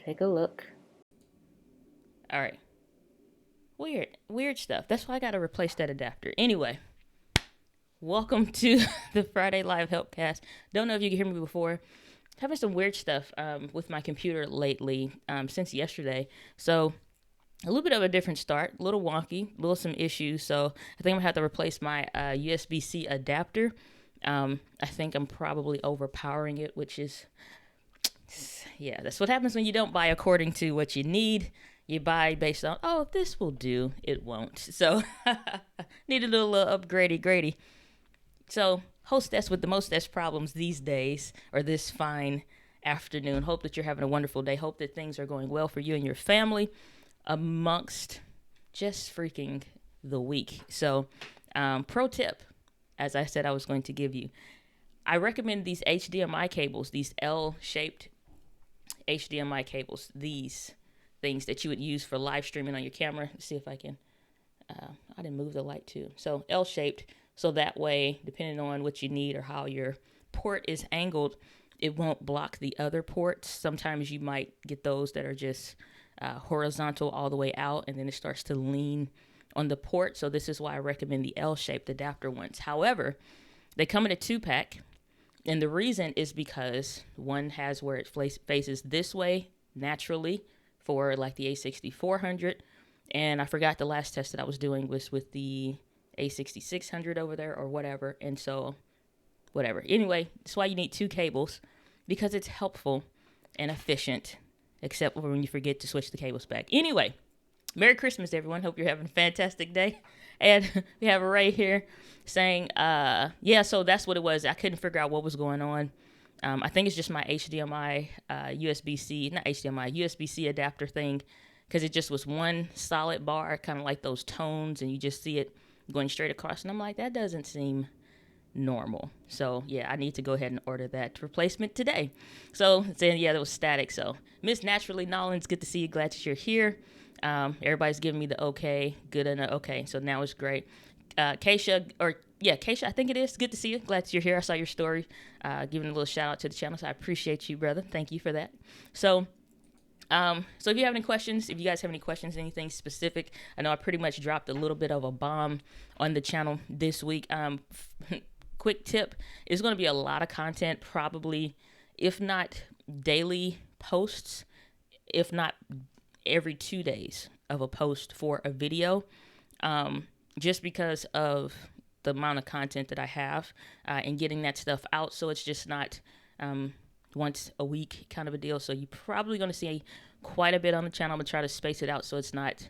Take a look. All right. Weird stuff. That's why I got to replace that adapter. Anyway, welcome to the Friday Live Helpcast. Don't know if you can hear me before. Having some weird stuff with my computer lately since yesterday. So a little bit of a different start, a little wonky, a little some issues. So I think I'm gonna have to replace my USB-C adapter. I think I'm probably overpowering it, which is, yeah, that's what happens when you don't buy according to what you need. You buy based on, oh, this will do. It won't. So need a little upgradey. So hostess with the mostess problems these days, or this fine afternoon. Hope that you're having a wonderful day. Hope that things are going well for you and your family amongst just freaking the week. So pro tip, as I said I was going to give you, I recommend these HDMI cables, these L-shaped HDMI cables, these things that you would use for live streaming on your camera. Let's see if I can, I didn't move the light too. So L-shaped, so that way, depending on what you need or how your port is angled, it won't block the other ports. Sometimes you might get those that are just horizontal all the way out, and then it starts to lean on the port. So this is why I recommend the L-shaped adapter ones. However, they come in a 2-pack, and the reason is because one has where it faces this way naturally for like the A6400, and I forgot the last test that I was doing was with the A6600 over there or whatever, and so whatever. Anyway, that's why you need 2 cables, because it's helpful and efficient, except when you forget to switch the cables back. Anyway, Merry Christmas, everyone. Hope you're having a fantastic day. And we have Ray here saying, yeah, so that's what it was. I couldn't figure out what was going on. I think it's just my HDMI, USB-C adapter thing, because it just was one solid bar, kind of like those tones, and you just see it going straight across. And I'm like, that doesn't seem normal. So yeah, I need to go ahead and order that replacement today. So saying, yeah, that was static. So Miss Naturally Nollins, good to see you. Glad that you're here. Everybody's giving me the okay, good enough. Okay, so now it's great. Keisha, I think it is. Good to see you. Glad that you're here. I saw your story. Giving a little shout out to the channel. So I appreciate you, brother. Thank you for that. So if you have any questions, if you guys have any questions, anything specific, I know I pretty much dropped a little bit of a bomb on the channel this week. Quick tip, it's going to be a lot of content, probably, if not daily posts, if not every 2 days of a post for a video, just because of the amount of content that I have and getting that stuff out. So it's just not once a week kind of a deal. So you're probably going to see quite a bit on the channel. I'm going to try to space it out so it's not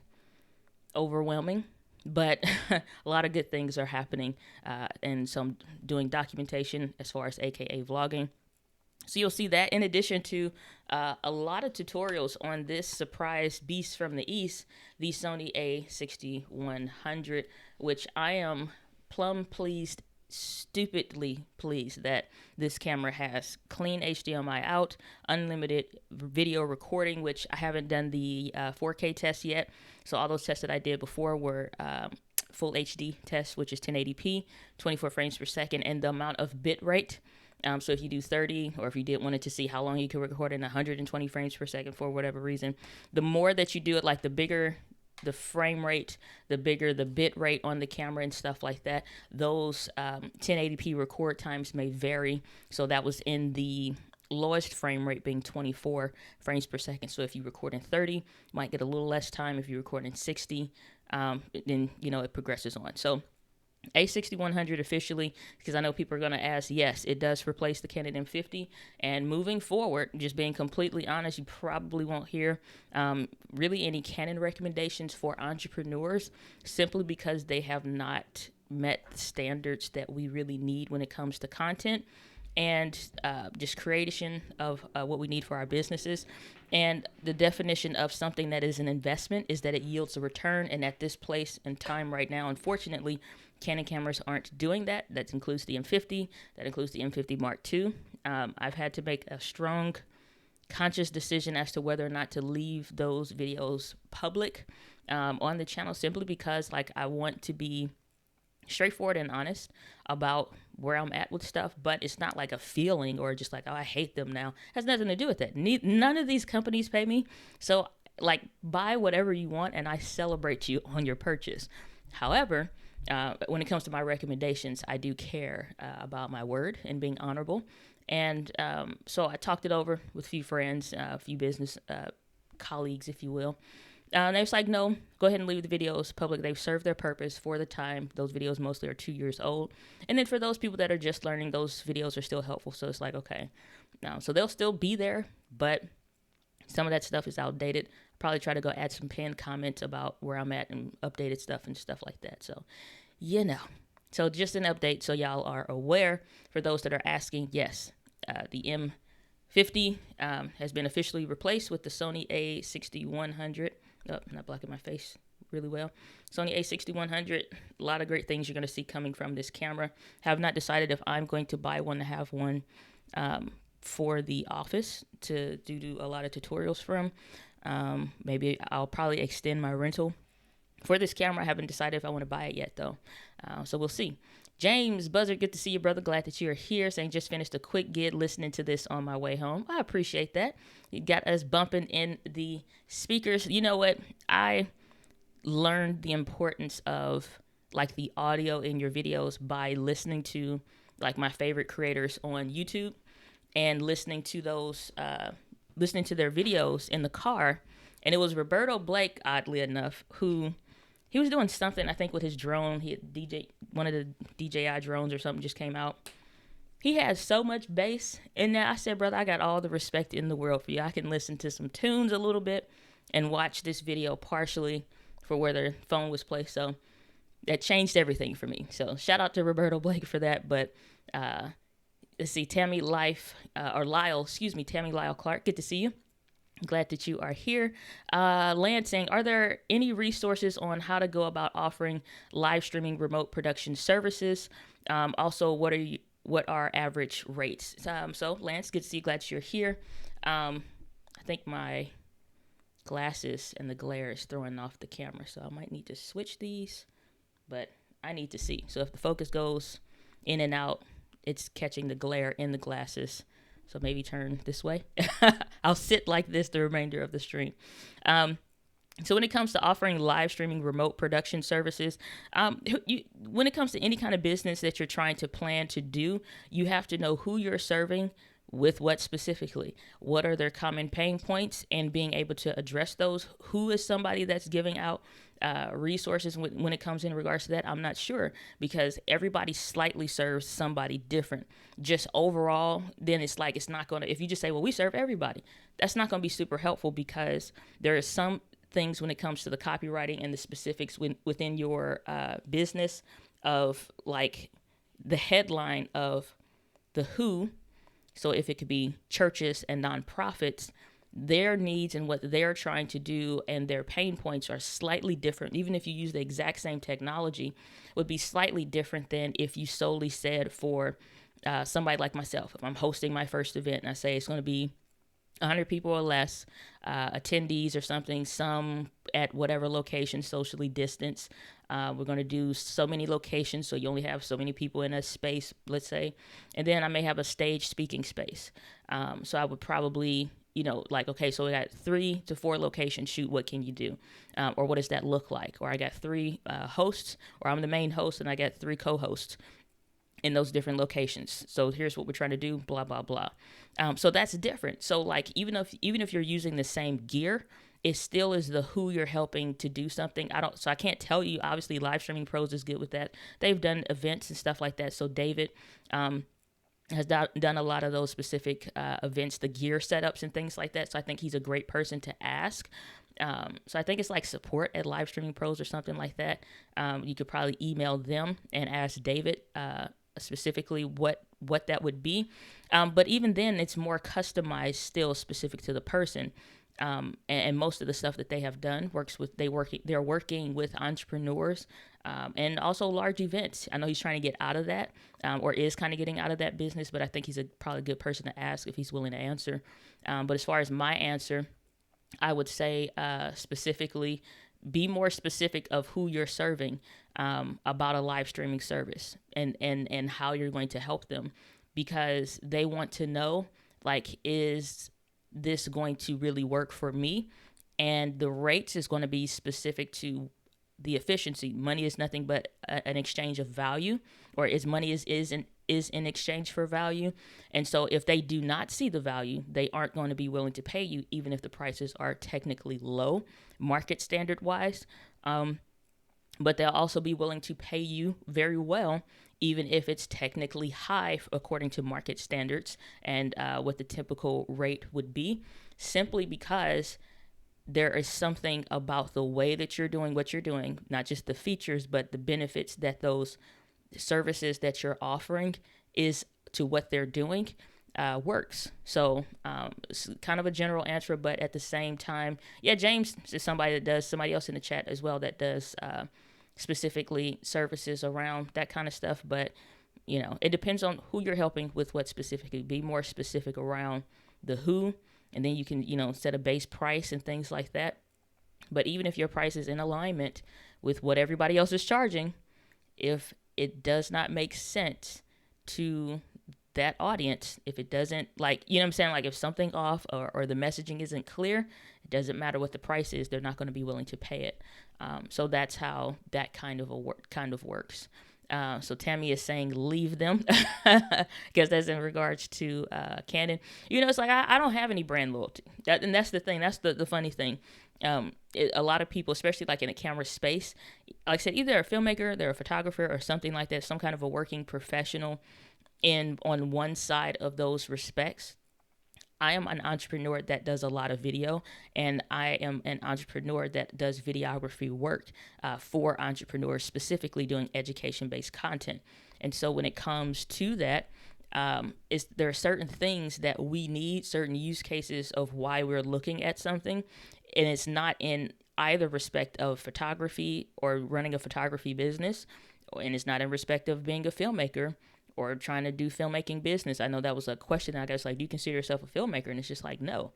overwhelming. But a lot of good things are happening. And so I'm doing documentation as far as AKA vlogging. So you'll see that in addition to a lot of tutorials on this surprise beast from the East, the Sony A6100, which I am plumb pleased, stupidly pleased that this camera has clean HDMI out, unlimited video recording, which I haven't done the 4K test yet. So all those tests that I did before were full HD tests, which is 1080p, 24 frames per second, and the amount of bit rate. So if you do 30, or if you wanted to see how long you could record in 120 frames per second for whatever reason, the more that you do it, like the bigger the frame rate, the bigger the bit rate on the camera and stuff like that, those 1080p record times may vary. So that was in the lowest frame rate being 24 frames per second. So if you record in 30, you might get a little less time. If you record in 60, then, it progresses on. So A6100 officially, because I know people are going to ask, yes, it does replace the Canon M50. And moving forward, just being completely honest, you probably won't hear really any Canon recommendations for entrepreneurs, simply because they have not met the standards that we really need when it comes to content and just creation of what we need for our businesses. And the definition of something that is an investment is that it yields a return. And at this place and time right now, unfortunately, Canon cameras aren't doing that. That includes the M50. That includes the M50 Mark II. I've had to make a strong, conscious decision as to whether or not to leave those videos public on the channel, simply because I want to be straightforward and honest about where I'm at with stuff, but it's not like a feeling or just like, oh, I hate them now. It has nothing to do with that. None of these companies pay me. So like, buy whatever you want and I celebrate you on your purchase. However, when it comes to my recommendations, I do care about my word and being honorable. And so I talked it over with a few friends, a few business colleagues, if you will. And they was like, no, go ahead and leave the videos public. They've served their purpose for the time. Those videos mostly are 2 years old. And then for those people that are just learning, those videos are still helpful. So it's like, okay. So they'll still be there, but some of that stuff is outdated. Probably try to go add some pinned comments about where I'm at and updated stuff and stuff like that. So, So just an update so y'all are aware. For those that are asking, yes, the M50 has been officially replaced with the Sony A6100. Oh, I'm not blocking my face really well. Sony A6100, a lot of great things you're going to see coming from this camera. Have not decided if I'm going to buy one to have one for the office to do a lot of tutorials from. Maybe I'll probably extend my rental for this camera. I haven't decided if I want to buy it yet, though. So we'll see. James Buzzard, good to see you, brother. Glad that you're here. Saying just finished a quick gig listening to this on my way home. I appreciate that. You got us bumping in the speakers. You know what? I learned the importance of like the audio in your videos by listening to like my favorite creators on YouTube and listening to those, listening to their videos in the car. And it was Roberto Blake, oddly enough, who he was doing something, I think, with his drone. He had one of the DJI drones or something just came out. He has so much bass in there. I said, brother, I got all the respect in the world for you. I can listen to some tunes a little bit and watch this video partially for where their phone was placed. So that changed everything for me. So shout out to Roberto Blake for that. But let's see, Tammy Lyle Clark, good to see you. Glad that you are here. Lance saying, are there any resources on how to go about offering live streaming remote production services? Also, what are average rates? So Lance, good to see you. Glad you're here. I think my glasses and the glare is throwing off the camera, so I might need to switch these, but I need to see. So if the focus goes in and out, it's catching the glare in the glasses. So maybe turn this way. I'll sit like this the remainder of the stream. So when it comes to offering live streaming remote production services, when it comes to any kind of business that you're trying to plan to do, you have to know who you're serving with what specifically. What are their common pain points and being able to address those. Who is somebody that's giving out resources when it comes in regards to that? I'm not sure, because everybody slightly serves somebody different. Just overall, then it's like, it's not going to, if you just say, well, we serve everybody, that's not going to be super helpful, because there is some things when it comes to the copywriting and the specifics within your business of like the headline of the who. So if it could be churches and nonprofits, their needs and what they're trying to do and their pain points are slightly different. Even if you use the exact same technology, would be slightly different than if you solely said for somebody like myself. If I'm hosting my first event and I say it's going to be 100 people or less, attendees or something, some at whatever location, socially distanced. We're going to do so many locations, so you only have so many people in a space, let's say. And then I may have a stage speaking space. So I would probably, like, okay, so we got 3 to 4 locations, shoot, what can you do? Or what does that look like? Or I got 3 hosts, or I'm the main host and I got 3 co-hosts in those different locations. So here's what we're trying to do, blah, blah, blah. So that's different. So like, even if you're using the same gear, it still is the who you're helping to do something. I can't tell you, obviously Live Streaming Pros is good with that. They've done events and stuff like that. So David, has done a lot of those specific events, the gear setups and things like that. So I think he's a great person to ask. So I think it's like support at Live Streaming Pros or something like that. You could probably email them and ask David specifically what that would be. But even then, it's more customized still, specific to the person. And most of the stuff that they have done they're working with entrepreneurs and also large events. I know he's trying to get out of that or is kind of getting out of that business, but I think he's probably a good person to ask if he's willing to answer. But as far as my answer, I would say specifically be more specific of who you're serving, about a live streaming service, and how you're going to help them, because they want to know, like, is this going to really work for me? And the rates is going to be specific to the efficiency. Money is nothing but an exchange of value, or money is in exchange for value. And so if they do not see the value, they aren't going to be willing to pay you, even if the prices are technically low, market standard wise. But they'll also be willing to pay you very well, even if it's technically high according to market standards and what the typical rate would be, simply because there is something about the way that you're doing what you're doing, not just the features, but the benefits that those services that you're offering is to what they're doing, works. So it's kind of a general answer, but at the same time, yeah, James is somebody else in the chat as well that does specifically services around that kind of stuff. But, it depends on who you're helping with what specifically. Be more specific around the who, and then you can, set a base price and things like that. But even if your price is in alignment with what everybody else is charging, if it does not make sense to that audience, if it doesn't, like, what I'm saying? Like, if something off or the messaging isn't clear, it doesn't matter what the price is, they're not going to be willing to pay it. So that's how that kind of works. So Tammy is saying leave them, because that's in regards to Canon. It's like I don't have any brand loyalty. And that's the thing. That's the funny thing. A lot of people, especially like in a camera space, like I said, either a filmmaker, they're a photographer, or something like that, some kind of a working professional on one side of those respects. I am an entrepreneur that does a lot of video, and I am an entrepreneur that does videography work for entrepreneurs, specifically doing education-based content. And so when it comes to that, there are certain things that we need, certain use cases of why we're looking at something, and it's not in either respect of photography or running a photography business, and it's not in respect of being a filmmaker or trying to do filmmaking business. I know that was a question I guess, like, do you consider yourself a filmmaker? And it's just like, no,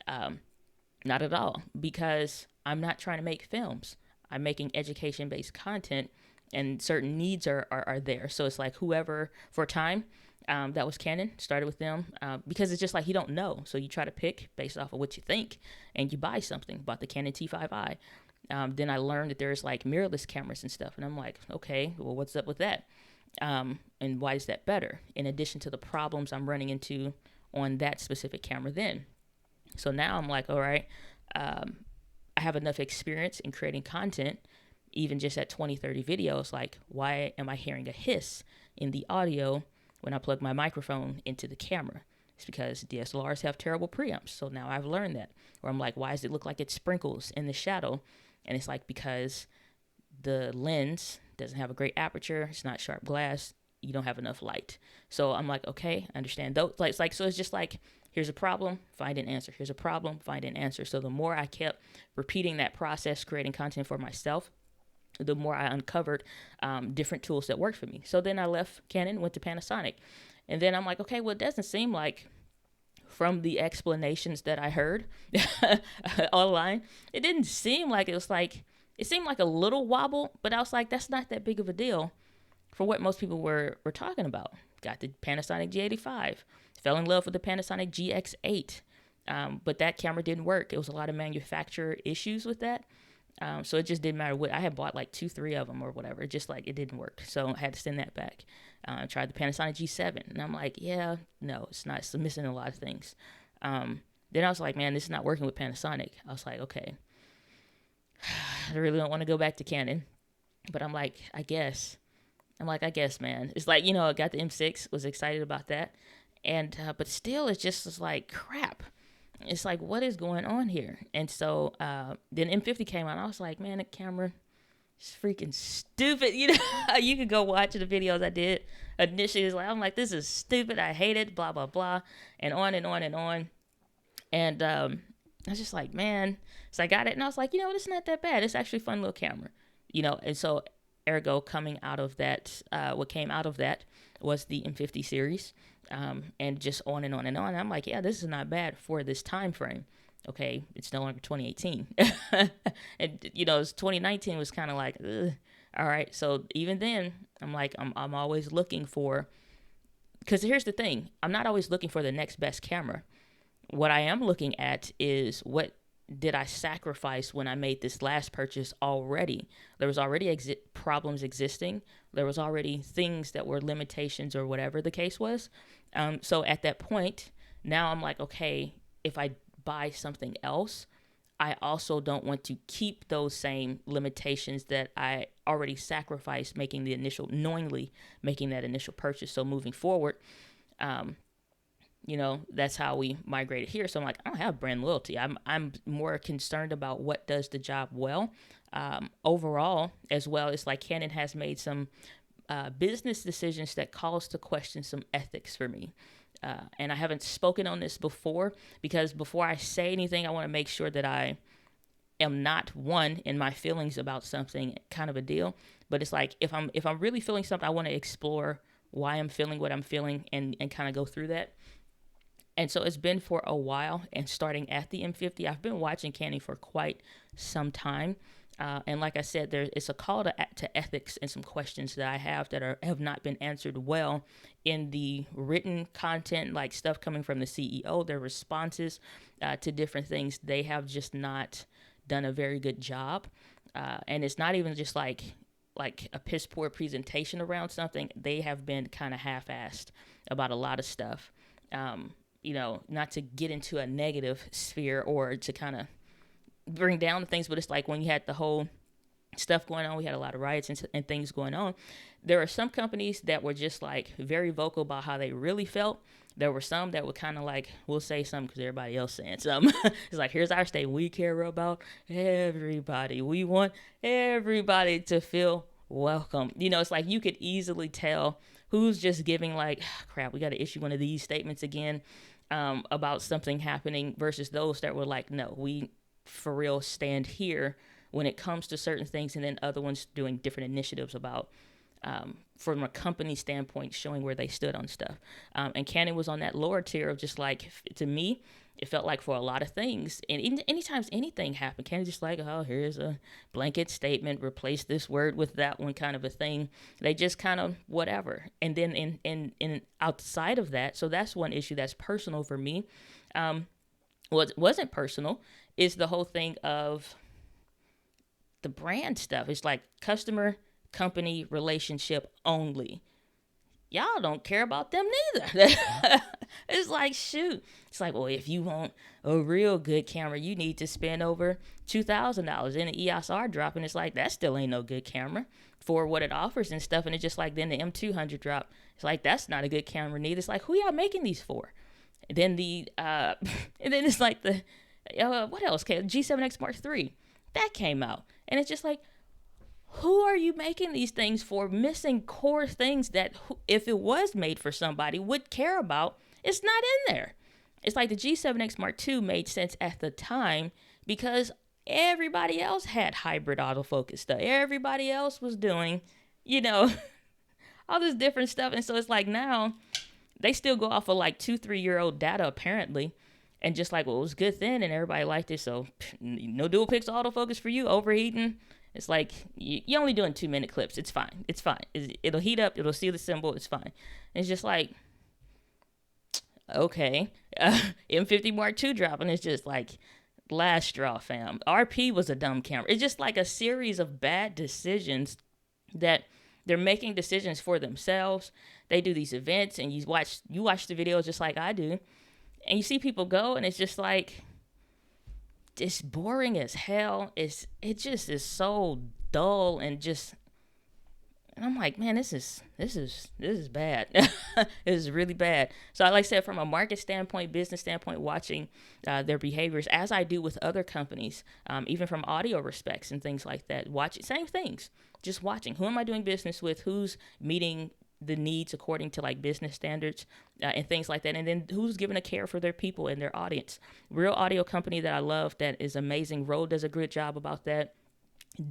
not at all, because I'm not trying to make films. I'm making education-based content, and certain needs are there. So it's like whoever, for a time, that was Canon, started with them, because it's just like you don't know. So you try to pick based off of what you think, and you buy something. Bought the Canon T5i. Then I learned that there's like mirrorless cameras and stuff. And I'm like, okay, well, what's up with that? And why is that better? In addition to the problems I'm running into on that specific camera then. So now I'm like, all right, I have enough experience in creating content, even just at 20, 30 videos. Like, why am I hearing a hiss in the audio when I plug my microphone into the camera? It's because DSLRs have terrible preamps. So now I've learned that. Or I'm like, why does it look like it sprinkles in the shadow? And it's like, because the lens doesn't have a great aperture. It's not sharp glass. You don't have enough light. So I'm like, okay, I understand. So it's just like, here's a problem, find an answer. Here's a problem, find an answer. So the more I kept repeating that process, creating content for myself, the more I uncovered different tools that worked for me. So then I left Canon, went to Panasonic. And then I'm like, okay, well, it doesn't seem like, from the explanations that I heard online, it didn't seem like it seemed like a little wobble, but I was like, that's not that big of a deal for what most people were talking about. Got the Panasonic G85, fell in love with the Panasonic GX8, but that camera didn't work. It was a lot of manufacturer issues with that. So it just didn't matter what. I had bought like 2-3 of them or whatever. It just like, it didn't work. So I had to send that back. Tried the Panasonic G7, and I'm like, yeah, no, it's not. It's missing a lot of things. Then I was like, man, this is not working with Panasonic. I was like, okay, I really don't want to go back to Canon, but I'm like, I guess, man. It's like, I got the M6, was excited about that, and but still, it's just like crap. It's like, what is going on here? And so then M50 came out. I was like, man, the camera is freaking stupid. You could go watch the videos I did initially. It's like, I'm like, this is stupid. I hate it, blah, blah, blah, and on and on and on. And I was just like, man. So I got it, and I was like, it's not that bad. It's actually a fun little camera. And so ergo, coming out of that, what came out of that was the M50 series. And just on and on and on. I'm like, yeah, this is not bad for this time frame. okay, it's no longer 2018. And, 2019 was kind of like, ugh. All right. So even then, I'm like, I'm always looking for, because here's the thing, I'm not always looking for the next best camera. What I am looking at is, what did I sacrifice when I made this last purchase already? There was already problems existing. There was already things that were limitations or whatever the case was. So at that point, now I'm like, okay, if I buy something else, I also don't want to keep those same limitations that I already sacrificed knowingly making that initial purchase. So moving forward, that's how we migrated here. So I'm like, I don't have brand loyalty. I'm more concerned about what does the job well. Overall, as well, it's like Canon has made some business decisions that calls to question some ethics for me. And I haven't spoken on this before, because before I say anything, I want to make sure that I am not one in my feelings about something, kind of a deal. But it's like, if I'm really feeling something, I want to explore why I'm feeling what I'm feeling, and kind of go through that. And so it's been for a while, and starting at the M50, I've been watching Canon for quite some time. And like I said, it's a call to ethics and some questions that I have that have not been answered well in the written content, like stuff coming from the CEO, their responses to different things. They have just not done a very good job. And it's not even just like a piss poor presentation around something. They have been kind of half-assed about a lot of stuff. Not to get into a negative sphere or to kind of bring down the things, but it's like when you had the whole stuff going on, we had a lot of riots and things going on. There are some companies that were just like very vocal about how they really felt. There were some that were kind of like, we'll say something because everybody else saying something. It's like, here's our statement. We care about everybody. We want everybody to feel welcome. It's like you could easily tell who's just giving like, crap, we got to issue one of these statements again about something happening, versus those that were like, no, we for real stand here when it comes to certain things, and then other ones doing different initiatives about, from a company standpoint, showing where they stood on stuff. And Canon was on that lower tier of just like, to me, it felt like for a lot of things, and anytime anything happened, Canon just like, oh, here's a blanket statement, replace this word with that one, kind of a thing. They just kind of whatever. And then in outside of that, so that's one issue that's personal for me. What wasn't personal is the whole thing of the brand stuff. It's like customer company relationship only. Y'all don't care about them neither. It's like, shoot. It's like, well, if you want a real good camera, you need to spend over $2,000 in an EOS R drop. And it's like, that still ain't no good camera for what it offers and stuff. And it's just like, then the M200 drop. It's like, that's not a good camera neither. It's like, who y'all making these for? And then and then it's like the, what else? G7X Mark III. That came out. And it's just like, who are you making these things for? Missing core things that, if it was made for somebody, would care about. It's not in there. It's like the G7X Mark II made sense at the time because everybody else had hybrid autofocus stuff. Everybody else was doing, all this different stuff. And so it's like now they still go off of like 2-3-year-old data apparently. And just like, well, it was good then and everybody liked it. So no dual pixel autofocus for you, overheating. It's like, you're only doing 2-minute clips. It's fine. It's fine. It'll heat up. It'll see the symbol. It's fine. And it's just like, okay. M50 Mark II dropping. It's just like, last straw, fam. RP was a dumb camera. It's just like a series of bad decisions that they're making decisions for themselves. They do these events and you watch the videos just like I do. And you see people go and it's just like, it's boring as hell. It just is so dull and I'm like, man, this is bad. This is really bad. So like I said, from a market standpoint, business standpoint, watching their behaviors as I do with other companies, even from audio respects and things like that, watching same things, just watching who am I doing business with, who's meeting the needs according to like business standards and things like that, and then who's giving a care for their people and their audience. Real audio company that I love that is amazing. Rode does a good job about that.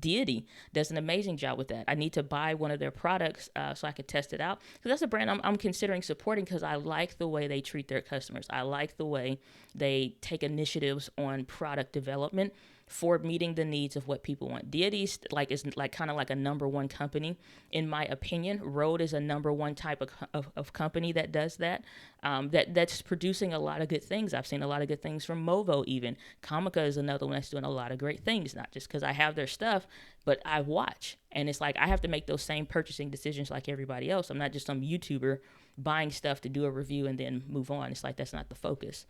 Deity does an amazing job with that. I need to buy one of their products so I could test it out. Because that's a brand I'm considering supporting because I like the way they treat their customers. I like the way they take initiatives on product development for meeting the needs of what people want. Deity's like is like kind of like a number one company in my opinion. Rode is a number one type of company that does that. That's producing a lot of good things. I've seen a lot of good things from Movo even. Comica is another one that's doing a lot of great things, not just because I have their stuff, but I watch. And it's like I have to make those same purchasing decisions like everybody else. I'm not just some YouTuber buying stuff to do a review and then move on. It's like that's not the focus.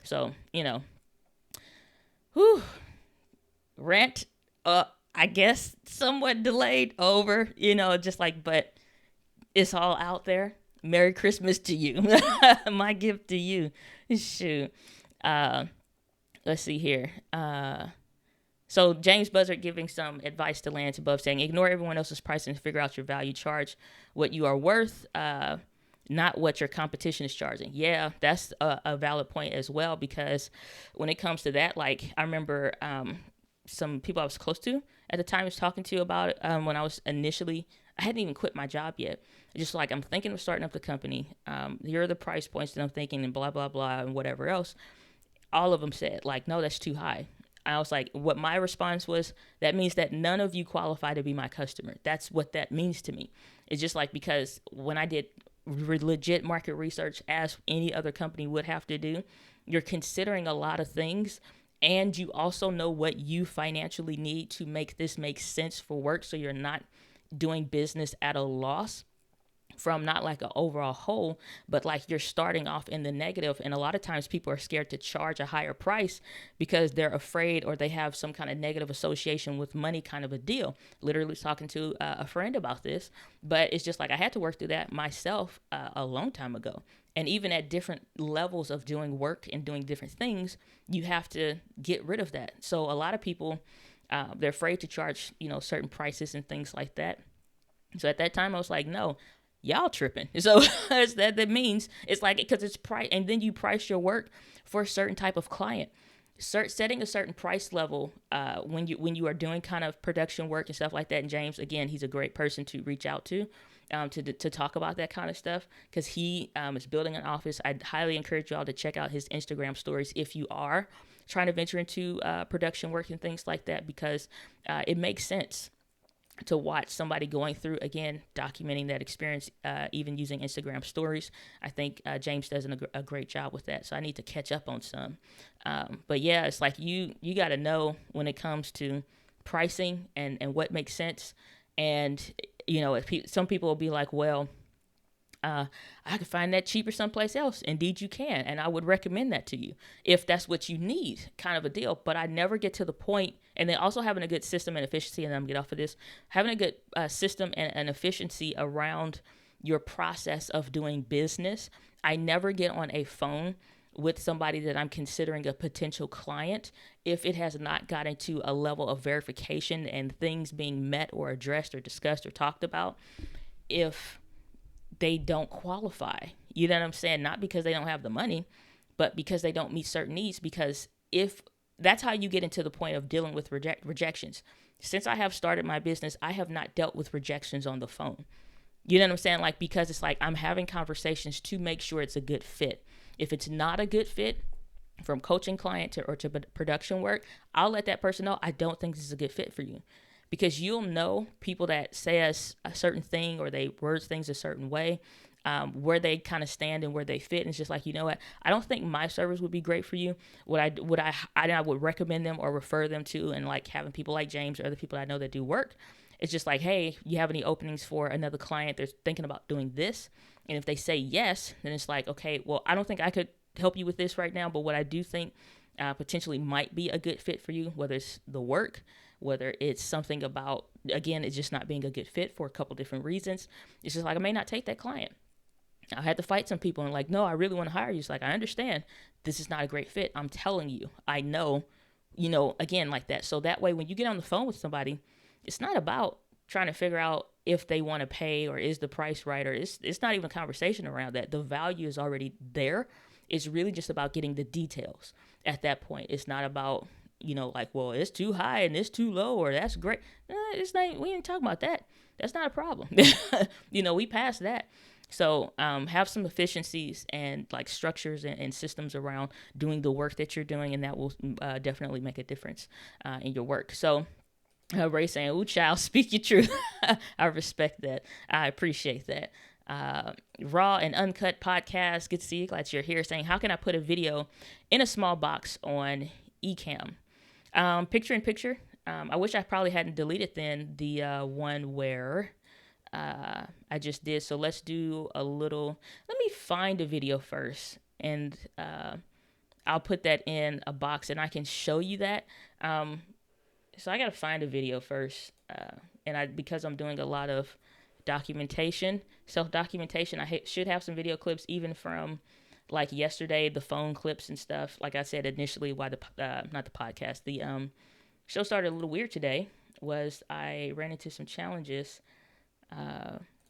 So, whew, rant, I guess somewhat delayed over, just like, but it's all out there. Merry Christmas to you. My gift to you. Shoot. Let's see here. So James Buzzard giving some advice to Lance above saying, ignore everyone else's pricing and figure out your value. Charge what you are worth, not what your competition is charging. Yeah, that's a valid point as well, because when it comes to that, like I remember some people I was close to at the time was talking to about it when I was initially, I hadn't even quit my job yet. Just like I'm thinking of starting up the company. Here are the price points that I'm thinking and blah, blah, blah, and whatever else. All of them said like, no, that's too high. I was like, what my response was, that means that none of you qualify to be my customer. That's what that means to me. It's just like, because when I did legit market research as any other company would have to do, you're considering a lot of things, and you also know what you financially need to make this make sense for work, so you're not doing business at a loss from not like an overall whole, but like you're starting off in the negative. And a lot of times people are scared to charge a higher price because they're afraid or they have some kind of negative association with money kind of a deal. Literally talking to a friend about this, but it's just like I had to work through that myself a long time ago. And even at different levels of doing work and doing different things, you have to get rid of that. So a lot of people, they're afraid to charge, certain prices and things like that. So at that time I was like, no, y'all tripping. So that means it's like, because it's price, and then you price your work for a certain type of client. Setting a certain price level when you are doing kind of production work and stuff like that. And James, again, he's a great person to reach out to talk about that kind of stuff, because he is building an office. I'd highly encourage y'all to check out his Instagram stories if you are trying to venture into production work and things like that, because it makes sense to watch somebody going through, again, documenting that experience, even using Instagram stories. I think James does a great job with that. So I need to catch up on some. But yeah, it's like you got to know when it comes to pricing and what makes sense. And, some people will be like, well, I could find that cheaper someplace else. Indeed, you can. And I would recommend that to you if that's what you need, kind of a deal. But I never get to the point, and then also having a good system and efficiency, and I'm going to get off of this, having a good system and efficiency around your process of doing business. I never get on a phone with somebody that I'm considering a potential client if it has not gotten to a level of verification and things being met or addressed or discussed or talked about. If they don't qualify, you know what I'm saying? Not because they don't have the money, but because they don't meet certain needs. Because if that's how you get into the point of dealing with rejections. Since I have started my business, I have not dealt with rejections on the phone. You know what I'm saying? Like, because it's like I'm having conversations to make sure it's a good fit. If it's not a good fit, from coaching client to production work, I'll let that person know I don't think this is a good fit for you. Because you'll know people that say a certain thing or they word things a certain way, where they kind of stand and where they fit. And it's just like, you know what? I don't think my service would be great for you. I would recommend them or refer them to, and like having people like James or other people I know that do work. It's just like, hey, you have any openings for another client that's thinking about doing this? And if they say yes, then it's like, okay, well, I don't think I could help you with this right now, but what I do think potentially might be a good fit for you, whether it's the work, whether it's something about, again, it's just not being a good fit for a couple different reasons. It's just like, I may not take that client. I had to fight some people and like, no, I really want to hire you. It's like, I understand this is not a great fit. I'm telling you, I know, again, like that. So that way, when you get on the phone with somebody, it's not about trying to figure out if they want to pay or is the price right, or it's not even a conversation around that. The value is already there. It's really just about getting the details at that point. It's not about, like, well, it's too high and it's too low, or that's great. It's not, we ain't talking about that. That's not a problem. We passed that. So have some efficiencies and like structures and systems around doing the work that you're doing, and that will definitely make a difference in your work. So Ray saying, "Ooh, child, speak your truth." I respect that. I appreciate that. Raw and Uncut podcast. Good to see you. Glad you're here. Saying, how can I put a video in a small box on Ecamm? Picture in picture. I wish I probably hadn't deleted then the one where I just did. So let's do a little. Let me find a video first, and I'll put that in a box, and I can show you that. So I gotta find a video first, and because I'm doing a lot of documentation, self-documentation, I should have some video clips even from like yesterday, the phone clips and stuff. Like I said initially, why not the podcast, the show started a little weird today was I ran into some challenges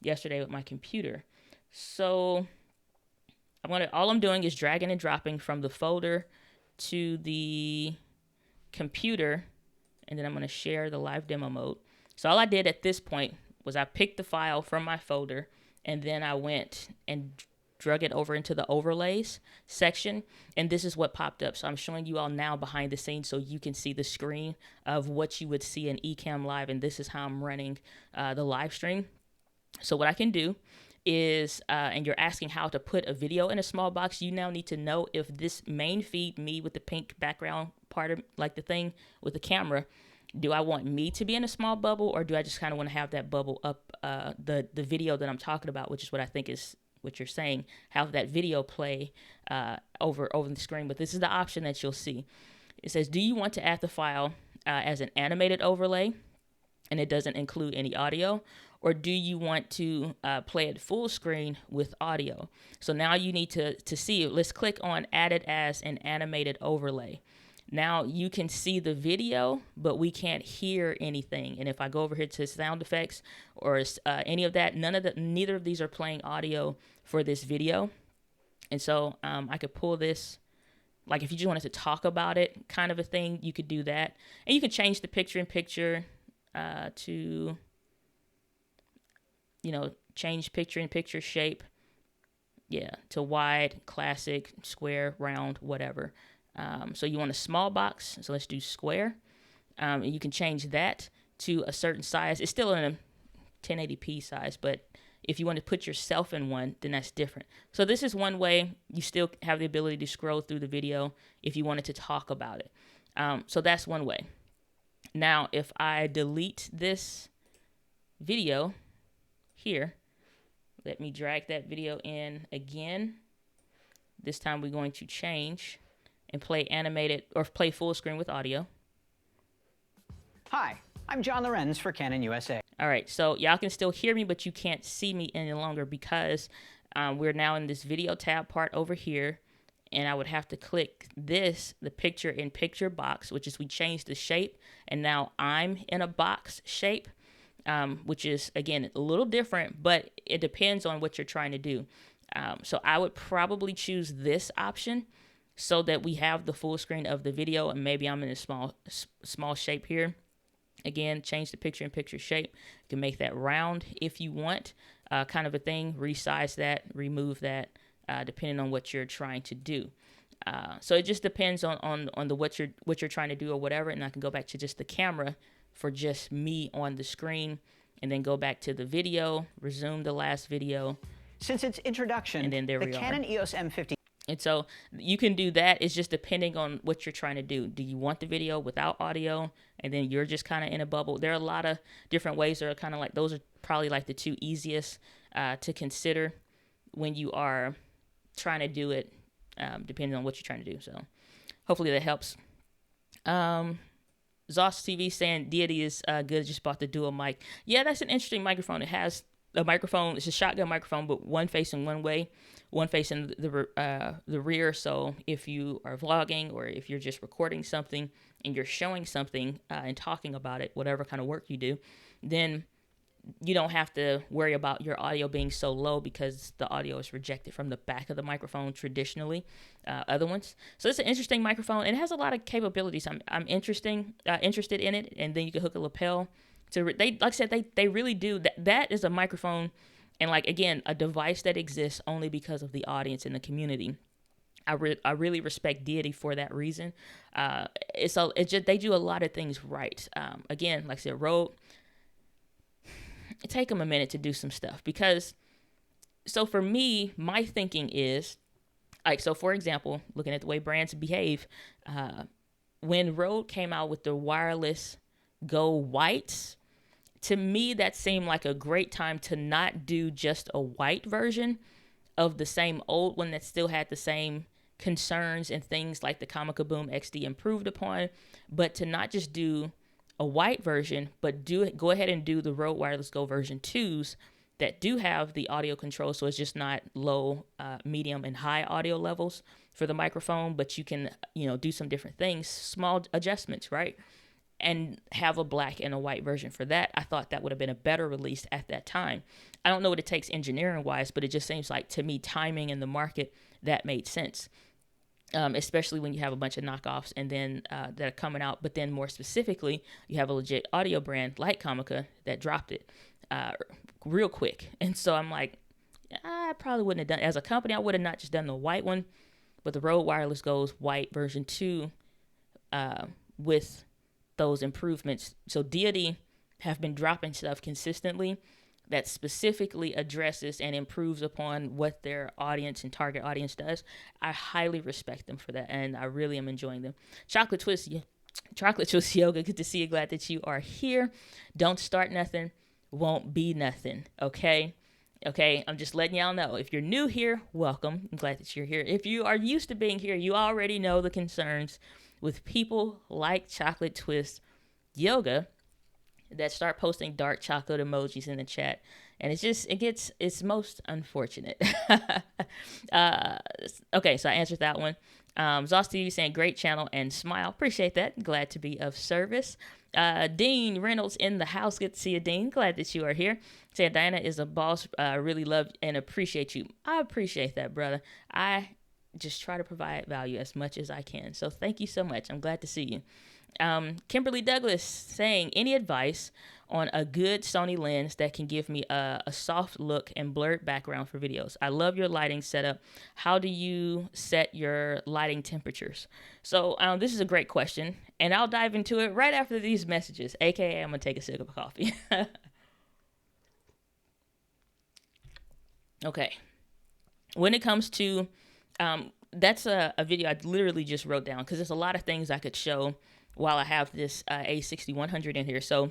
yesterday with my computer. So all I'm doing is dragging and dropping from the folder to the computer, and then I'm going to share the live demo mode. So all I did at this point was I picked the file from my folder, and then I went and drug it over into the overlays section, and this is what popped up. So I'm showing you all now behind the scenes so you can see the screen of what you would see in Ecamm Live, and this is how I'm running the live stream. So what I can do is, and you're asking how to put a video in a small box, you now need to know if this main feed, me with the pink background part of like the thing with the camera, do I want me to be in a small bubble, or do I just kind of want to have that bubble up the video that I'm talking about, which is what I think is what you're saying, have that video play over the screen. But this is the option that you'll see. It says, do you want to add the file as an animated overlay, and it doesn't include any audio, or do you want to play it full screen with audio? So now you need to see it. Let's click on add it as an animated overlay. Now you can see the video, but we can't hear anything. And if I go over here to sound effects or any of that, neither of these are playing audio for this video. And so I could pull this, like if you just wanted to talk about it, kind of a thing, you could do that. And you can change the picture in picture to, change picture in picture shape. Yeah, to wide, classic, square, round, whatever. So you want a small box, so let's do square. And you can change that to a certain size. It's still in a 1080p size, but if you want to put yourself in one, then that's different. So this is one way. You still have the ability to scroll through the video if you wanted to talk about it. So that's one way. Now, if I delete this video here, let me drag that video in again. This time we're going to change and play animated or play full screen with audio. Hi, I'm John Lorenz for Canon USA. All right, so y'all can still hear me, but you can't see me any longer because we're now in this video tab part over here, and I would have to click this, the picture in picture box, which is we changed the shape, and now I'm in a box shape, which is, again, a little different, but it depends on what you're trying to do. So I would probably choose this option so that we have the full screen of the video, and maybe I'm in a small shape here. Again, change the picture in picture shape. You can make that round if you want, kind of a thing. Resize that, remove that, depending on what you're trying to do. So it just depends on what you're trying to do or whatever. And I can go back to just the camera for just me on the screen, and then go back to the video, resume the last video. Since its introduction, and then there the we Canon are. EOS M50. And so you can do that. It's just depending on what you're trying to do. Do you want the video without audio, and then you're just kind of in a bubble? There are a lot of different ways that are kind of like, those are probably like the two easiest to consider when you are trying to do it, depending on what you're trying to do. So hopefully that helps. Zoss TV saying Deity is good, just bought the dual mic. Yeah, that's an interesting microphone. It has a microphone. It's a shotgun microphone, but one facing one way, one facing the rear. So if you are vlogging, or if you're just recording something and you're showing something and talking about it, whatever kind of work you do, then you don't have to worry about your audio being so low because the audio is rejected from the back of the microphone traditionally, other ones. So it's an interesting microphone, and it has a lot of capabilities. I'm interested in it, and then you can hook a lapel to. They like I said, they really do that. That is a microphone, and like again, a device that exists only because of the audience and the community. I really respect Deity for that reason. They do a lot of things right. Again, like I said, Rode. It take them a minute to do some stuff because, so for me, my thinking is, like, so for example, looking at the way brands behave, when Rode came out with the wireless Go Whites, to me that seemed like a great time to not do just a white version of the same old one that still had the same concerns and things like the Comica Boom XD improved upon, but to not just do a white version, but go ahead and do the Rode Wireless Go version 2s that do have the audio control, so it's just not low, medium, and high audio levels for the microphone, but you can, do some different things, small adjustments, right? And have a black and a white version for that. I thought that would have been a better release at that time. I don't know what it takes engineering-wise, but it just seems like, to me, timing in the market, that made sense. Especially when you have a bunch of knockoffs and then that are coming out. But then more specifically, you have a legit audio brand like Comica that dropped it real quick. And so I'm like, I probably wouldn't have done, as a company, I would have not just done the white one, but the Rode Wireless Go's white version 2 with those improvements. So Deity have been dropping stuff consistently that specifically addresses and improves upon what their audience and target audience does. I highly respect them for that, and I really am enjoying them. Chocolate Twist Yoga, good to see you. Glad that you are here. Don't start nothing, won't be nothing, okay? Okay, I'm just letting y'all know. If you're new here, welcome. I'm glad that you're here. If you are used to being here, you already know the concerns with people like Chocolate Twist Yoga that start posting dark chocolate emojis in the chat. And it's most unfortunate. Okay, so I answered that one. Zoss saying great channel and smile. Appreciate that. Glad to be of service. Dean Reynolds in the house. Good to see you, Dean. Glad that you are here. Saying Diana is a boss. Really love and appreciate you. I appreciate that, brother. I just try to provide value as much as I can. So thank you so much. I'm glad to see you. Kimberly Douglas saying, any advice on a good Sony lens that can give me a soft look and blurred background for videos? I love your lighting setup. How do you set your lighting temperatures? So this is a great question, and I'll dive into it right after these messages, aka I'm going to take a sip of coffee. Okay. When it comes to, that's a video I literally just wrote down because there's a lot of things I could show while I have this A6100 in here. So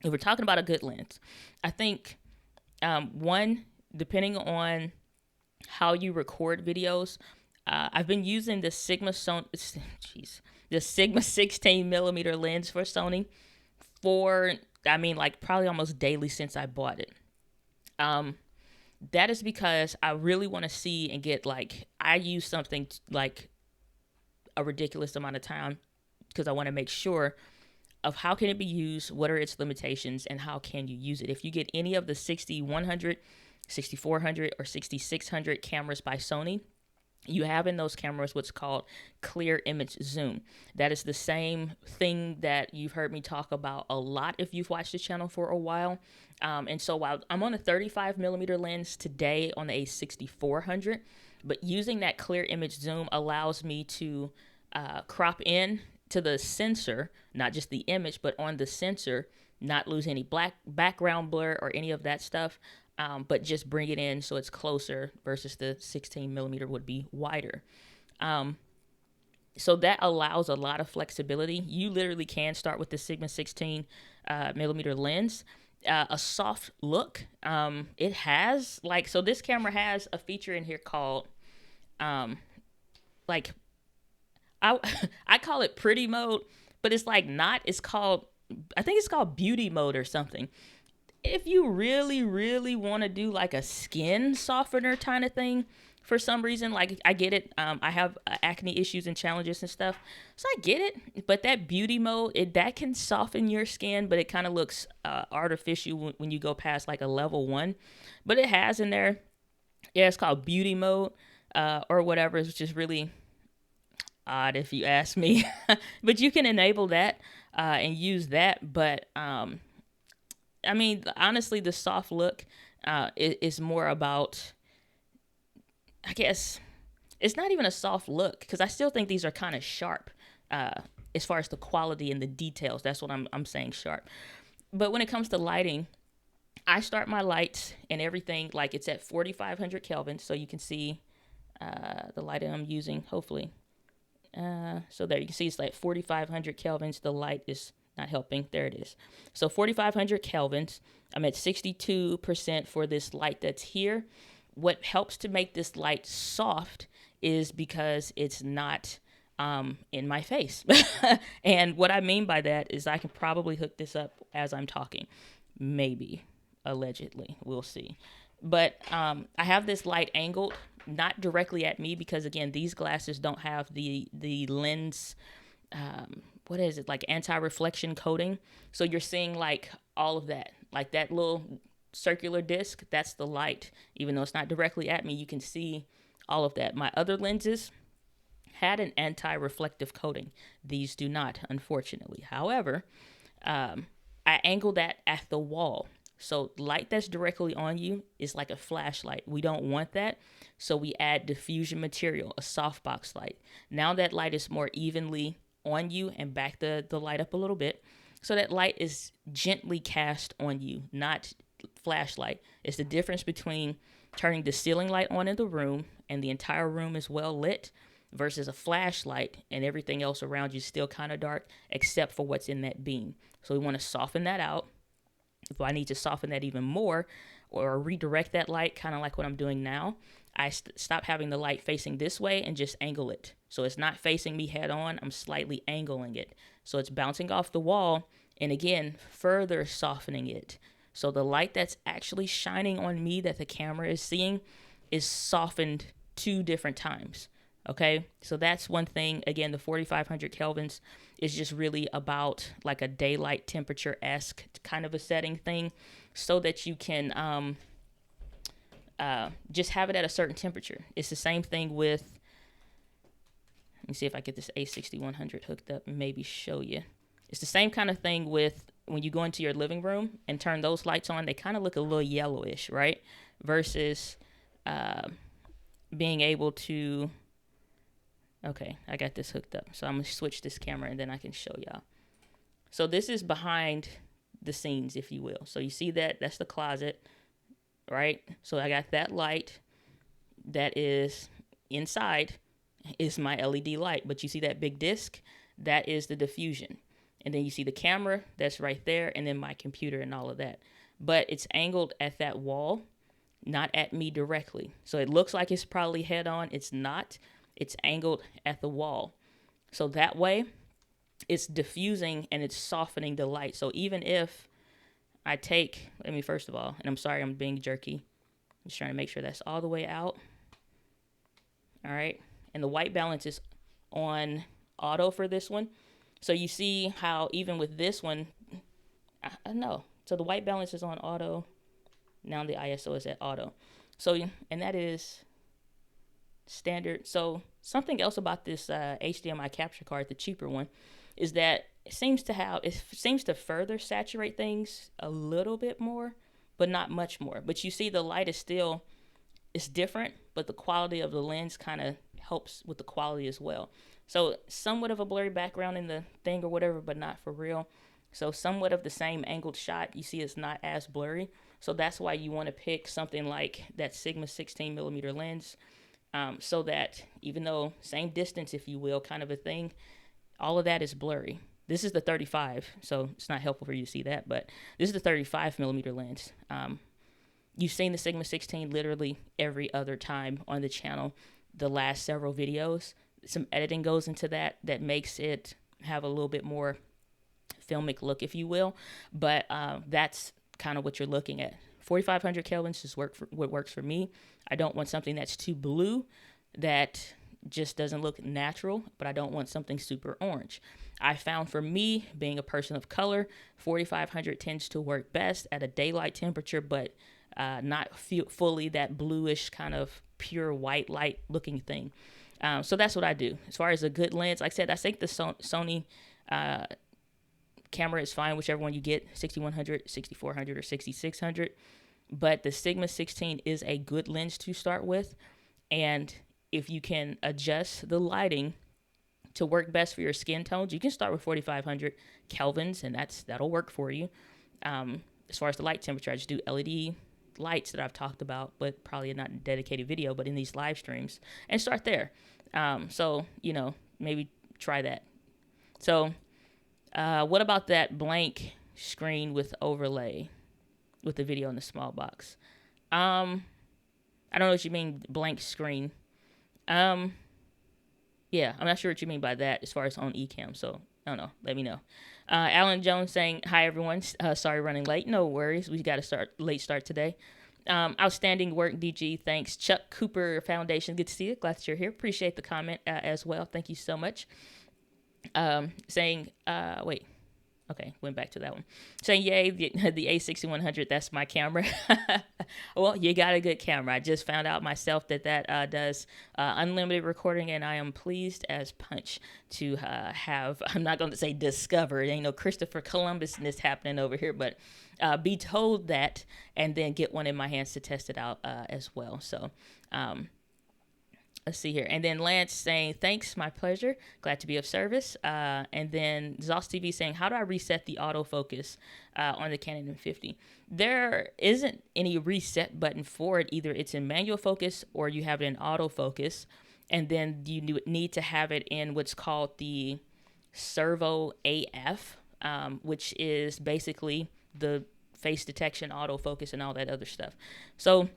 if we're talking about a good lens, I think one, depending on how you record videos, I've been using the Sigma 16 millimeter lens for Sony probably almost daily since I bought it. That is because I really want to see and get, I use something like a ridiculous amount of time because I want to make sure of how can it be used, what are its limitations, and how can you use it. If you get any of the 6100, 6400, or 6600 cameras by Sony, you have in those cameras what's called clear image zoom. That is the same thing that you've heard me talk about a lot if you've watched the channel for a while. And so while I'm on a 35 millimeter lens today on the A6400, but using that clear image zoom allows me to crop in to the sensor, not just the image, but on the sensor, not lose any black background blur or any of that stuff. But just bring it in so it's closer versus the 16 millimeter would be wider. So that allows a lot of flexibility. You literally can start with the Sigma 16 millimeter lens. A soft look. It has so this camera has a feature in here called I call it pretty mode, but it's not. It's called, I think it's called beauty mode or something. If you really, really want to do a skin softener kind of thing, for some reason. Like, I get it. I have acne issues and challenges and stuff, so I get it. But that beauty mode, that can soften your skin, but it kind of looks artificial when you go past like a level 1. But it has in there, yeah, it's called beauty mode or whatever. It's just really odd if you ask me. But you can enable that and use that. But I mean, honestly, the soft look is more about, I guess, it's not even a soft look, because I still think these are kind of sharp as far as the quality and the details. That's what I'm saying, sharp. But when it comes to lighting, I start my lights and everything like it's at 4,500 Kelvin, so you can see the light that I'm using, hopefully. So there you can see it's like 4,500 kelvins. The light is not helping. There it is. So 4,500 kelvins. I'm at 62% for this light that's here. What helps to make this light soft is because it's not in my face. And what I mean by that is I can probably hook this up as I'm talking. Maybe, allegedly, we'll see. But I have this light angled, not directly at me, because again, these glasses don't have the lens, what is it, like anti-reflection coating. So you're seeing like all of that, like that little circular disc, that's the light. Even though it's not directly at me, you can see all of that. My other lenses had an anti-reflective coating. These do not, unfortunately. However, I angled that at the wall. So light that's directly on you is like a flashlight. We don't want that. So we add diffusion material, a softbox light. Now that light is more evenly on you, and back the light up a little bit. So that light is gently cast on you, not flashlight. It's the difference between turning the ceiling light on in the room and the entire room is well lit versus a flashlight and everything else around you is still kind of dark except for what's in that beam. So we want to soften that out. If I need to soften that even more or redirect that light, kind of like what I'm doing now, I stop having the light facing this way and just angle it. So it's not facing me head on, I'm slightly angling it. So it's bouncing off the wall and again, further softening it. So the light that's actually shining on me that the camera is seeing is softened 2 different times. Okay, so that's one thing. Again, the 4,500 kelvins is just really about like a daylight temperature-esque kind of a setting thing, so that you can just have it at a certain temperature. It's the same thing with, let me see if I get this A6100 hooked up and maybe show you. It's the same kind of thing with when you go into your living room and turn those lights on, they kind of look a little yellowish, right? Versus being able to, okay, I got this hooked up. So I'm going to switch this camera and then I can show y'all. So this is behind the scenes, if you will. So you see that? That's the closet, right? So I got that light that is inside is my LED light. But you see that big disc? That is the diffusion. And then you see the camera that's right there, and then my computer and all of that. But it's angled at that wall, not at me directly. So it looks like it's probably head on. It's not. It's angled at the wall. So that way, it's diffusing and it's softening the light. So even if I take, let me first of all, and I'm sorry I'm being jerky. I'm just trying to make sure that's all the way out. All right. And the white balance is on auto for this one. So you see how even with this one, I know. So the white balance is on auto. Now the ISO is at auto. So, and that is standard. So something else about this HDMI capture card, the cheaper one, is that it seems to further saturate things a little bit more, but not much more. But you see the light is still, it's different, but the quality of the lens kind of helps with the quality as well. So somewhat of a blurry background in the thing or whatever, but not for real. So somewhat of the same angled shot, you see it's not as blurry. So that's why you want to pick something like that Sigma 16mm lens, so that even though same distance, if you will, kind of a thing, all of that is blurry. This is the 35, so it's not helpful for you to see that, but this is the 35mm lens. You've seen the Sigma 16 literally every other time on the channel, the last several videos. Some editing goes into that makes it have a little bit more filmic look, if you will. But that's kind of what you're looking at. 4,500 kelvins is what works for me. I don't want something that's too blue that just doesn't look natural, but I don't want something super orange. I found for me, being a person of color, 4,500 tends to work best at a daylight temperature, but not fully that bluish kind of pure white light looking thing. So that's what I do. As far as a good lens, like I said, I think the Sony camera is fine, whichever one you get, 6100, 6400, or 6600. But the Sigma 16 is a good lens to start with. And if you can adjust the lighting to work best for your skin tones, you can start with 4,500 kelvins, and that'll work for you. As far as the light temperature, I just do LED lights that I've talked about, but probably not in dedicated video, but in these live streams, and start there. So, maybe try that. So, what about that blank screen with overlay with the video in the small box? I don't know what you mean, blank screen. Yeah, I'm not sure what you mean by that as far as on Ecamm, so I don't know. Let me know. Alan Jones saying, hi, everyone. Sorry running late. No worries. We got a late start today. Outstanding work, DG. Thanks. Chuck Cooper Foundation. Good to see you. Glad that you're here. Appreciate the comment as well. Thank you so much. Saying, wait. Okay, went back to that one. Saying, yay, the A6100, that's my camera. Well, you got a good camera. I just found out myself that does unlimited recording, and I am pleased as punch to have, I'm not going to say discovered, ain't no Christopher Columbus-ness happening over here, but be told that and then get one in my hands to test it out as well. So, let's see here. And then Lance saying, thanks, my pleasure. Glad to be of service. And then Zoss TV saying, how do I reset the autofocus on the Canon M50? There isn't any reset button for it. Either it's in manual focus or you have it in autofocus. And then you need to have it in what's called the Servo AF, which is basically the face detection, autofocus, and all that other stuff. So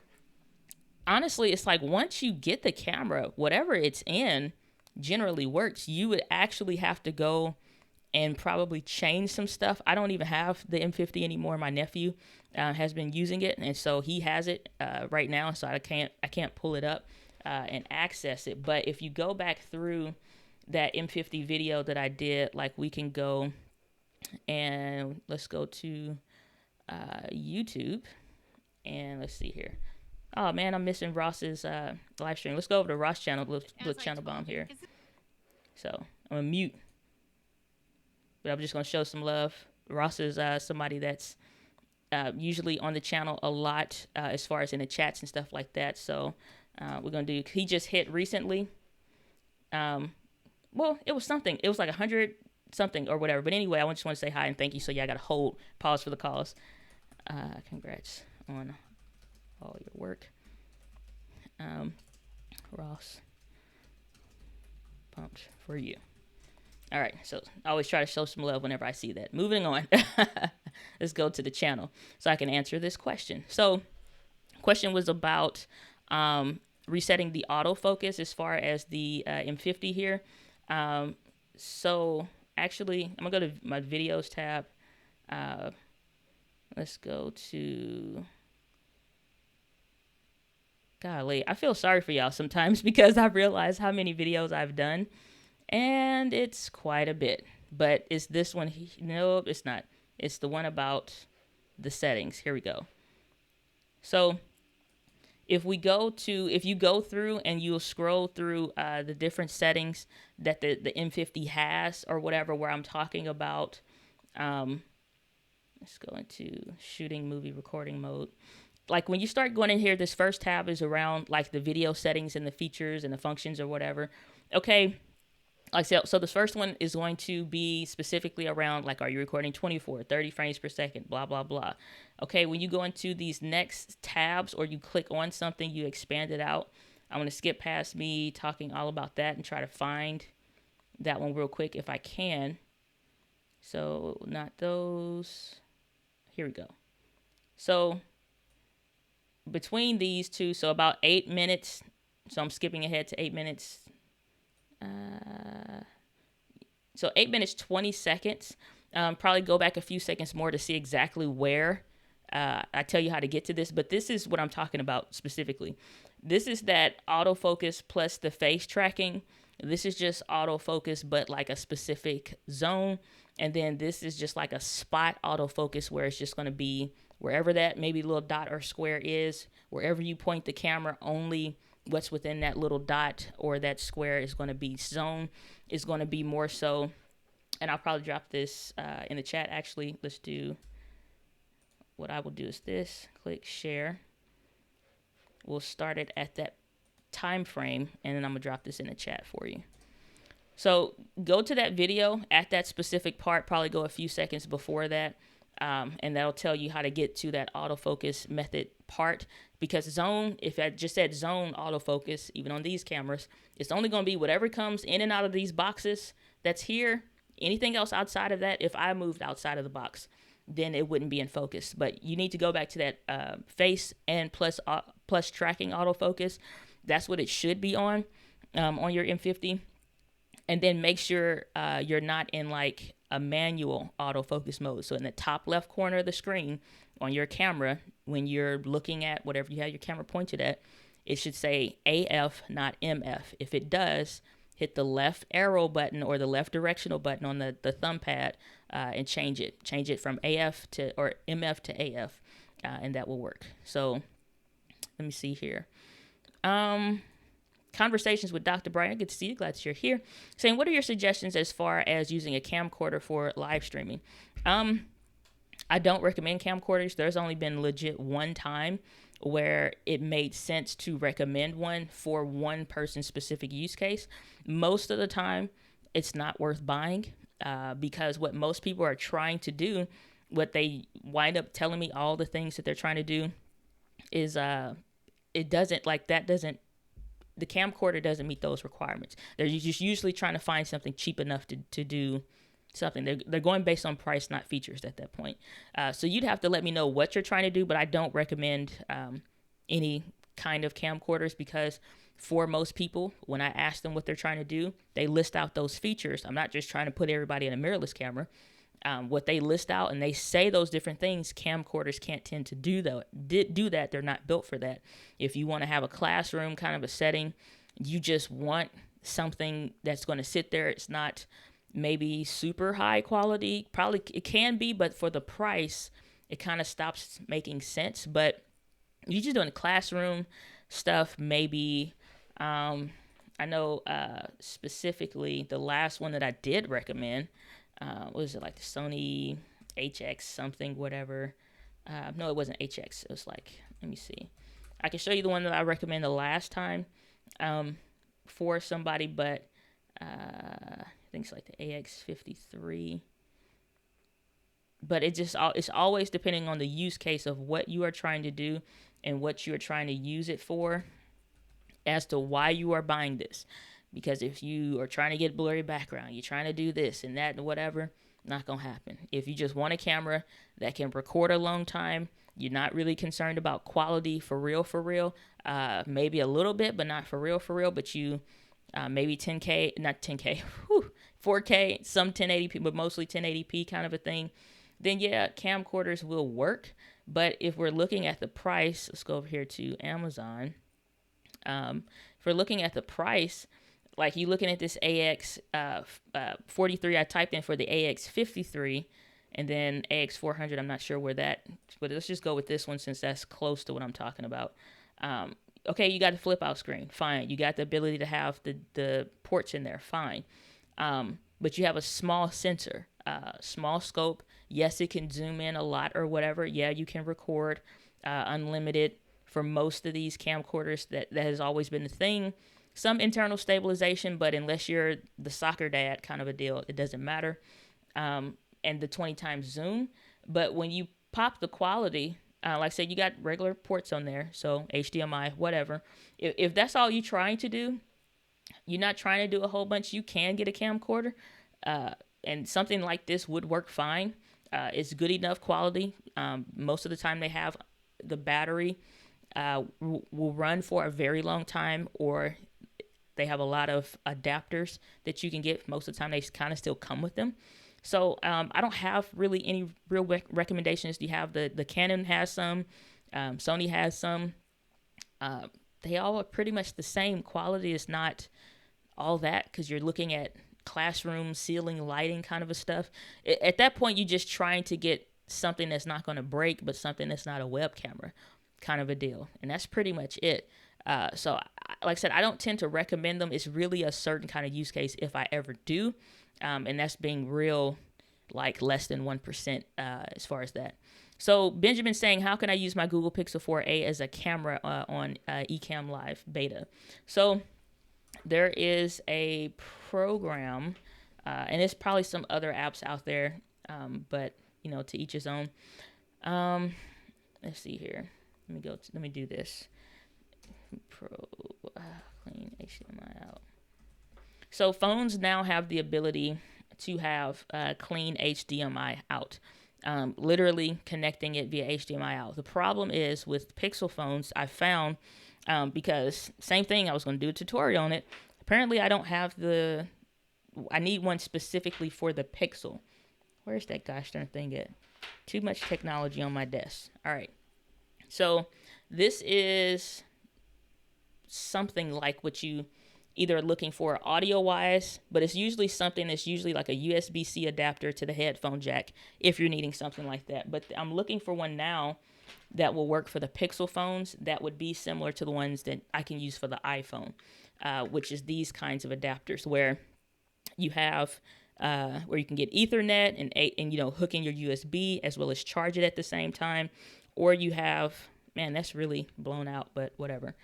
honestly, it's like once you get the camera, whatever it's in generally works. You would actually have to go and probably change some stuff. I don't even have the M50 anymore. My nephew has been using it, and so he has it right now. So I can't pull it up and access it. But if you go back through that M50 video that I did, like we can go and let's go to YouTube, and let's see here. Oh man, I'm missing Ross's live stream. Let's go over to Ross channel, little channel bomb here. So I'm gonna mute, but I'm just gonna show some love. Ross is somebody that's usually on the channel a lot as far as in the chats and stuff like that. So we're gonna do. He just hit recently. Well, it was something. It was like 100 something or whatever. But anyway, I just want to say hi and thank you. So yeah, I gotta pause for the calls. Congrats on all your work. Ross, pumped for you. All right, so I always try to show some love whenever I see that. Moving on. Let's go to the channel so I can answer this question. So question was about resetting the autofocus as far as the M50 here. So actually, I'm gonna go to my videos tab. Let's go to, golly, I feel sorry for y'all sometimes because I realize how many videos I've done, and it's quite a bit. But is this one? No, it's not. It's the one about the settings. Here we go. So if you go through and you'll scroll through the different settings that the M50 has or whatever, where I'm talking about, let's go into shooting movie recording mode. Like when you start going in here, this first tab is around like the video settings and the features and the functions or whatever. Okay. Like so the first one is going to be specifically around like, are you recording 24, 30 frames per second, blah, blah, blah. Okay, when you go into these next tabs or you click on something, you expand it out. I'm going to skip past me talking all about that and try to find that one real quick if I can. So not those. Here we go. So between these two, so about 8 minutes. So I'm skipping ahead to 8 minutes. So 8 minutes, 20 seconds. Probably go back a few seconds more to see exactly where I tell you how to get to this, but this is what I'm talking about specifically. This is that autofocus plus the face tracking. This is just autofocus, but like a specific zone. And then this is just like a spot autofocus where it's just going to be wherever that maybe little dot or square is, wherever you point the camera, only what's within that little dot or that square is going to be zone, is going to be more so. And I'll probably drop this in the chat. Actually, let's do, what I will do is this, click share. We'll start it at that time frame, and then I'm gonna drop this in the chat for you. So go to that video at that specific part, probably go a few seconds before that, and that'll tell you how to get to that autofocus method part. Because zone, if I just said zone autofocus, even on these cameras, it's only gonna be whatever comes in and out of these boxes that's here. Anything else outside of that, if I moved outside of the box, then it wouldn't be in focus. But you need to go back to that face and plus tracking autofocus. That's what it should be on your M50. And then make sure you're not in like a manual autofocus mode. So in the top left corner of the screen on your camera, when you're looking at whatever you have your camera pointed at, it should say AF, not MF. If it does, hit the left arrow button or the left directional button on the thumb pad and change it. Change it from AF to, or MF to AF, and that will work. So let me see here. Conversations with Dr. Brian. Good to see you. Glad that you're here. Saying, what are your suggestions as far as using a camcorder for live streaming? I don't recommend camcorders. There's only been legit one time where it made sense to recommend one for one person's specific use case. Most of the time, it's not worth buying because what most people are trying to do, what they wind up telling me, all the things that they're trying to do is the camcorder doesn't meet those requirements. They're just usually trying to find something cheap enough to do something. They're going based on price, not features at that point. So you'd have to let me know what you're trying to do, but I don't recommend any kind of camcorders because for most people, when I ask them what they're trying to do, they list out those features. I'm not just trying to put everybody in a mirrorless camera. What they list out and they say those different things, camcorders can't tend to do that. They're not built for that. If you want to have a classroom kind of a setting, you just want something that's going to sit there. It's not maybe super high quality. Probably it can be, but for the price, it kind of stops making sense. But you're just doing classroom stuff, maybe. I know specifically the last one that I did recommend, what was it, like the Sony HX something, whatever. No, it wasn't HX. It was like, let me see. I can show you the one that I recommend the last time for somebody, but I think it's like the AX53. But it's always depending on the use case of what you are trying to do and what you are trying to use it for as to why you are buying this. Because if you are trying to get blurry background, you're trying to do this and that and whatever, not going to happen. If you just want a camera that can record a long time, you're not really concerned about quality for real, maybe a little bit, but not for real, but you maybe 10K, not 10K, 4K, some 1080p, but mostly 1080p kind of a thing, then yeah, camcorders will work. But if we're looking at the price, let's go over here to Amazon. If we're looking at the price, like you looking at this AX 43, I typed in for the AX 53 and then AX 400. I'm not sure where that, but let's just go with this one since that's close to what I'm talking about. Okay, you got the flip out screen, fine. You got the ability to have the ports in there, fine. But you have a small sensor, small scope. Yes, it can zoom in a lot or whatever. Yeah, you can record unlimited for most of these camcorders. That has always been the thing. Some internal stabilization, but unless you're the soccer dad kind of a deal, it doesn't matter. And the 20 times zoom. But when you pop the quality, like I said, you got regular ports on there, so HDMI, whatever. If that's all you're trying to do, you're not trying to do a whole bunch, you can get a camcorder. And something like this would work fine. It's good enough quality. Most of the time they have the battery will run for a very long time, or they have a lot of adapters that you can get. Most of the time they kind of still come with them. So I don't have really any real recommendations. You have the Canon has some, Sony has some. They all are pretty much the same. Quality is not all that because you're looking at classroom ceiling lighting kind of a stuff. At that point, you're just trying to get something that's not going to break, but something that's not a web camera kind of a deal. And that's pretty much it. So like I said, I don't tend to recommend them. It's really a certain kind of use case if I ever do. And that's being real, like less than 1% as far as that. So Benjamin's saying, how can I use my Google Pixel 4a as a camera on Ecamm Live beta? So there is a program, and there's probably some other apps out there, but to each his own. Let's see here. Let me do this. Clean HDMI out. So phones now have the ability to have clean HDMI out. Literally connecting it via HDMI out. The problem is with Pixel phones, I found, because same thing, I was going to do a tutorial on it. Apparently, I don't have I need one specifically for the Pixel. Where's that gosh darn thing at? Too much technology on my desk. All right. So this is something like what you either looking for audio-wise, but it's usually something that's usually like a USB-C adapter to the headphone jack if you're needing something like that. But I'm looking for one now that will work for the Pixel phones that would be similar to the ones that I can use for the iPhone, which is these kinds of adapters where you have where you can get Ethernet and hook in your USB as well as charge it at the same time, or you have, man, that's really blown out, but whatever.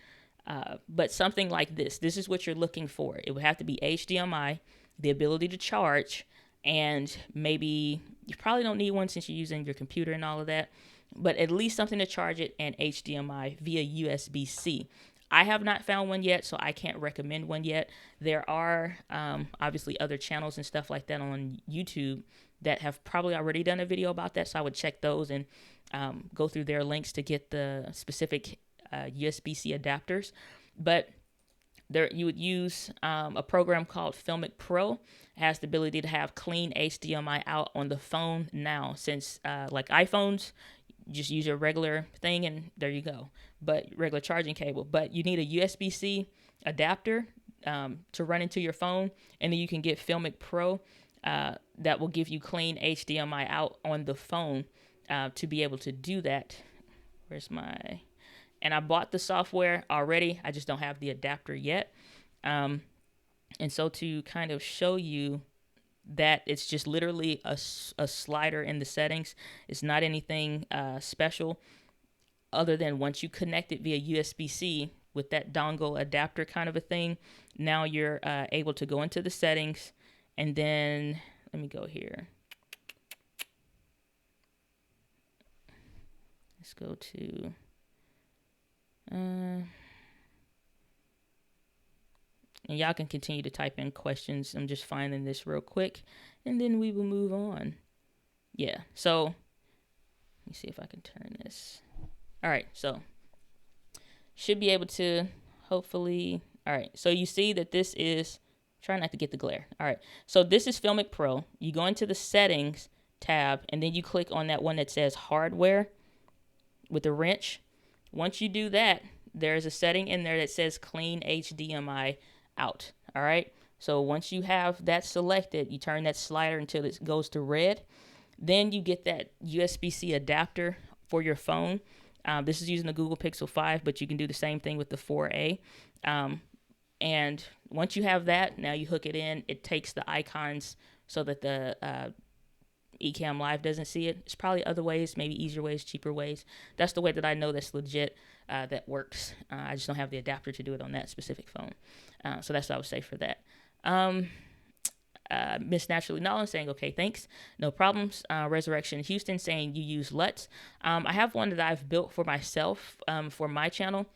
But something like this is what you're looking for. It would have to be HDMI, the ability to charge, and maybe you probably don't need one since you're using your computer and all of that, but at least something to charge it and HDMI via USB-C. I have not found one yet, so I can't recommend one yet. There are obviously other channels and stuff like that on YouTube that have probably already done a video about that, so I would check those and go through their links to get the specific USB-C adapters. But there you would use a program called Filmic Pro. It has the ability to have clean HDMI out on the phone now, since like iPhones, you just use your regular thing and there you go, but regular charging cable. But you need a USB-C adapter to run into your phone, and then you can get Filmic Pro that will give you clean HDMI out on the phone to be able to do that. And I bought the software already. I just don't have the adapter yet. And so to kind of show you that it's just literally a slider in the settings. It's not anything special other than once you connect it via USB-C with that dongle adapter kind of a thing, now you're able to go into the settings, and then let me go here. Let's go to and y'all can continue to type in questions. I'm just finding this real quick, and then we will move on. Yeah, so let me see if I can turn this. All right, so should be able to hopefully. All right, so you see that this is, try not to get the glare. All right, so this is Filmic Pro. You go into the settings tab, and then you click on that one that says hardware with the wrench. Once you do that, there's a setting in there that says clean HDMI out. All right. So once you have that selected, you turn that slider until it goes to red. Then you get that USB-C adapter for your phone. This is using the Google Pixel 5, but you can do the same thing with the 4a. And once you have that, now you hook it in. It takes the icons so that the Ecamm Live doesn't see it. There's probably other ways, maybe easier ways, cheaper ways. That's the way that I know that's legit, that works. I just don't have the adapter to do it on that specific phone. So that's what I would say for that. Miss Naturally Nolan saying, okay, thanks. No problems. Resurrection Houston saying you use LUTs. I have one that I've built for myself for my channel.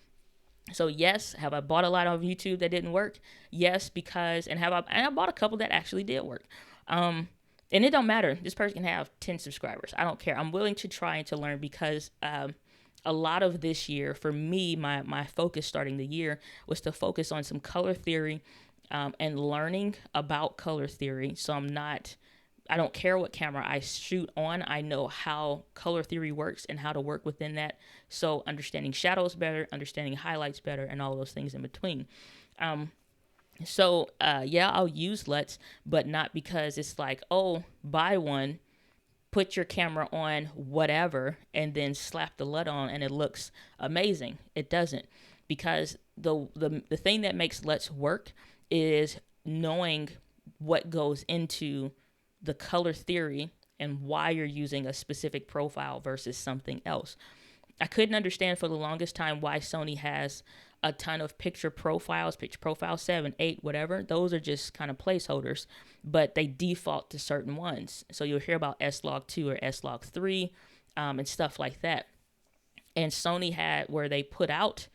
So yes, have I bought a lot on YouTube that didn't work? Yes, because, and I bought a couple that actually did work. And it don't matter. This person can have 10 subscribers. I don't care. I'm willing to try and to learn because a lot of this year, for me, my focus starting the year was to focus on some color theory and learning about color theory. So I'm not I don't care what camera I shoot on. I know how color theory works and how to work within that. So understanding shadows better, understanding highlights better, and all those things in between. Yeah, I'll use LUTs, but not because it's like, oh, buy one, put your camera on whatever, and then slap the LUT on and it looks amazing. It doesn't, because the thing that makes LUTs work is knowing what goes into the color theory and why you're using a specific profile versus something else. I couldn't understand for the longest time why Sony has a ton of picture profiles, picture profile 7, 8, whatever. Those are just kind of placeholders, but they default to certain ones. So you'll hear about S-Log2 or S-Log3 and stuff like that. And Sony had where they put out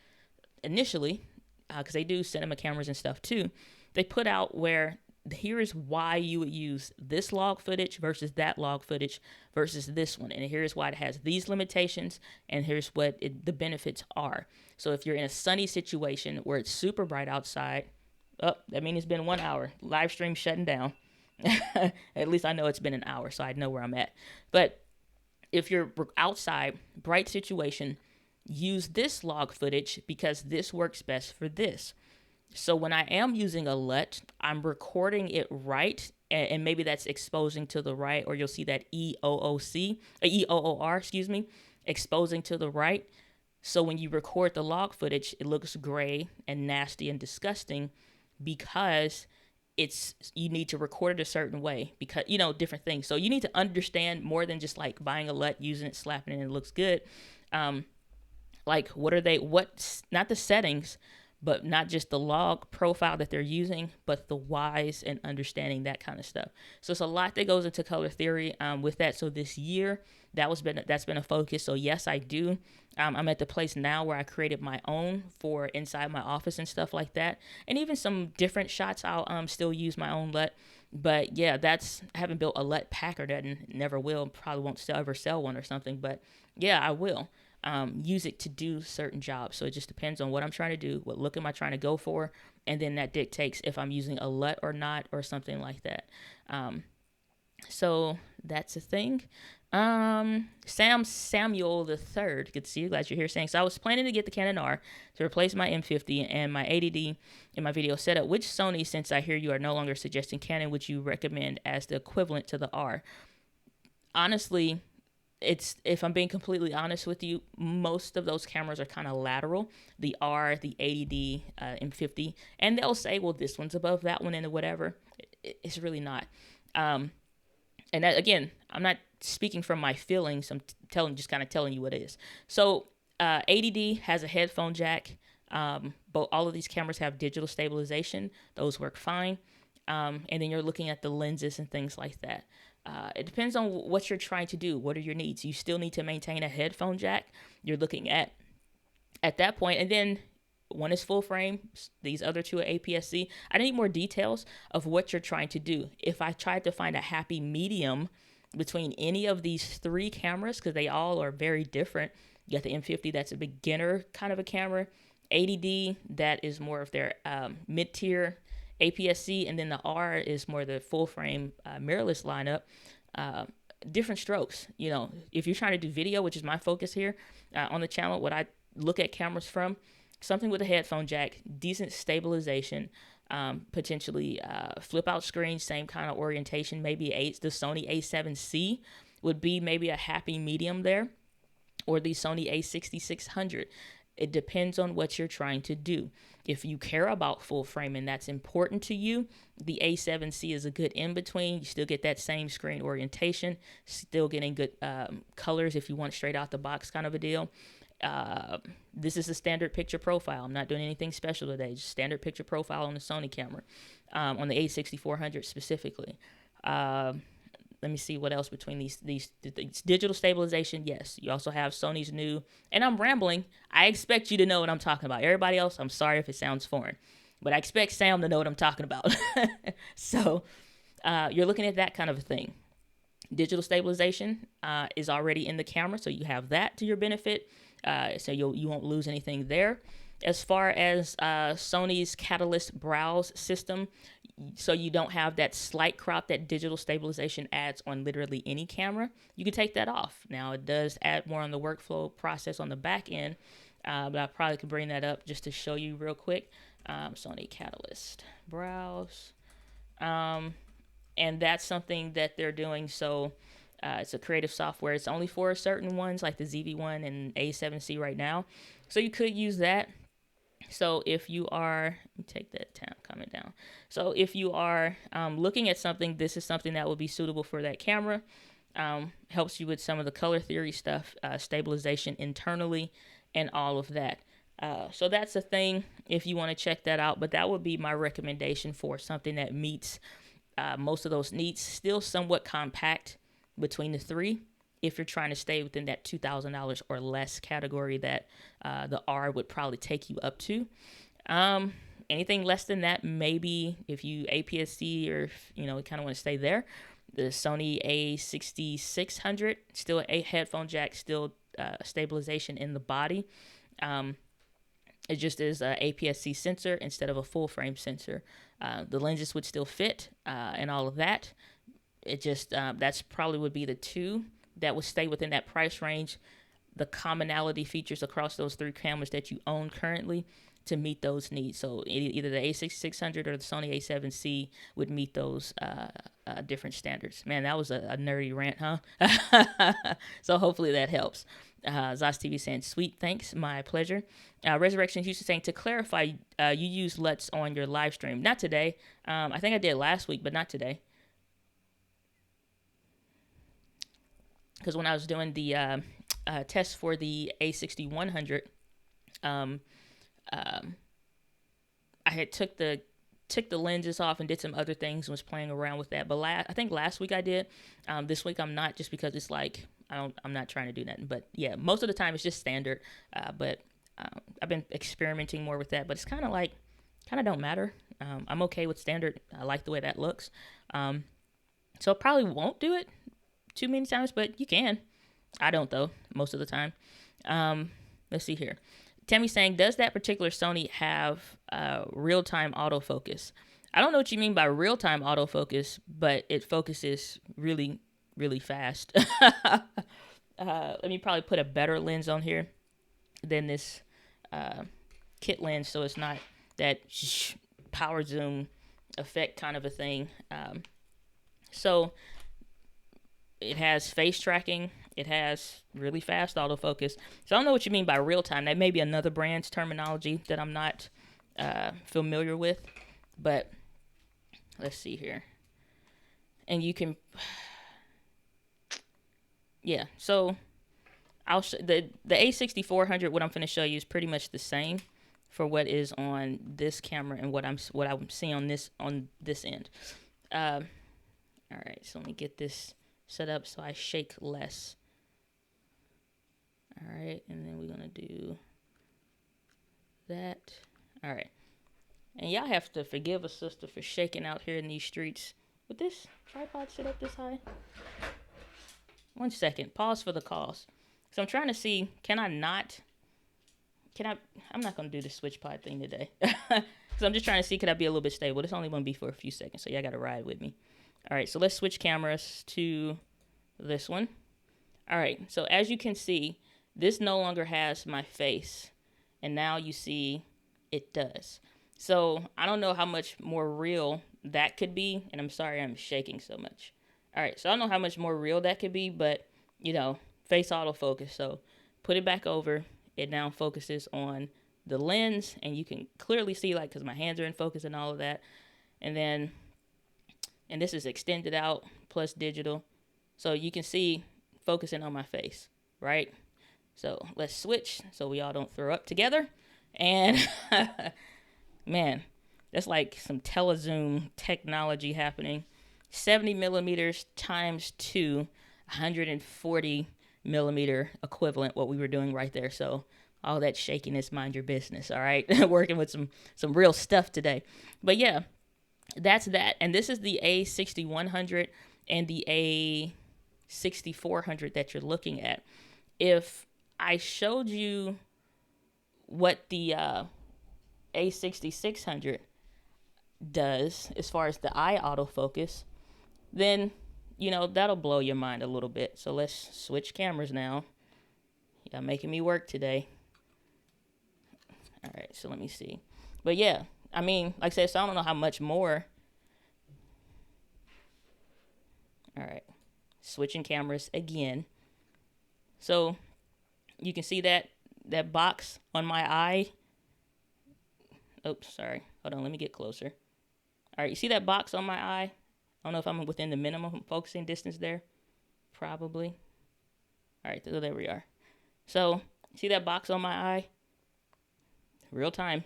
initially, because they do cinema cameras and stuff too, they put out where here is why you would use this log footage versus that log footage versus this one. And here's why it has these limitations, and here's what the benefits are. So if you're in a sunny situation where it's super bright outside, that means it's been 1 hour. Live stream shutting down. At least I know it's been an hour, so I know where I'm at. But if you're outside, bright situation, use this log footage because this works best for this. So when I am using a LUT, I'm recording it right, and maybe that's exposing to the right, or you'll see that EOOR, exposing to the right. So when you record the log footage, it looks gray and nasty and disgusting because you need to record it a certain way because, different things. So you need to understand more than just like buying a LUT, using it, slapping it, and it looks good. Like not the settings, but not just the log profile that they're using, but the whys and understanding that kind of stuff. So it's a lot that goes into color theory with that. So this year, that's been a focus. So yes, I do. I'm at the place now where I created my own for inside my office and stuff like that. And even some different shots, I'll still use my own LUT. But yeah, I haven't built a LUT Packard and never will. Probably won't ever sell one or something. But yeah, I will. Use it to do certain jobs. So it just depends on what I'm trying to do, what look am I trying to go for, and then that dictates if I'm using a LUT or not or something like that. So that's a thing. Samuel the Third, good to see you, glad you're here, saying, so I was planning to get the Canon R to replace my M50 and my ADD in my video setup. Which Sony, since I hear you are no longer suggesting Canon, would you recommend as the equivalent to the R? Honestly, if I'm being completely honest with you, most of those cameras are kind of lateral. The R, the ADD, M50, and they'll say, well, this one's above that one and whatever. It's really not. And that, again, I'm not speaking from my feelings. I'm just kind of telling you what it is. So ADD has a headphone jack. But all of these cameras have digital stabilization. Those work fine. And then you're looking at the lenses and things like that. It depends on what you're trying to do. What are your needs? You still need to maintain a headphone jack. You're looking at that point. And then one is full frame. These other two are APS-C. I need more details of what you're trying to do. If I tried to find a happy medium between any of these three cameras, because they all are very different. You got the M50, that's a beginner kind of a camera. ADD, that is more of their mid-tier APS-C, and then the R is more the full-frame mirrorless lineup. Different strokes. If you're trying to do video, which is my focus here on the channel, what I look at cameras from, something with a headphone jack, decent stabilization, potentially flip-out screen, same kind of orientation, maybe the Sony A7C would be maybe a happy medium there, or the Sony A6600. It depends on what you're trying to do. If you care about full frame and that's important to you, the A7C is a good in-between. You still get that same screen orientation, still getting good colors if you want straight out the box kind of a deal. This is a standard picture profile. I'm not doing anything special today, just standard picture profile on the Sony camera, on the A6400 specifically. Let me see what else between these digital stabilization. Yes, you also have Sony's new, and I'm rambling. I expect you to know what I'm talking about. Everybody else, I'm sorry if it sounds foreign, but I expect Sam to know what I'm talking about. So you're looking at that kind of a thing. Digital stabilization is already in the camera, so you have that to your benefit. So you won't lose anything there. As far as Sony's Catalyst browse system, so you don't have that slight crop that digital stabilization adds on literally any camera. You can take that off. Now, it does add more on the workflow process on the back end, but I probably could bring that up just to show you real quick. Sony Catalyst, browse. And that's something that they're doing. So it's a creative software. It's only for certain ones like the ZV-1 and A7C right now. So you could use that. So if you are, let me take that comment down. So if you are looking at something, this is something that will be suitable for that camera. Helps you with some of the color theory stuff, stabilization internally, and all of that. So that's a thing if you want to check that out. But that would be my recommendation for something that meets most of those needs. Still somewhat compact between the three, if you're trying to stay within that $2,000 or less category that the R would probably take you up to. Anything less than that, maybe if you APS-C or kind of want to stay there, the Sony A6600, still a headphone jack, still stabilization in the body. It just is a APS-C sensor instead of a full frame sensor. The lenses would still fit and all of that. It just that's probably would be the two that would stay within that price range. The commonality features across those three cameras that you own currently to meet those needs. So either the A6600 or the Sony A7C would meet those different standards. Man, that was a nerdy rant, huh? So hopefully that helps. Zos TV saying, sweet, thanks, my pleasure. Resurrection Houston saying, to clarify, you use LUTs on your live stream. Not today. I think I did last week, but not today. Because when I was doing the test for the A6100, I had took the lenses off and did some other things and was playing around with that. But I think last week I did. This week I'm not, just because it's like I'm not trying to do nothing. But yeah, most of the time it's just standard. But I've been experimenting more with that. But it's kind of don't matter. I'm okay with standard. I like the way that looks. So I probably won't do it too many times, but you can. I don't, though, most of the time. Let's see here. Tammy's saying, does that particular Sony have real-time autofocus? I don't know what you mean by real-time autofocus, but it focuses really, really fast. Let me probably put a better lens on here than this kit lens, so it's not that power zoom effect kind of a thing. So it has face tracking. It has really fast autofocus. So I don't know what you mean by real time. That may be another brand's terminology that I'm not familiar with. But let's see here. And you can, yeah. So the A6400. What I'm going to show you is pretty much the same for what is on this camera and what I'm seeing on this end. All right. So let me get this set up so I shake less. All right, and then we're gonna do that. All right, and y'all have to forgive a sister for shaking out here in these streets. Would this tripod sit up this high? 1 second, pause for the cause. So I'm trying to see, I'm not gonna do the switch pod thing today. So I'm just trying to see, could I be a little bit stable? It's only gonna be for a few seconds, so y'all gotta ride with me. All right, so let's switch cameras to this one. All right, so as you can see, this no longer has my face, and now you see it does. So I don't know how much more real that could be, and I'm sorry I'm shaking so much. All right, so I don't know how much more real that could be, but, face autofocus. So put it back over. It now focuses on the lens, and you can clearly see, because my hands are in focus and all of that. And this is extended out plus digital. So you can see focusing on my face, right? So let's switch so we all don't throw up together. And man, that's like some telezoom technology happening. 70 millimeters times 2, 140 millimeter equivalent, what we were doing right there. So all that shakiness, mind your business, all right? Working with some real stuff today. But yeah, that's that. And this is the A6100 and the A6400 that you're looking at. If I showed you what the A6600, does as far as the eye autofocus, then, that'll blow your mind a little bit. So let's switch cameras now. Y'all making me work today. All right, so let me see. But yeah, I mean, like I said, so I don't know how much more. All right, switching cameras again. So you can see that box on my eye. Oops, sorry. Hold on, let me get closer. All right, you see that box on my eye? I don't know if I'm within the minimum focusing distance there. Probably. All right, so there we are. So, see that box on my eye? Real time.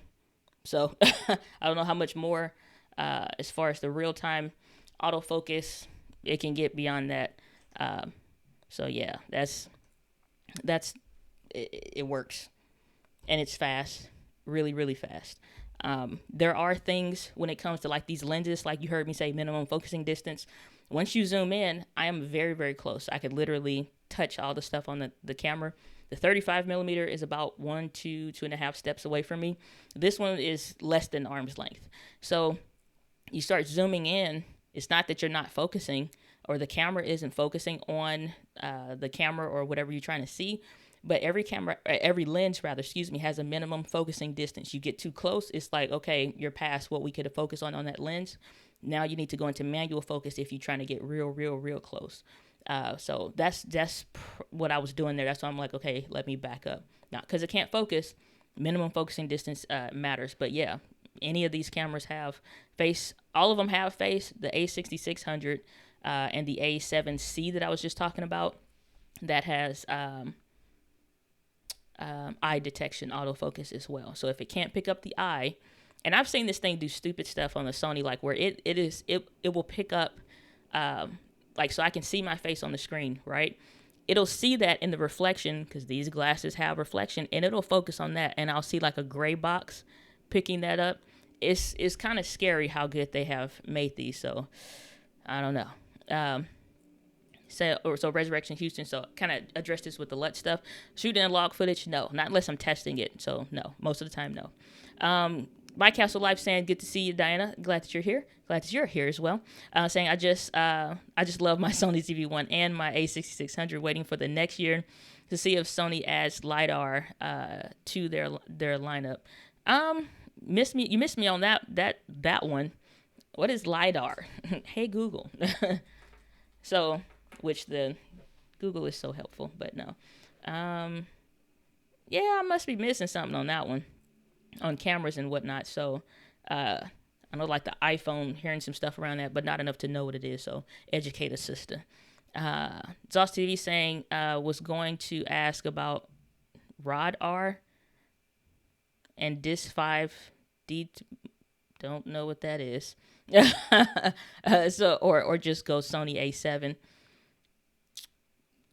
So, I don't know how much more as far as the real time autofocus it can get beyond that. So yeah, that's it works, and it's fast, really, really fast. There are things when it comes to like these lenses, like you heard me say, minimum focusing distance. Once you zoom in, I am very, very close. I could literally touch all the stuff on the camera. The 35 millimeter is about 2.5 steps away from me. This one is less than arm's length. So you start zooming in, it's not that you're not focusing or the camera isn't focusing on the camera or whatever you're trying to see, but every lens has a minimum focusing distance. You get too close, it's like, okay, you're past what we could have focused on that lens. Now you need to go into manual focus if you're trying to get real close. So that's what I was doing there. That's why I'm like, okay, let me back up. Now, because it can't focus, minimum focusing distance matters. But yeah, any of these cameras have face. All of them have face. The A6600 and the A7C that I was just talking about, that has eye detection autofocus as well. So if it can't pick up the eye, and I've seen this thing do stupid stuff on the Sony, like where it will pick up. Like, so I can see my face on the screen, right? It'll see that in the reflection, because these glasses have reflection, and it'll focus on that, and I'll see like a gray box picking that up. It's kind of scary how good they have made these, so I don't know. So Resurrection Houston, so kind of address this with the LUT stuff. Shooting in log footage, no, not unless I'm testing it, so no, most of the time, no. My Castle Life saying, good to see you, Diana. Glad that you're here. Glad that you're here as well. Saying, I just love my Sony ZV-1 and my A6600. Waiting for the next year to see if Sony adds LiDAR to their lineup. You missed me on that one. What is LiDAR? Hey Google. So, which the Google is so helpful, but no. Yeah, I must be missing something on that one. On cameras and whatnot, so I know like the iPhone, hearing some stuff around that, but not enough to know what it is, so educate a sister. Zoss TV saying, was going to ask about Rod R and Dis 5D, don't know what that is. So, or just go Sony A7.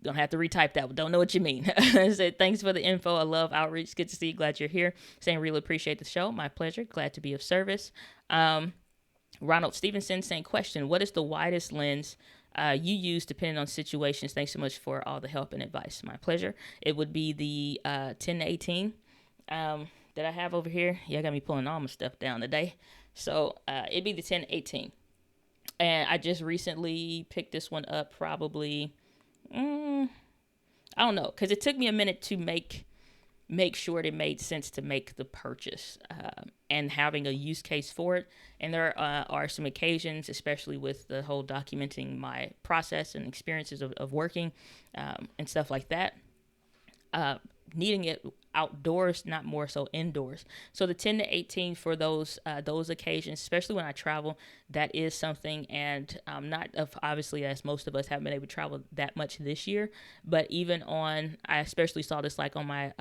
Gonna have to retype that one. Don't know what you mean. Said, thanks for the info. I love outreach. Good to see you. Glad you're here. Saying, really appreciate the show. My pleasure. Glad to be of service. Ronald Stevenson saying, question, what is the widest lens you use depending on situations? Thanks so much for all the help and advice. My pleasure. It would be the 10-18 that I have over here. Yeah, I got me pulling all my stuff down today. So it'd be the 10-18. And I just recently picked this one up probably... I don't know, because it took me a minute to make sure it made sense to make the purchase and having a use case for it. And there are some occasions, especially with the whole documenting my process and experiences of working and stuff like that, needing it outdoors, not more so indoors. So the 10-18 for those occasions, especially when I travel, that is something. And obviously, as most of us haven't been able to travel that much this year, but even I especially saw this like on my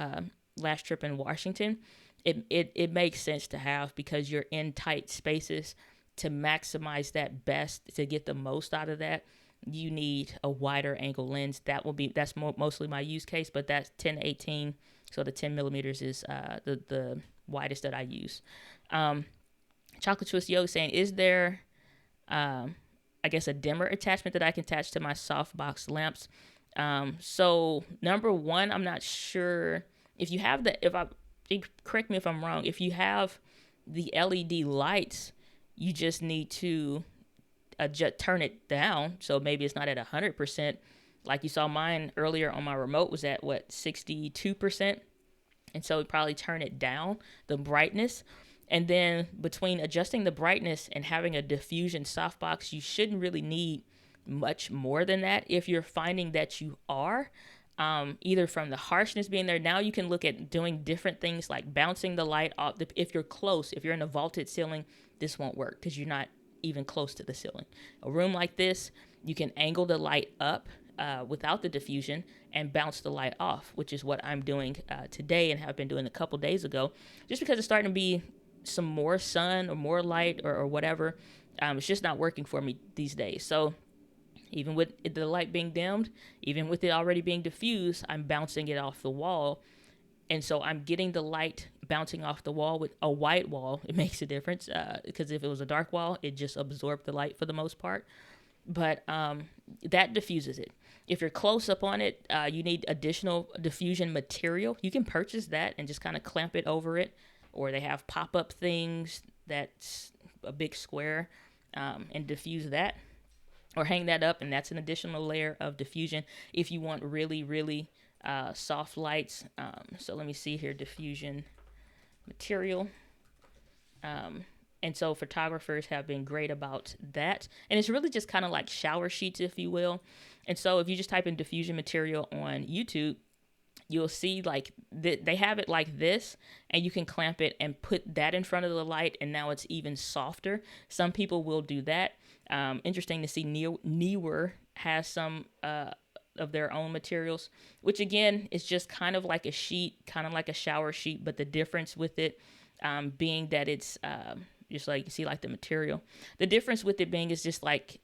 last trip in Washington, it makes sense to have, because you're in tight spaces. To maximize that best, to get the most out of that, you need a wider angle lens. That's mostly my use case, but that's 10-18. So the 10 millimeters is the widest that I use. Chocolate Twist Yo saying, is there, I guess, a dimmer attachment that I can attach to my softbox lamps? So number one, I'm not sure if you have correct me if I'm wrong, if you have the LED lights, You just need to turn it down. So maybe it's not at 100%. Like you saw mine earlier on my remote was at 62%. And so we probably turn it down, the brightness. And then between adjusting the brightness and having a diffusion softbox, you shouldn't really need much more than that. If you're finding that you are, either from the harshness being there, now you can look at doing different things like bouncing the light off. If you're close, if you're in a vaulted ceiling, this won't work because you're not even close to the ceiling. A room like this, you can angle the light up without the diffusion and bounce the light off, which is what I'm doing today and have been doing a couple days ago, just because it's starting to be some more sun or more light or whatever. It's just not working for me these days. So even with the light being dimmed, even with it already being diffused, I'm bouncing it off the wall. And so I'm getting the light bouncing off the wall. With a white wall, it makes a difference because if it was a dark wall, it just absorbed the light for the most part. But that diffuses it. If you're close up on it, you need additional diffusion material. You can purchase that and just kind of clamp it over it. Or they have pop-up things that's a big square and diffuse that. Or hang that up, and that's an additional layer of diffusion if you want really, really soft lights. So let me see here, diffusion material. And so photographers have been great about that. And it's really just kind of like shower sheets, if you will. And so if you just type in diffusion material on YouTube, you'll see like they have it like this, and you can clamp it and put that in front of the light, and now it's even softer. Some people will do that. Interesting to see Newer has some of their own materials, which again is just kind of like a sheet, kind of like a shower sheet, but the difference with it being that it's just like you see like the material. The difference with it being is just like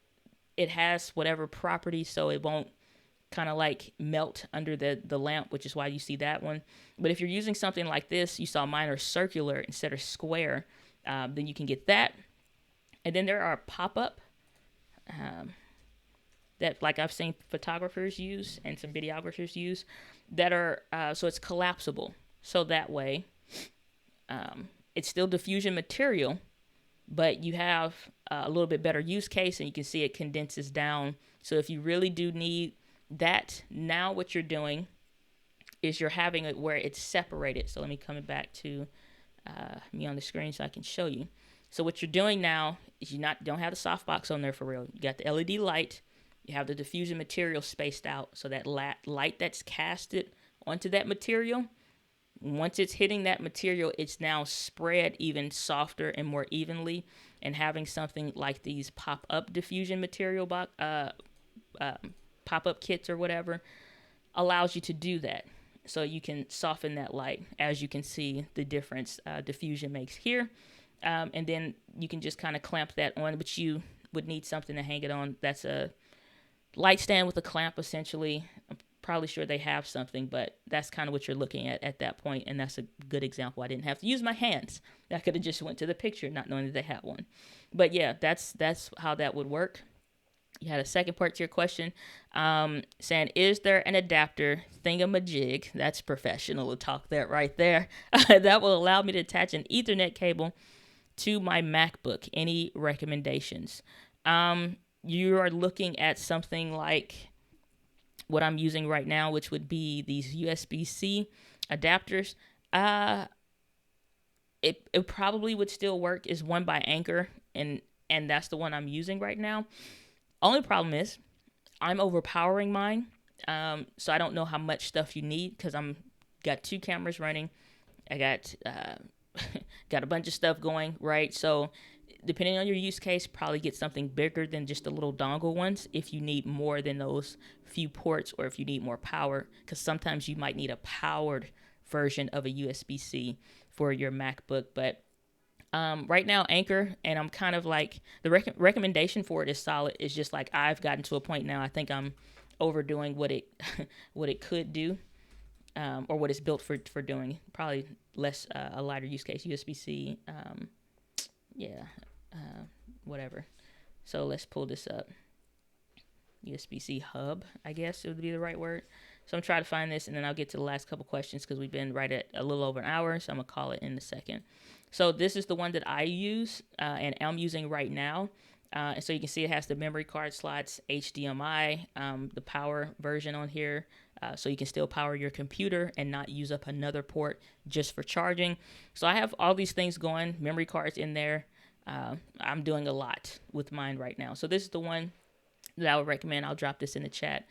it has whatever property, so it won't kind of like melt under the lamp, which is why you see that one. But if you're using something like this, you saw mine are circular instead of square, then you can get that. And then there are pop-up that like I've seen photographers use and some videographers use that are, so it's collapsible. So that way it's still diffusion material, but you have a little bit better use case, and you can see it condenses down. So if you really do need that, now what you're doing is you're having it where it's separated. So let me come back to me on the screen so I can show you. So what you're doing now is you don't have the softbox on there for real. You got the LED light. You have the diffusion material spaced out. So that light that's casted onto that material, once it's hitting that material, it's now spread even softer and more evenly. And having something like these pop-up diffusion material pop-up kits or whatever allows you to do that. So you can soften that light, as you can see the difference diffusion makes here. And then you can just kind of clamp that on, but you would need something to hang it on. That's a light stand with a clamp, essentially. I'm probably sure they have something, but that's kind of what you're looking at that point, and that's a good example. I didn't have to use my hands. I could have just went to the picture not knowing that they had one. But yeah, that's how that would work. You had a second part to your question saying, is there an adapter thingamajig, that's professional talk that right there, that will allow me to attach an Ethernet cable to my MacBook? Any recommendations? You are looking at something like what I'm using right now, which would be these USB-C adapters. It probably would still work. Is one by Anker, and that's the one I'm using right now. Only problem is I'm overpowering mine, so I don't know how much stuff you need because I'm got two cameras running. I got got a bunch of stuff going, right? So depending on your use case, probably get something bigger than just the little dongle ones if you need more than those few ports, or if you need more power, because sometimes you might need a powered version of a USB-C for your MacBook. But right now, Anker, and I'm kind of like, the recommendation for it is solid. It's just like I've gotten to a point now, I think I'm overdoing what it what it could do, or what it's built for doing. Probably less a lighter use case, USB-C, whatever. So let's pull this up. USB-C hub, I guess it would be the right word. So I'm trying to find this, and then I'll get to the last couple questions because we've been right at a little over an hour. So I'm gonna call it in a second. So this is the one that I use and I'm using right now. And so you can see it has the memory card slots, HDMI, the power version on here. So you can still power your computer and not use up another port just for charging. So I have all these things going, memory cards in there. I'm doing a lot with mine right now. So this is the one that I would recommend. I'll drop this in the chat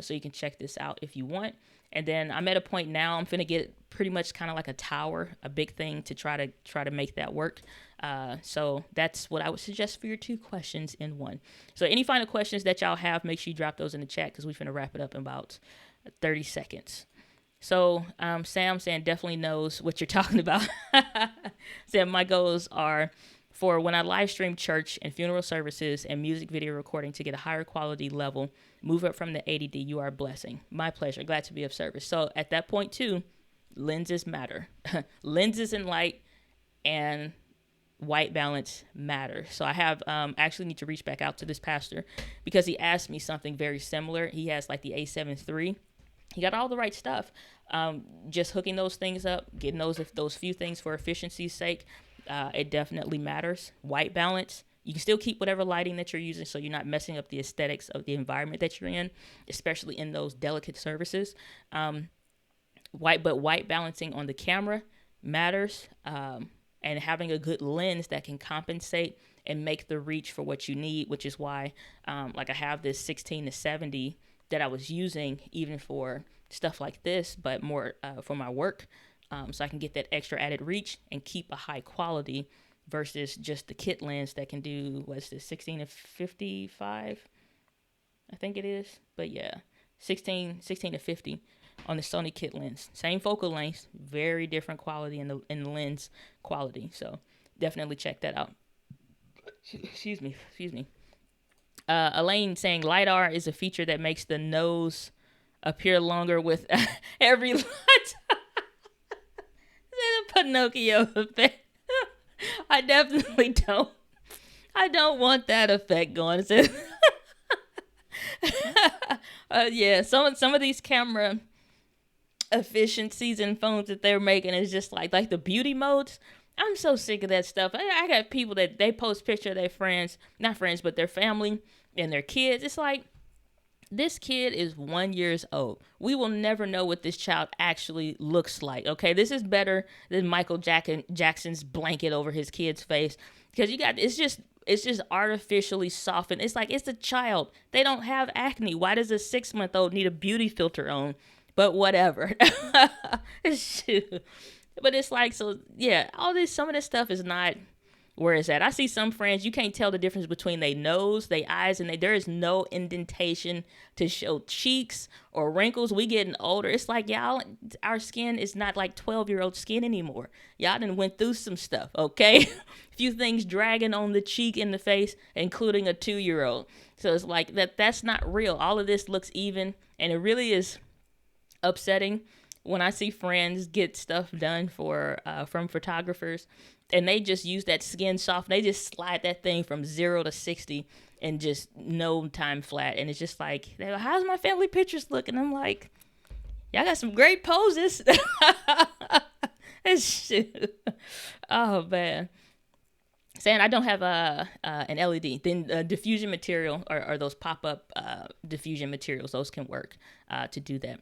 so you can check this out if you want. And then I'm at a point now, I'm finna get pretty much kind of like a tower, a big thing to try to make that work. So that's what I would suggest for your 2 questions in one. So any final questions that y'all have, make sure you drop those in the chat because we're finna wrap it up in about 30 seconds. So Sam saying definitely knows what you're talking about. Saying my goals are for when I live stream church and funeral services and music video recording to get a higher quality level, move up from the 80D. You are a blessing. My pleasure. Glad to be of service. So at that point too, lenses matter. Lenses and light and white balance matter. So I have actually need to reach back out to this pastor because he asked me something very similar. He has like the A7 III. He got all the right stuff. Just hooking those things up, getting those few things for efficiency's sake. It definitely matters. White balance. You can still keep whatever lighting that you're using so you're not messing up the aesthetics of the environment that you're in, especially in those delicate services. White balancing on the camera matters. And having a good lens that can compensate and make the reach for what you need, which is why like I have this 16-70 that I was using even for stuff like this, but more for my work. So I can get that extra added reach and keep a high quality versus just the kit lens that can do, what's this, 16-55, I think it is. But yeah, 16-50 on the Sony kit lens. Same focal length, very different quality in the lens quality. So definitely check that out. Excuse me. Elaine saying LiDAR is a feature that makes the nose appear longer with every light. Pinocchio effect. I definitely don't. I don't want that effect going. Yeah, some of these camera efficiencies and phones that they're making is just like the beauty modes. I'm so sick of that stuff. I got people that they post picture of their friends, not friends, but their family and their kids. It's like, this kid is 1 year old. We will never know what this child actually looks like. Okay, this is better than Michael Jackson's blanket over his kid's face because it's just artificially softened. It's like it's a child. They don't have acne. Why does a 6-month-old need a beauty filter on? But whatever. Shoot. But it's like, so yeah, some of this stuff is not where it's at. I see some friends, you can't tell the difference between their nose, their eyes, and there is no indentation to show cheeks or wrinkles. We getting older. It's like, y'all, our skin is not like 12-year-old skin anymore. Y'all done went through some stuff, okay? Few things dragging on the cheek and the face, including a 2-year-old. So it's like, that's not real. All of this looks even, and it really is upsetting when I see friends get stuff done from photographers and they just use that skin soft. They just slide that thing from 0 to 60 in just no time flat. And it's just like, they're like, how's my family pictures look? And I'm like, y'all got some great poses. Shoot. Oh, man. Saying I don't have an LED. Then diffusion material or those pop-up diffusion materials, those can work to do that.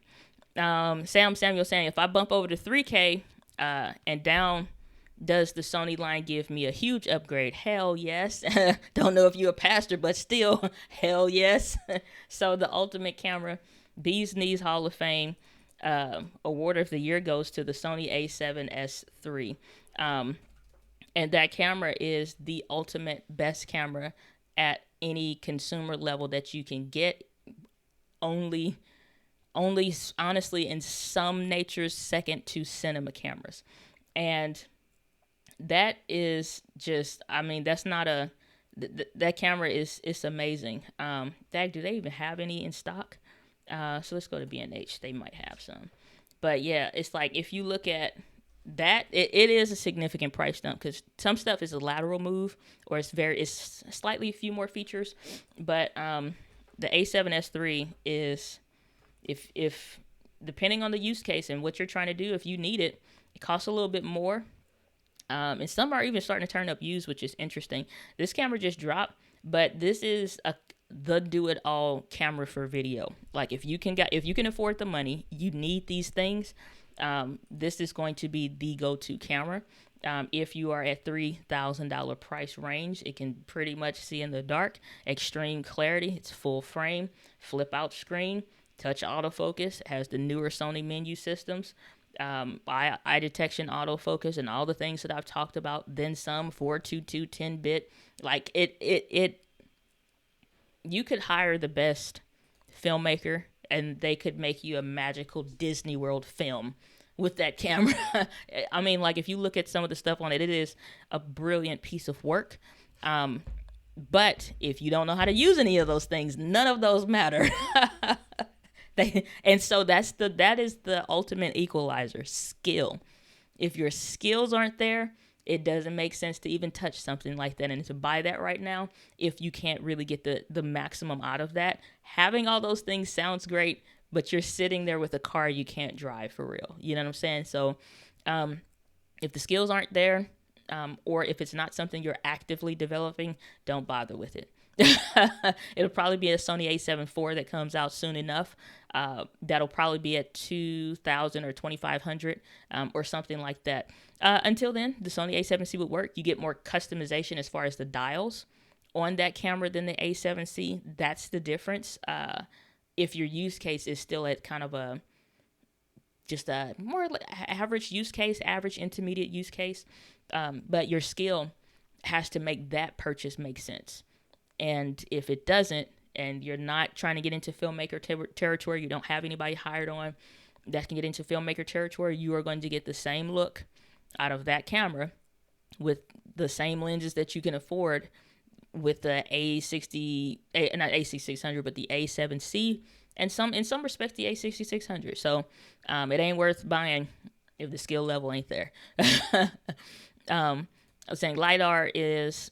Samuel saying, if I bump over to 3K and down, does the Sony line give me a huge upgrade? Hell yes. Don't know if you're a pastor, but still, hell yes. So the ultimate camera, Bee's Knees Hall of Fame award of the year goes to the Sony A7S III. And that camera is the ultimate best camera at any consumer level that you can get. Only honestly in some natures second to cinema cameras. And that is just, I mean, that's not that camera is amazing. Do they even have any in stock? So let's go to B&H. They might have some. But yeah, it's like, if you look at that, it is a significant price dump because some stuff is a lateral move or it's slightly a few more features. But the A7S III is, if depending on the use case and what you're trying to do, if you need it, it costs a little bit more. And some are even starting to turn up used, which is interesting. This camera just dropped, but this is the do-it-all camera for video. Like if you can afford the money, you need these things. This is going to be the go-to camera. If you are at $3,000 price range, it can pretty much see in the dark, extreme clarity, it's full frame, flip out screen, touch autofocus, has the newer Sony menu systems, eye detection, autofocus, and all the things that I've talked about, then some, 422 10-bit. Like you could hire the best filmmaker and they could make you a magical Disney World film with that camera. I mean, like if you look at some of the stuff on it, it is a brilliant piece of work. But if you don't know how to use any of those things, none of those matter. And so that is the ultimate equalizer, skill. If your skills aren't there, it doesn't make sense to even touch something like that and to buy that right now if you can't really get the maximum out of that. Having all those things sounds great, but you're sitting there with a car you can't drive for real. You know what I'm saying? So if the skills aren't there, or if it's not something you're actively developing, don't bother with it. It'll probably be a Sony a7 IV that comes out soon enough. That'll probably be at $2,000 or $2,500 or something like that. Until then, the Sony a7C would work. You get more customization as far as the dials on that camera than the a7C. That's the difference. If your use case is still at kind of just a more average use case, average intermediate use case, but your skill has to make that purchase make sense. And if it doesn't, and you're not trying to get into filmmaker territory, you don't have anybody hired on that can get into filmmaker territory, you are going to get the same look out of that camera with the same lenses that you can afford with the not A6600, but the A7C, and in some respects the A6600. So it ain't worth buying if the skill level ain't there. I was saying LiDAR is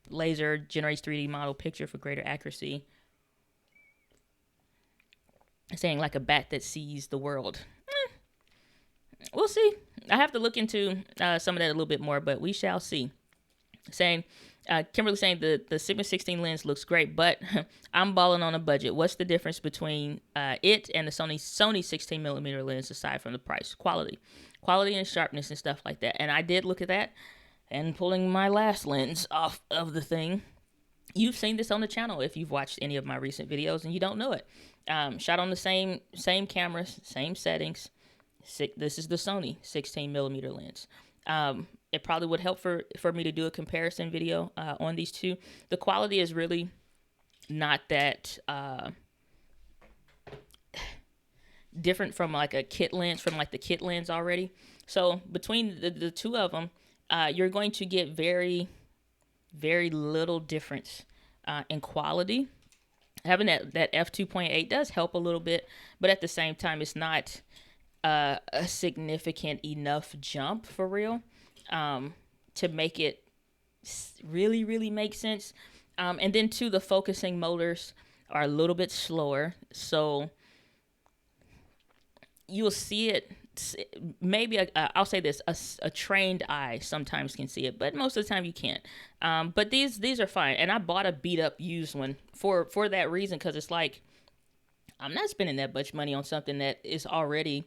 laser generates 3D model picture for greater accuracy. Saying like a bat that sees the world. We'll see. I have to look into some of that a little bit more, but we shall see. Saying, Kimberly saying the Sigma 16 lens looks great, but I'm balling on a budget. What's the difference between it and the Sony 16mm lens aside from the price? Quality and sharpness and stuff like that. And I did look at that. And pulling my last lens off of the thing, you've seen this on the channel if you've watched any of my recent videos and you don't know it. Shot on the same cameras, same settings. This is the Sony 16mm lens. It probably would help for me to do a comparison video on these two. The quality is really not that different from like a kit lens, from like the kit lens already. So between the two of them, you're going to get very, very little difference in quality. Having that f2.8 does help a little bit, but at the same time, it's not a significant enough jump for real to make it really, really make sense. And then too, the focusing motors are a little bit slower, so you'll see it. Maybe I'll say this: a trained eye sometimes can see it, but most of the time you can't. But these are fine, and I bought a beat up used one for that reason, because it's like I'm not spending that much money on something that is already,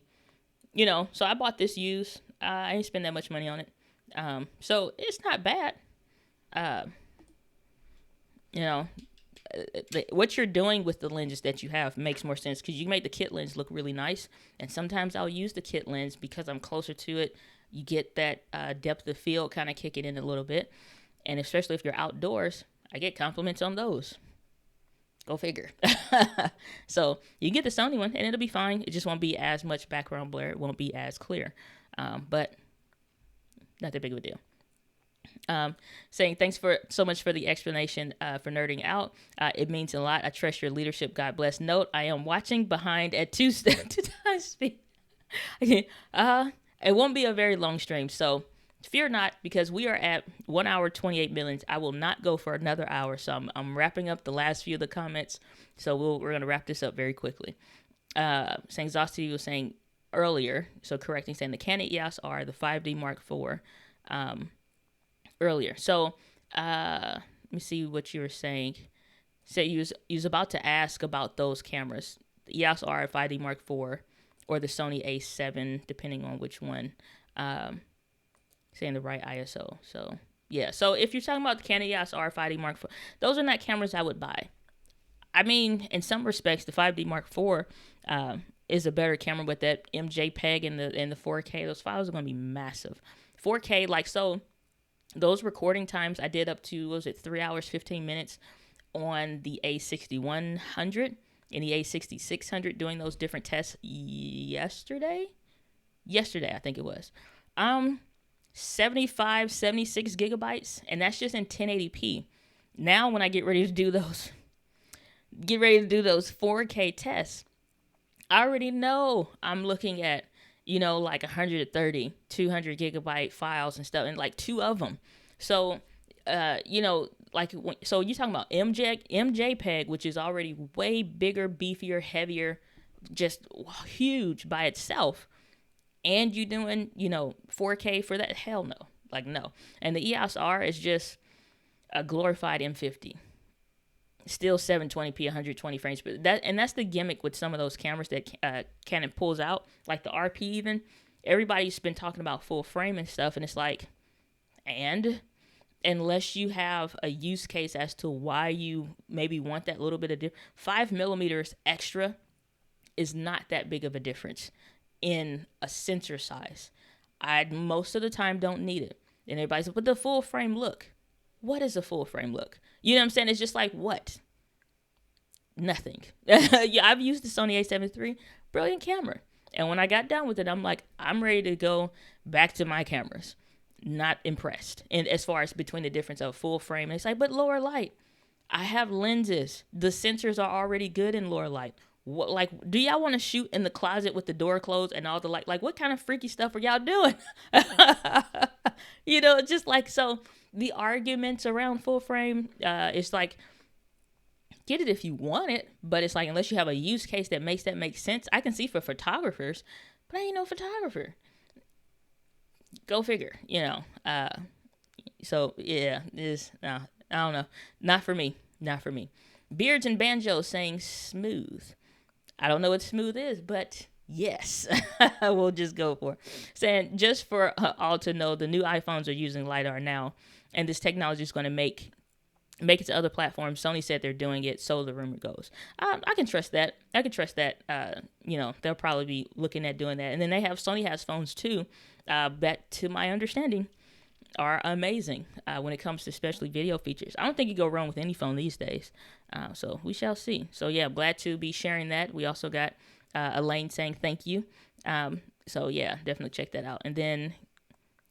So I bought this used. I ain't spend that much money on it, so it's not bad. What you're doing with the lenses that you have makes more sense, because you can make the kit lens look really nice, and sometimes I'll use the kit lens because I'm closer to it. You get that depth of field kind of kicking in a little bit, and especially if you're outdoors, I get compliments on those. Go figure. So you get the Sony one and it'll be fine. It just won't be as much background blur. It won't be as clear, but not that big of a deal. Saying thanks so much for the explanation for nerding out. It means a lot. I trust your leadership. God bless. Note, I am watching behind at 2 times speed. It won't be a very long stream, so fear not, because we are at 1 hour, 28 minutes. I will not go for another hour. So I'm wrapping up the last few of the comments. So we're going to wrap this up very quickly. Saying Zosti was saying earlier, so correcting, saying the Canon EOS R, the 5D Mark IV, earlier. So let me see what you were saying. So you was about to ask about those cameras, the EOS R, 5D Mark IV, or the Sony A7, depending on which one. Saying the right ISO. So yeah. So if you're talking about the Canon EOS R, 5D Mark IV, those are not cameras I would buy. I mean, in some respects, the 5D Mark IV is a better camera with that MJPEG and the 4K. Those files are going to be massive. 4K, like, so those recording times I did up to, what was it, 3 hours, 15 minutes on the A6100 and the A6600, doing those different tests yesterday, I think it was. 75, 76 gigabytes, and that's just in 1080p. Now, when I get ready to do those 4K tests, I already know I'm looking at, like 130, 200 gigabyte files and stuff, and like 2 of them. So, so you're talking about MJPEG, which is already way bigger, beefier, heavier, just huge by itself. And you doing, 4K for that? Hell no. Like, no. And the EOS R is just a glorified M50. Still 720p, 120 frames. But that's the gimmick with some of those cameras that Canon pulls out, like the RP even. Everybody's been talking about full frame and stuff, and it's like, and unless you have a use case as to why you maybe want that little bit of 5 millimeters extra is not that big of a difference in a sensor size. I most of the time don't need it. And everybody's like, but the full frame look. What is a full frame look? You know what I'm saying? It's just like, what? Nothing. Yeah, I've used the Sony A7 III. Brilliant camera. And when I got done with it, I'm like, I'm ready to go back to my cameras. Not impressed. And as far as between the difference of full frame, it's like, but lower light. I have lenses. The sensors are already good in lower light. What, like, do y'all want to shoot in the closet with the door closed and all the light? Like, what kind of freaky stuff are y'all doing? Just like, so the arguments around full frame, it's like, get it if you want it, but it's like, unless you have a use case that makes sense. I can see for photographers, but I ain't no photographer. Go figure, so yeah, no, I don't know. Not for me. Beards and Banjos saying smooth. I don't know what smooth is, but yes, we'll just go for it. Saying, just for all to know, the new iPhones are using LiDAR now, and this technology is going to make it to other platforms. Sony said they're doing it, so the rumor goes. I can trust that. They'll probably be looking at doing that. And then Sony has phones too, that, to my understanding, are amazing when it comes to especially video features. I don't think you go wrong with any phone these days. So we shall see. So yeah, glad to be sharing that. We also got Elaine saying thank you. So yeah, definitely check that out. And then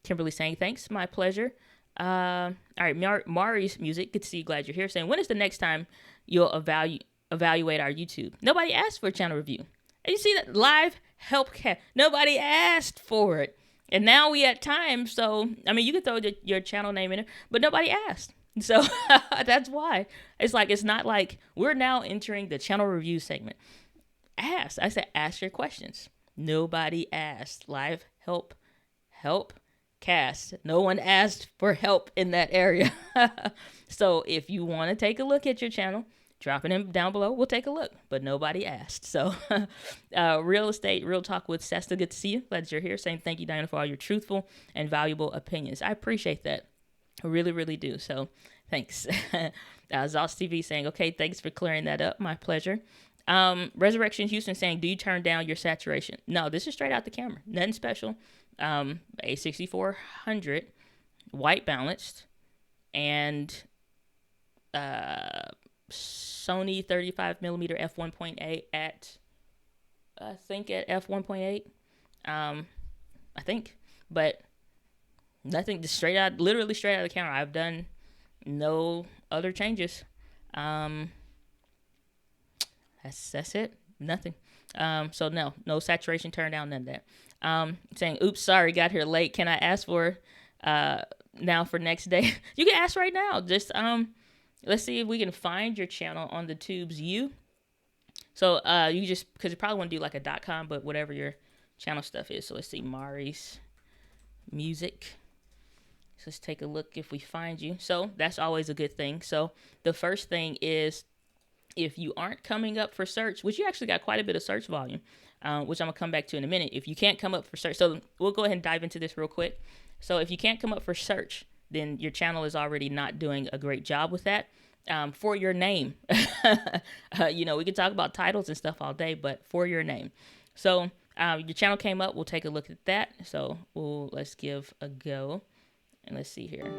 Kimberly saying thanks, my pleasure. All right, Mari's music. Good to see you. Glad you're here. Saying, when is the next time you'll evaluate our YouTube? Nobody asked for a channel review. And you see that live help cat. Nobody asked for it. And now we at time, so, I mean, you could throw your channel name in it, but nobody asked. So that's why. It's like, it's not like we're now entering the channel review segment. Ask. I said, ask your questions. Nobody asked. Live help cast. No one asked for help in that area. So if you want to take a look at your channel, drop it in down below. We'll take a look, but nobody asked. So real estate, real talk with Sesta. Good to see you. Glad you're here. Saying thank you, Diana, for all your truthful and valuable opinions. I appreciate that. I really, really do. So thanks. Zoss TV saying, okay, thanks for clearing that up. My pleasure. Resurrection Houston saying, do you turn down your saturation? No, this is straight out the camera. Nothing special. A6400 white balanced and Sony 35mm f1.8 at f1.8. I think, but nothing, just literally straight out of the camera. I've done no other changes. That's it. Nothing. So no saturation turn down, none of that. Saying, oops, sorry, got here late. Can I ask for Now for next day, you can ask right now. Just let's see if we can find your channel on the Tubes U. So you just, because you probably want to do like a .com, but whatever your channel stuff is. So let's see, Mari's Music. So let's take a look if we find you. So that's always a good thing. So the first thing is, if you aren't coming up for search, which you actually got quite a bit of search volume, which I'm gonna come back to in a minute. If you can't come up for search, so we'll go ahead and dive into this real quick. So if you can't come up for search, then your channel is already not doing a great job with that. For your name, you know, we can talk about titles and stuff all day, but for your name. So your channel came up. We'll take a look at that. So let's give a go, and let's see here.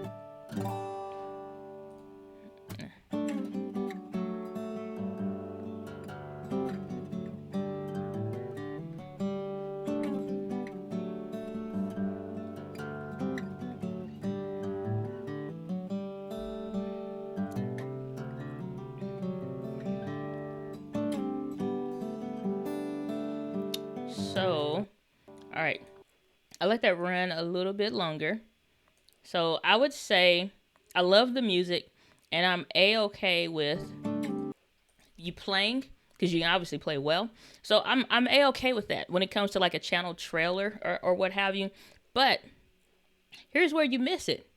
So, all right, I let that run a little bit longer. So I would say I love the music, and I'm A-okay with you playing, because you can obviously play well. So I'm A-okay with that when it comes to like a channel trailer or what have you. But here's where you miss it.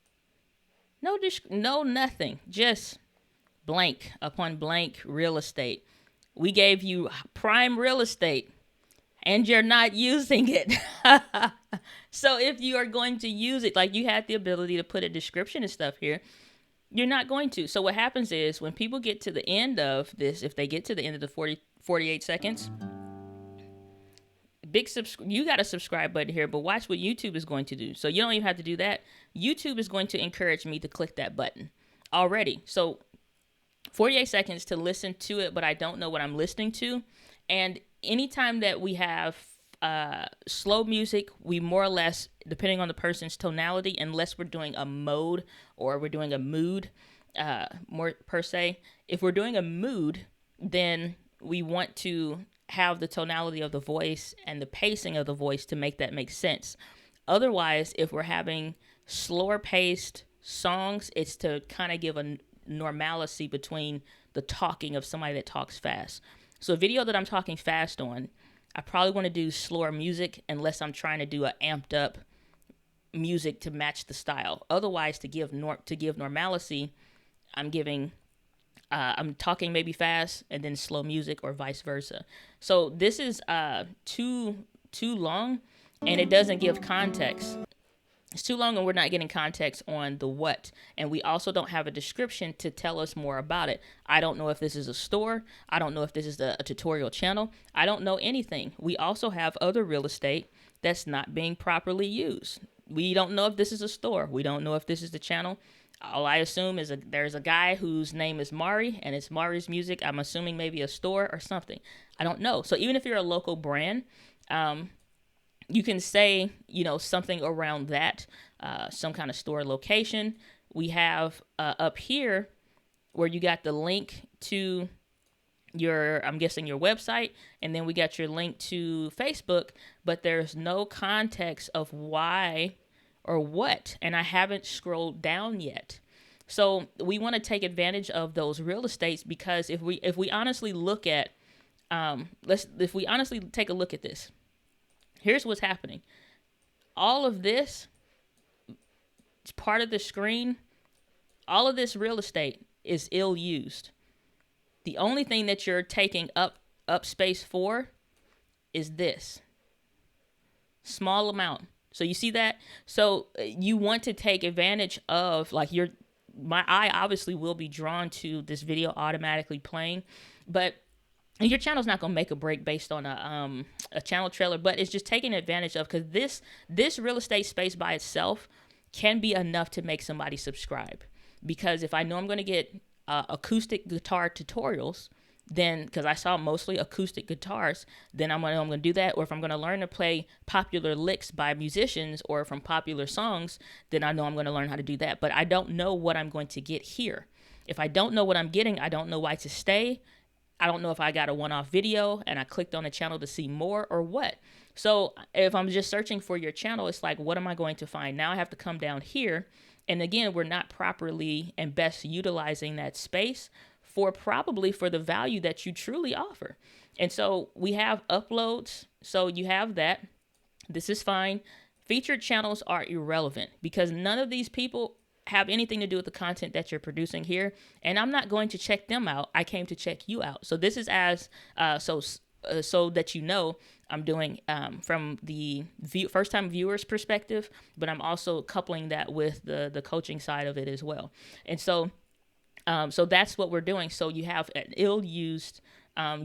No nothing, just blank upon blank real estate. We gave you prime real estate, and you're not using it. So if you are going to use it, like you had the ability to put a description and stuff here, you're not going to. So what happens is when people get to the end of this, if they get to the end of the 48 seconds, you got a subscribe button here, but watch what YouTube is going to do. So you don't even have to do that. YouTube is going to encourage me to click that button already. So 48 seconds to listen to it, but I don't know what I'm listening to. And anytime that we have slow music, we more or less, depending on the person's tonality, unless we're doing a mode or we're doing a mood, more per se, if we're doing a mood, then we want to have the tonality of the voice and the pacing of the voice to make that make sense. Otherwise, if we're having slower paced songs, it's to kind of give a normalcy between the talking of somebody that talks fast. So a video that I'm talking fast on, I probably want to do slower music unless I'm trying to do a amped up music to match the style. Otherwise, to give normalcy, I'm talking maybe fast and then slow music, or vice versa. So this is too long, and it doesn't give context. It's too long and we're not getting context on the what. And we also don't have a description to tell us more about it. I don't know if this is a store. I don't know if this is a tutorial channel. I don't know anything. We also have other real estate that's not being properly used. We don't know if this is a store. We don't know if this is the channel. All I assume is there's a guy whose name is Mari, and it's Mari's Music. I'm assuming maybe a store or something. I don't know. So even if you're a local brand, you can say, something around that, some kind of store location. We have up here where you got the link to I'm guessing your website, and then we got your link to Facebook, but there's no context of why or what, and I haven't scrolled down yet. So we want to take advantage of those real estates, because if we honestly look at, if we honestly take a look at this, here's what's happening. All of this is part of the screen. All of this real estate is ill-used. The only thing that you're taking up space for is this small amount. So you see that? So you want to take advantage of, like, my eye obviously will be drawn to this video automatically playing, but your channel's not going to make a break based on a channel trailer, but it's just taking advantage of, because this real estate space by itself can be enough to make somebody subscribe. Because if I know I'm going to get acoustic guitar tutorials, then, because I saw mostly acoustic guitars, then I'm going to do that. Or if I'm going to learn to play popular licks by musicians or from popular songs, then I know I'm going to learn how to do that. But I don't know what I'm going to get here. If I don't know what I'm getting, I don't know why to stay. I don't know if I got a one-off video and I clicked on the channel to see more or what. So if I'm just searching for your channel, it's like, what am I going to find? Now I have to come down here. And again, we're not properly and best utilizing that space for the value that you truly offer. And so we have uploads. So you have that. This is fine. Featured channels are irrelevant because none of these people have anything to do with the content that you're producing here. And I'm not going to check them out. I came to check you out. So this is so that you know, I'm doing from the first-time viewers perspective, but I'm also coupling that with the coaching side of it as well. And so that's what we're doing. So you have an ill-used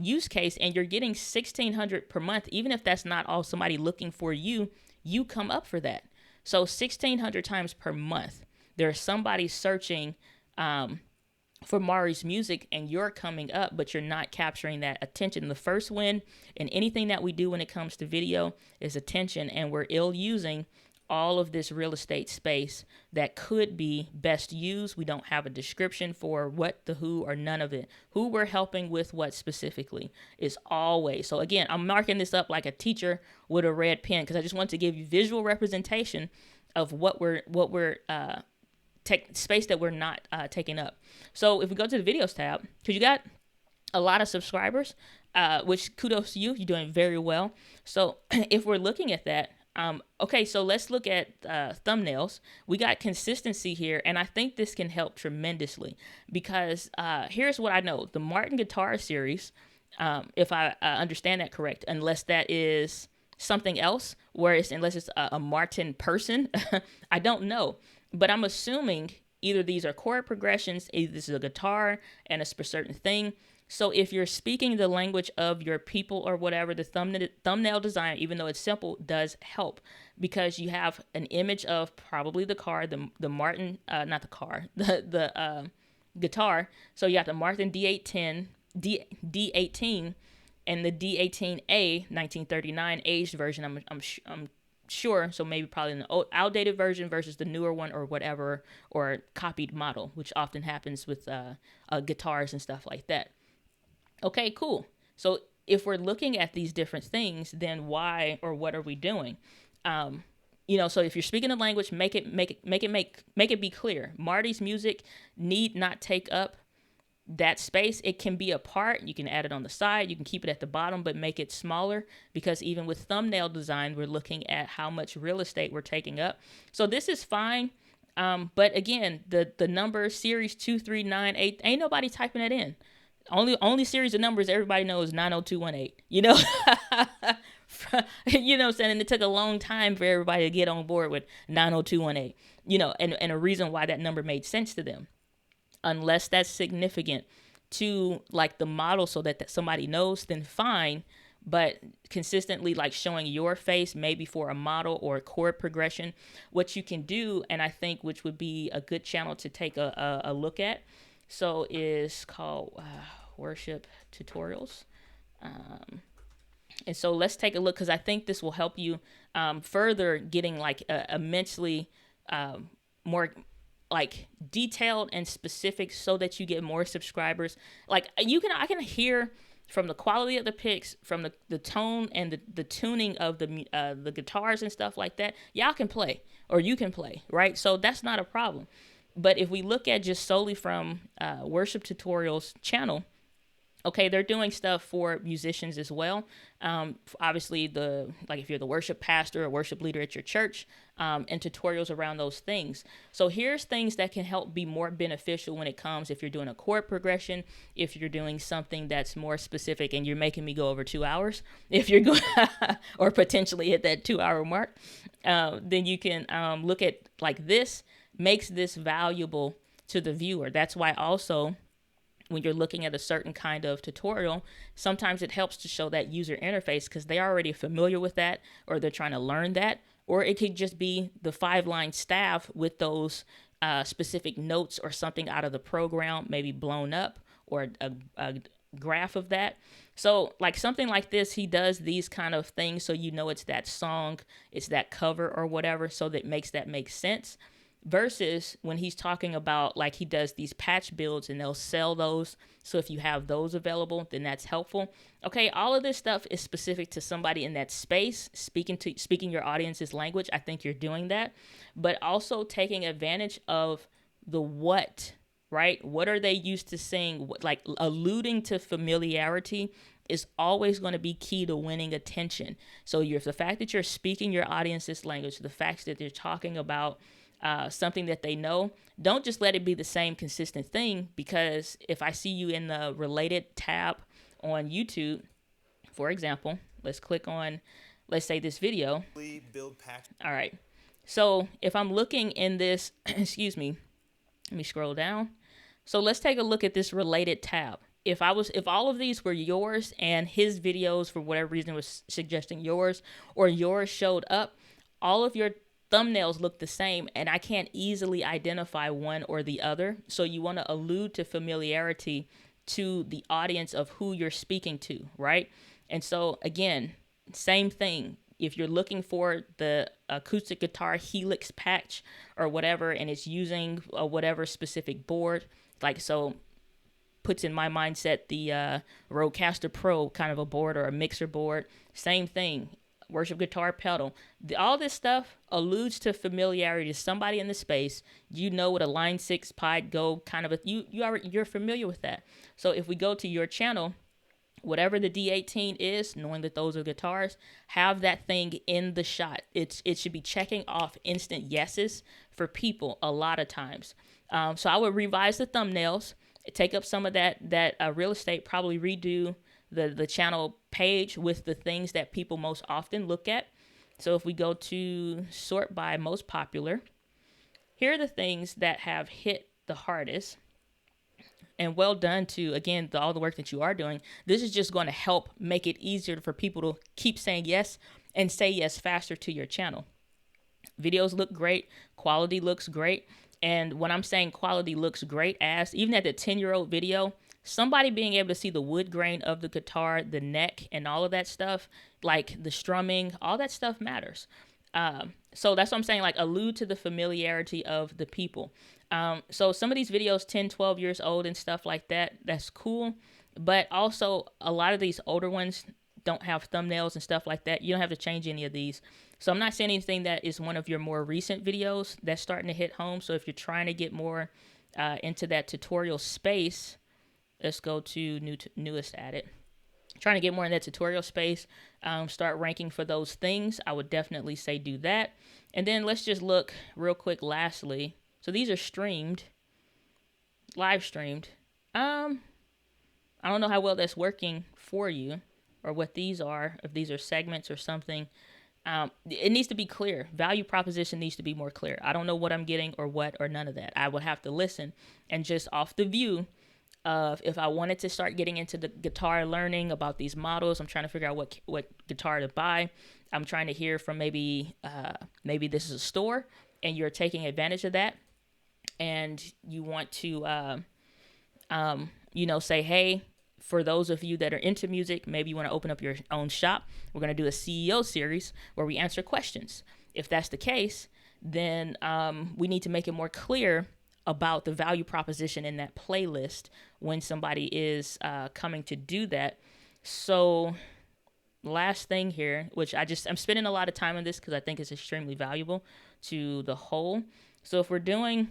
use case, and you're getting $1,600 per month. Even if that's not all somebody looking for you, you come up for that. So 1,600 times per month, there's somebody searching for Mari's music, and you're coming up, but you're not capturing that attention. The first win in anything that we do when it comes to video is attention, and we're ill-using all of this real estate space that could be best used. We don't have a description for what, the who, or none of it. Who we're helping with what specifically is always. So again, I'm marking this up like a teacher with a red pen because I just want to give you visual representation of what we're space that we're not taking up. So if we go to the videos tab, because you got a lot of subscribers, which kudos to you, you're doing very well. So if we're looking at that, okay, so let's look at thumbnails. We got consistency here, and I think this can help tremendously because here's what I know. The Martin Guitar series, if I understand that correct, unless that is something else, unless it's a Martin person, I don't know. But I'm assuming either these are chord progressions, either this is a guitar and a certain thing. So if you're speaking the language of your people or whatever, the thumbnail design, even though it's simple, does help because you have an image of probably the car, the Martin, not the car, the guitar. So you got the Martin D18 and the D18A 1939 aged version. I'm sure, so maybe probably an outdated version versus the newer one or whatever, or copied model, which often happens with guitars and stuff like that. Okay, cool. So if we're looking at these different things, then why or what are we doing? So if you're speaking the language, make it be clear. Marty's music need not take up that space. It can be a part. You can add it on the side. You can keep it at the bottom, but make it smaller because even with thumbnail design, we're looking at how much real estate we're taking up. So this is fine. But again, the number series 2398, ain't nobody typing it in. Only series of numbers everybody knows 90218. You know, you know what I'm saying? And it took a long time for everybody to get on board with 90218. You know, and a reason why that number made sense to them. Unless that's significant to like the model so that somebody knows, then fine. But consistently like showing your face, maybe for a model or a chord progression, what you can do, and I think which would be a good channel to take a look at, so is called Worship Tutorials. And so let's take a look because I think this will help you further getting like immensely more like detailed and specific so that you get more subscribers. Like I can hear from the quality of the pics, from the tone and the tuning of the guitars and stuff like that. Y'all can play or you can play, right? So that's not a problem. But if we look at just solely from Worship Tutorials channel, okay, they're doing stuff for musicians as well. Obviously, if you're the worship pastor or worship leader at your church, and tutorials around those things. So here's things that can help be more beneficial when it comes if you're doing a chord progression, if you're doing something that's more specific, and you're making me go over 2 hours, if you're going or potentially hit that 2-hour mark, then you can look at like this makes this valuable to the viewer. That's why also when you're looking at a certain kind of tutorial, sometimes it helps to show that user interface because they're already familiar with that or they're trying to learn that. Or it could just be the 5-line staff with those specific notes or something out of the program, maybe blown up or a graph of that. So like something like this, he does these kind of things so you know it's that song, it's that cover or whatever, so that makes sense. versus when he's talking about like he does these patch builds and they'll sell those. So if you have those available, then that's helpful. Okay, all of this stuff is specific to somebody in that space, speaking your audience's language. I think you're doing that, but also taking advantage of the what, right? What are they used to seeing? Like alluding to familiarity is always going to be key to winning attention. So the fact that you're speaking your audience's language, the fact that they're talking about something that they know, don't just let it be the same consistent thing, because if I see you in the related tab on YouTube, for example, let's click on, let's say this video. All right. So if I'm looking in this, excuse me, let me scroll down. So let's take a look at this related tab. If all of these were yours and his videos for whatever reason was suggesting yours, or yours showed up, all of your thumbnails look the same and I can't easily identify one or the other. So you want to allude to familiarity to the audience of who you're speaking to, right? And so again, same thing. If you're looking for the acoustic guitar Helix patch or whatever, and it's using whatever specific board, like so puts in my mindset the Rodecaster Pro kind of a board or a mixer board, same thing. Worship guitar pedal. All this stuff alludes to familiarity to somebody in the space. You know what a Line 6 Pied Go kind of you're familiar with that. So if we go to your channel, whatever the D18 is, knowing that those are guitars, have that thing in the shot. It should be checking off instant yeses for people a lot of times. So I would revise the thumbnails, take up some of that real estate, probably redo the channel page with the things that people most often look at. So if we go to sort by most popular, here are the things that have hit the hardest. And well done to, again, all the work that you are doing. This is just going to help make it easier for people to keep saying yes and say yes faster to your channel. Videos look great. Quality looks great. And when I'm saying quality looks great, even at the 10-year-old video, somebody being able to see the wood grain of the guitar, the neck, and all of that stuff, like the strumming, all that stuff matters. So that's what I'm saying, like allude to the familiarity of the people. So some of these videos, 10, 12 years old and stuff like that, that's cool. But also a lot of these older ones don't have thumbnails and stuff like that. You don't have to change any of these. So I'm not saying anything that is one of your more recent videos that's starting to hit home. So if you're trying to get more into that tutorial space, let's go to newest added. Trying to get more in that tutorial space, start ranking for those things, I would definitely say do that. And then let's just look real quick lastly. So these are streamed, live streamed. I don't know how well that's working for you or what these are, if these are segments or something. It needs to be clear. Value proposition needs to be more clear. I don't know what I'm getting or what or none of that. I would have to listen, and just off the view of if I wanted to start getting into the guitar, learning about these models, I'm trying to figure out what guitar to buy. I'm trying to hear from maybe this is a store and you're taking advantage of that, and you want to say, hey, for those of you that are into music, maybe you want to open up your own shop. We're going to do a CEO series where we answer questions. If that's the case, then we need to make it more clear about the value proposition in that playlist when somebody is coming to do that. So last thing here, which I'm spending a lot of time on this because I think it's extremely valuable to the whole. So if we're doing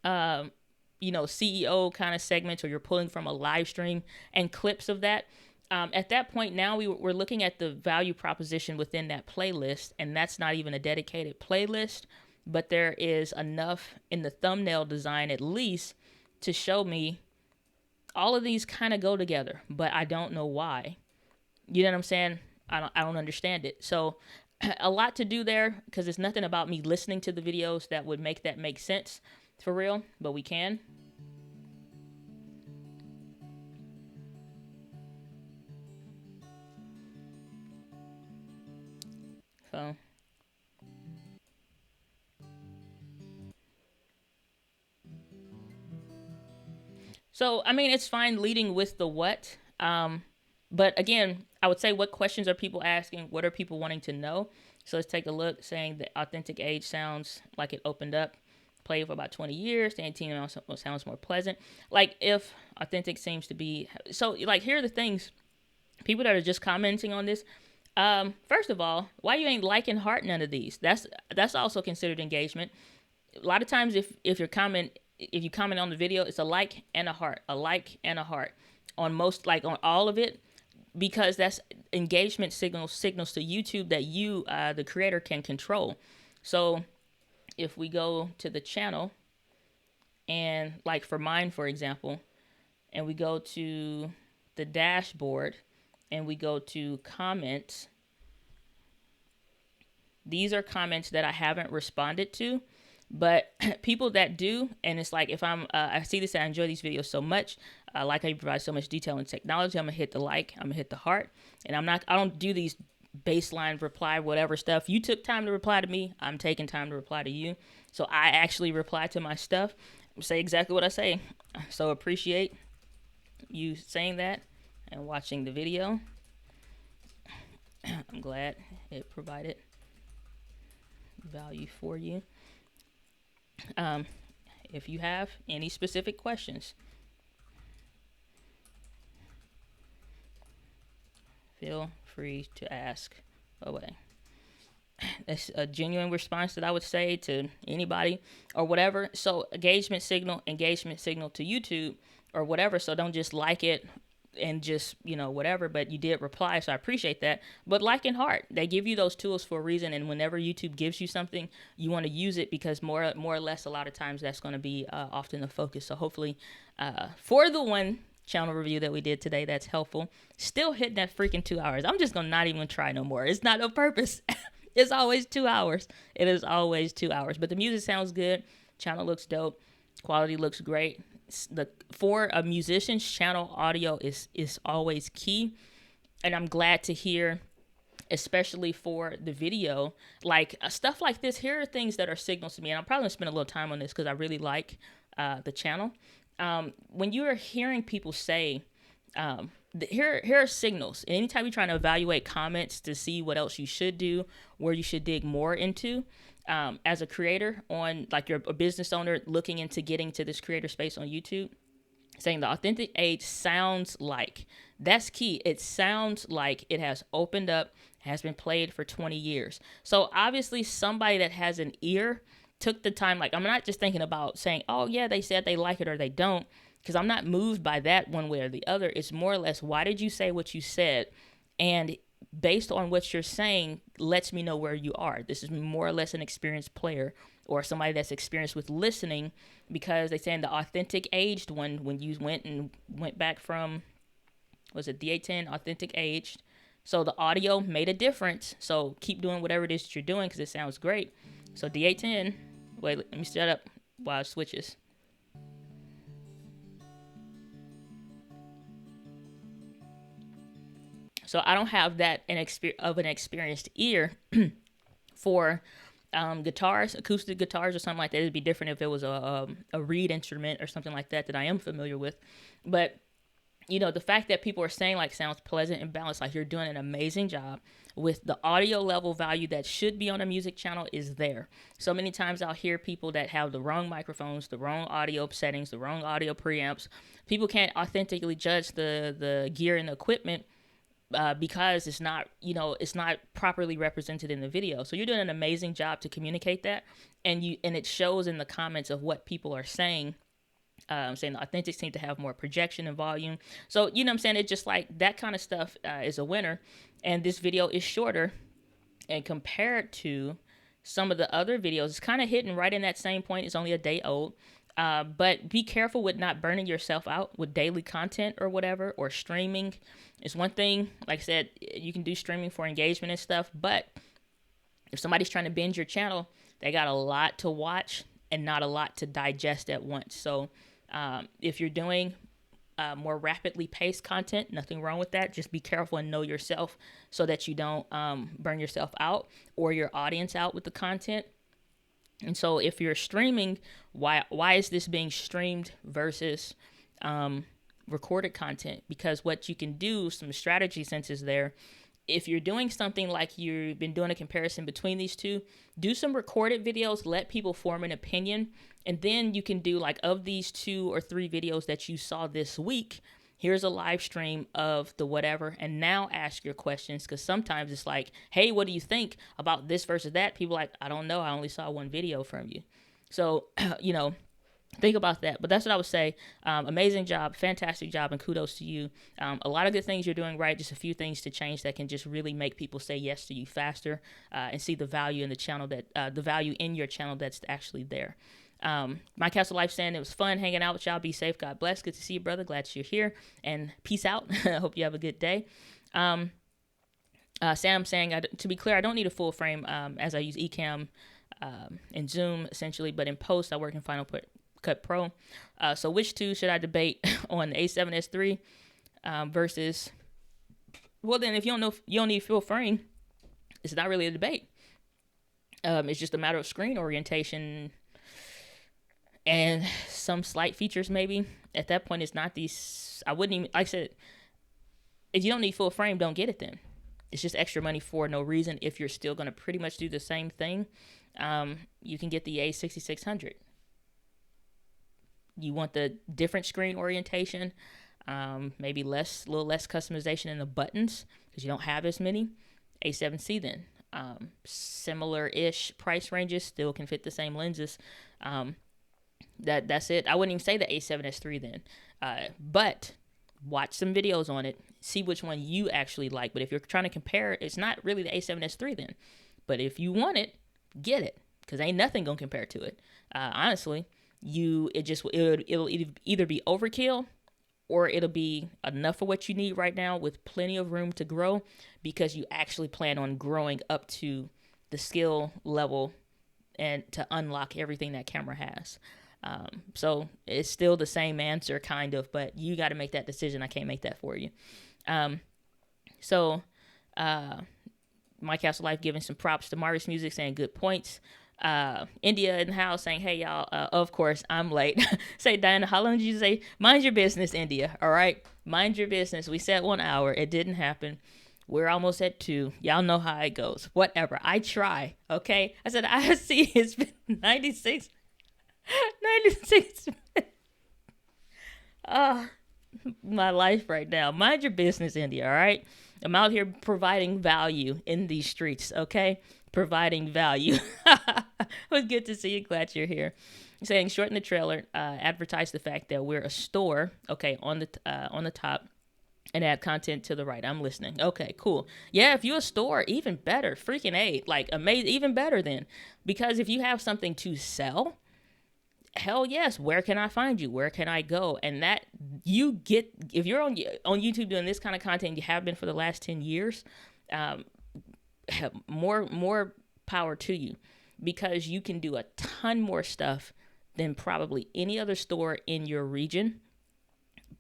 CEO kind of segments, or you're pulling from a live stream and clips of that, at that point now we're looking at the value proposition within that playlist, and that's not even a dedicated playlist, but there is enough in the thumbnail design at least to show me all of these kind of go together, but I don't know why. You know what I'm saying? I don't understand it. So a lot to do there, because it's nothing about me listening to the videos that would make that make sense for real, but we can. So I mean, it's fine leading with the what, but again, I would say, what questions are people asking? What are people wanting to know? So let's take a look, saying the authentic age sounds like it opened up. played for about 20 years. The 18 sounds more pleasant. Like, if authentic seems to be, so like, here are the things, people that are just commenting on this. First of all, why you ain't liking, heart none of these? That's also considered engagement. A lot of times, if you comment on the video, it's a like and a heart, on most, like on all of it, because that's engagement signals to YouTube that you, the creator, can control. So if we go to the channel, and like for mine, for example, and we go to the dashboard, and we go to comments, these are comments that I haven't responded to, but people that do, and it's like, if I see this and I enjoy these videos so much, like how you provide so much detail and technology, I'm gonna hit the like, I'm gonna hit the heart, and I don't do these baseline reply whatever stuff. You took time to reply to me, I'm taking time to reply to you, so I actually reply to my stuff, say exactly what I say. So appreciate you saying that and watching the video. I'm glad it provided value for you. If you have any specific questions, feel free to ask away. That's a genuine response that I would say to anybody or whatever. So engagement signal to YouTube or whatever. So don't just like it and just, whatever, but you did reply, so I appreciate that. But like and heart, they give you those tools for a reason, and whenever YouTube gives you something, you want to use it, because more or less, a lot of times, that's going to be often the focus. So hopefully, for the one channel review that we did today, that's helpful. Still hitting that freaking 2 hours. I'm just going to not even try no more. It's not on purpose. It's always 2 hours. It is always 2 hours. But the music sounds good. Channel looks dope. Quality looks great. For a musician's channel, audio is always key, and I'm glad to hear, especially for the video, like stuff like this. Here are things that are signals to me, and I'm probably gonna spend a little time on this because I really like the channel. When you are hearing people say, here are signals. And anytime you're trying to evaluate comments to see what else you should do, where you should dig more into, as a creator, on like you're a business owner looking into getting to this creator space on YouTube, saying the authentic age sounds like, that's key. It sounds like it has opened up, has been played for 20 years. So obviously somebody that has an ear took the time. Like, I'm not just thinking about saying, oh yeah, they said they like it or they don't, because I'm not moved by that one way or the other. It's more or less, why did you say what you said? And based on what you're saying, lets me know where you are. This is more or less an experienced player, or somebody that's experienced with listening, because they say in the authentic aged one, when you went back from, was it the A10 authentic aged? So the audio made a difference. So keep doing whatever it is that you're doing, because it sounds great. So D810, wait, let me set up while it switches. So I don't have that an experienced ear for guitars, acoustic guitars or something like that. It'd be different if it was a reed instrument or something like that I am familiar with. But, the fact that people are saying like sounds pleasant and balanced, like you're doing an amazing job with the audio level value that should be on a music channel is there. So many times I'll hear people that have the wrong microphones, the wrong audio settings, the wrong audio preamps. People can't authentically judge the gear and the equipment because it's not properly represented in the video. So you're doing an amazing job to communicate that, and it shows in the comments of what people are saying. Saying the authentic seem to have more projection and volume. So, I'm saying? It's just like that kind of stuff is a winner. And this video is shorter, and compared to some of the other videos, it's kind of hitting right in that same point. It's only a day old. But be careful with not burning yourself out with daily content or whatever, or streaming. It's one thing, like I said, you can do streaming for engagement and stuff, but if somebody's trying to binge your channel, they got a lot to watch and not a lot to digest at once. So if you're doing more rapidly paced content, nothing wrong with that. Just be careful and know yourself so that you don't burn yourself out or your audience out with the content. And so if you're streaming, why is this being streamed versus recorded content? Because what you can do, some strategy sense is there, if you're doing something like you've been doing a comparison between these two, do some recorded videos, let people form an opinion. And then you can do like, of these 2 or 3 videos that you saw this week, here's a live stream of the whatever, and now ask your questions. Because sometimes it's like, hey, what do you think about this versus that? People are like, I don't know, I only saw 1 video from you. So, think about that. But that's what I would say. Amazing job, fantastic job, and kudos to you. A lot of good things you're doing right, just a few things to change that can just really make people say yes to you faster, and see the value in the channel, that the value in your channel that's actually there. My Castle Life saying it was fun hanging out with y'all. Be safe. God bless. Good to see you, brother. Glad you're here. And peace out. I hope you have a good day. Sam saying, to be clear, I don't need a full frame as I use Ecamm and Zoom essentially, but in post I work in Final Cut Pro. So which two should I debate on the A7S III versus? Well, then if you don't know, you don't need full frame. It's not really a debate. It's just a matter of screen orientation and some slight features maybe. At that point, it's not these. I wouldn't even, like I said, if you don't need full frame, don't get it then. It's just extra money for no reason. If you're still going to pretty much do the same thing, you can get the A6600. You want the different screen orientation, maybe a little less customization in the buttons because you don't have as many. A7C then. Similar-ish price ranges, still can fit the same lenses. That's it. I wouldn't even say the A7S III then. But watch some videos on it, see which one you actually like. But if you're trying to compare, it's not really the A7S III then. But if you want it, get it, because ain't nothing gonna compare to it. Honestly, it'll either be overkill or it'll be enough for what you need right now with plenty of room to grow, because you actually plan on growing up to the skill level and to unlock everything that camera has. So it's still the same answer kind of, but you got to make that decision. I can't make that for you. My Castle Life giving some props to Marius Music, saying good points. India in the house saying, hey y'all, of course I'm late. Say, Diana, how long did you say? Mind your business, India. All right, mind your business. We said 1 hour, it didn't happen. We're almost at 2. Y'all know how it goes. Whatever, I try. Okay, I said I see it's been 96 my life right now. Mind your business, India. All right, I'm out here providing value in these streets. Okay, providing value. It was good to see you. Glad you're here. Saying, shorten the trailer, advertise the fact that we're a store, okay, on the top, and add content to the right. I'm listening. Okay, cool. Yeah, if you're a store, even better. Freaking A. Like, amazing, even better then. Because if you have something to sell, hell yes, where can I find you? Where can I go? And that you get, if you're on YouTube doing this kind of content, you have been for the last 10 years, more power to you, because you can do a ton more stuff than probably any other store in your region,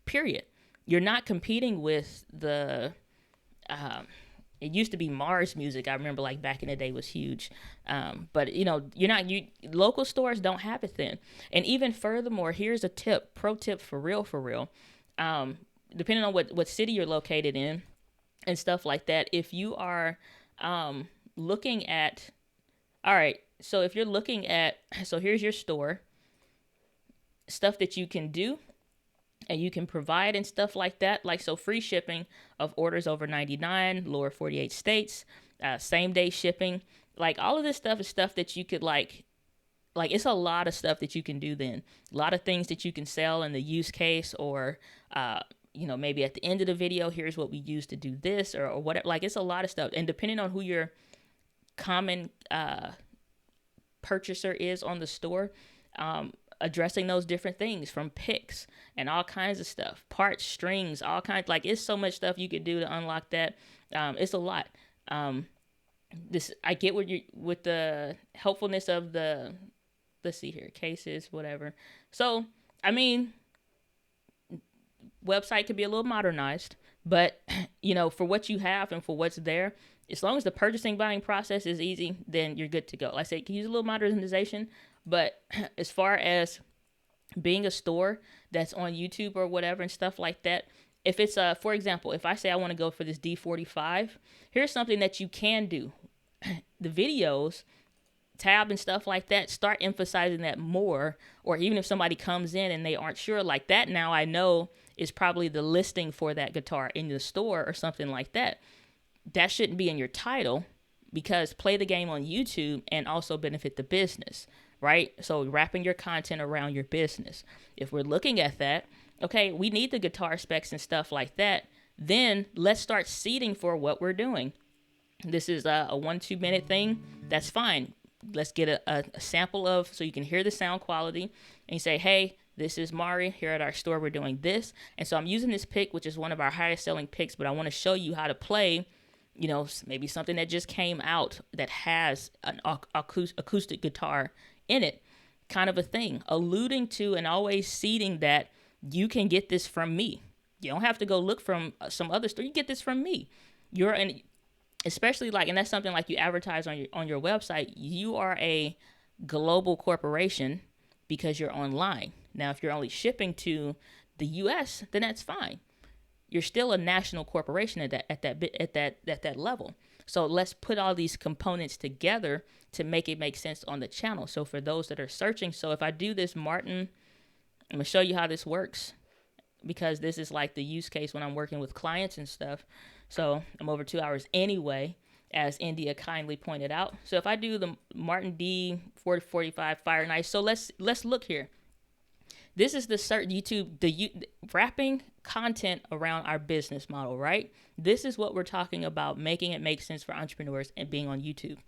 period. You're not competing with the, it used to be Mars Music. I remember, like, back in the day was huge. But local stores don't have it then. And even furthermore, here's a tip, pro tip for real. Depending on what city you're located in and stuff like that, if you are looking at, all right, so if you're looking at, so here's your store, stuff that you can do and you can provide and stuff like that. Like, so free shipping of orders over 99, lower 48 states, same day shipping. Like, all of this stuff is stuff that you could like it's a lot of stuff that you can do then. A lot of things that you can sell in the use case, or, maybe at the end of the video, here's what we use to do this, or whatever. Like, it's a lot of stuff. And depending on who your common purchaser is on the store, addressing those different things, from picks and all kinds of stuff, parts, strings, all kinds. Like, it's so much stuff you could do to unlock that. It's a lot. I get with the helpfulness of the, let's see here, cases, whatever. So, I mean, website could be a little modernized, but for what you have and for what's there, as long as the buying process is easy, then you're good to go. Like I say, you can use a little modernization, but as far as being a store that's on YouTube or whatever and stuff like that, if it's for example, if I say I want to go for this D45, here's something that you can do. The videos, tab and stuff like that, start emphasizing that more. Or even if somebody comes in and they aren't sure, like that, now I know is probably the listing for that guitar in the store or something like that. That shouldn't be in your title, because play the game on YouTube and also benefit the business, right? So wrapping your content around your business. If we're looking at that, okay, we need the guitar specs and stuff like that. Then let's start seeding for what we're doing. This is a 1-2 minute thing. That's fine. Let's get a sample of, so you can hear the sound quality, and you say, hey, this is Mari. Here at our store, we're doing this. And so I'm using this pick, which is one of our highest selling picks, but I want to show you how to play, you know, maybe something that just came out that has an acoustic guitar in it, kind of a thing, alluding to and always seeding that you can get this from me. You don't have to go look from some other store. You get this from me. You're an, especially like, and that's something like you advertise on your website. You are a global corporation because you're online. Now, if you're only shipping to the U.S., then that's fine. You're still a national corporation at that level. So let's put all these components together to make it make sense on the channel. So for those that are searching, so if I do this Martin, I'm gonna show you how this works, because this is like the use case when I'm working with clients and stuff. So I'm over 2 hours anyway, as India kindly pointed out. So if I do the Martin D445 Fire Nice, so let's look here. This is the search YouTube, the wrapping content around our business model, right? This is what we're talking about, making it make sense for entrepreneurs and being on YouTube.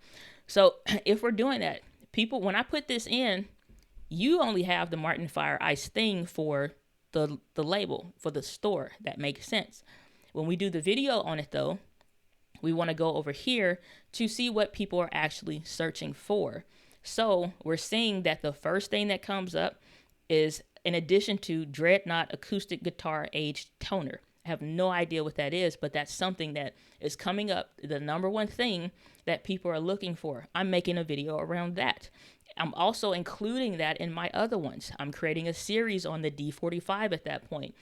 So if we're doing that, people, when I put this in, you only have the Martin Fire Ice thing for the label, for the store. That makes sense. When we do the video on it though, we want to go over here to see what people are actually searching for. So we're seeing that the first thing that comes up is, in addition to Dreadnought acoustic guitar aged toner. I have no idea what that is, but that's something that is coming up, the number one thing that people are looking for. I'm making a video around that. I'm also including that in my other ones. I'm creating a series on the D45 at that point.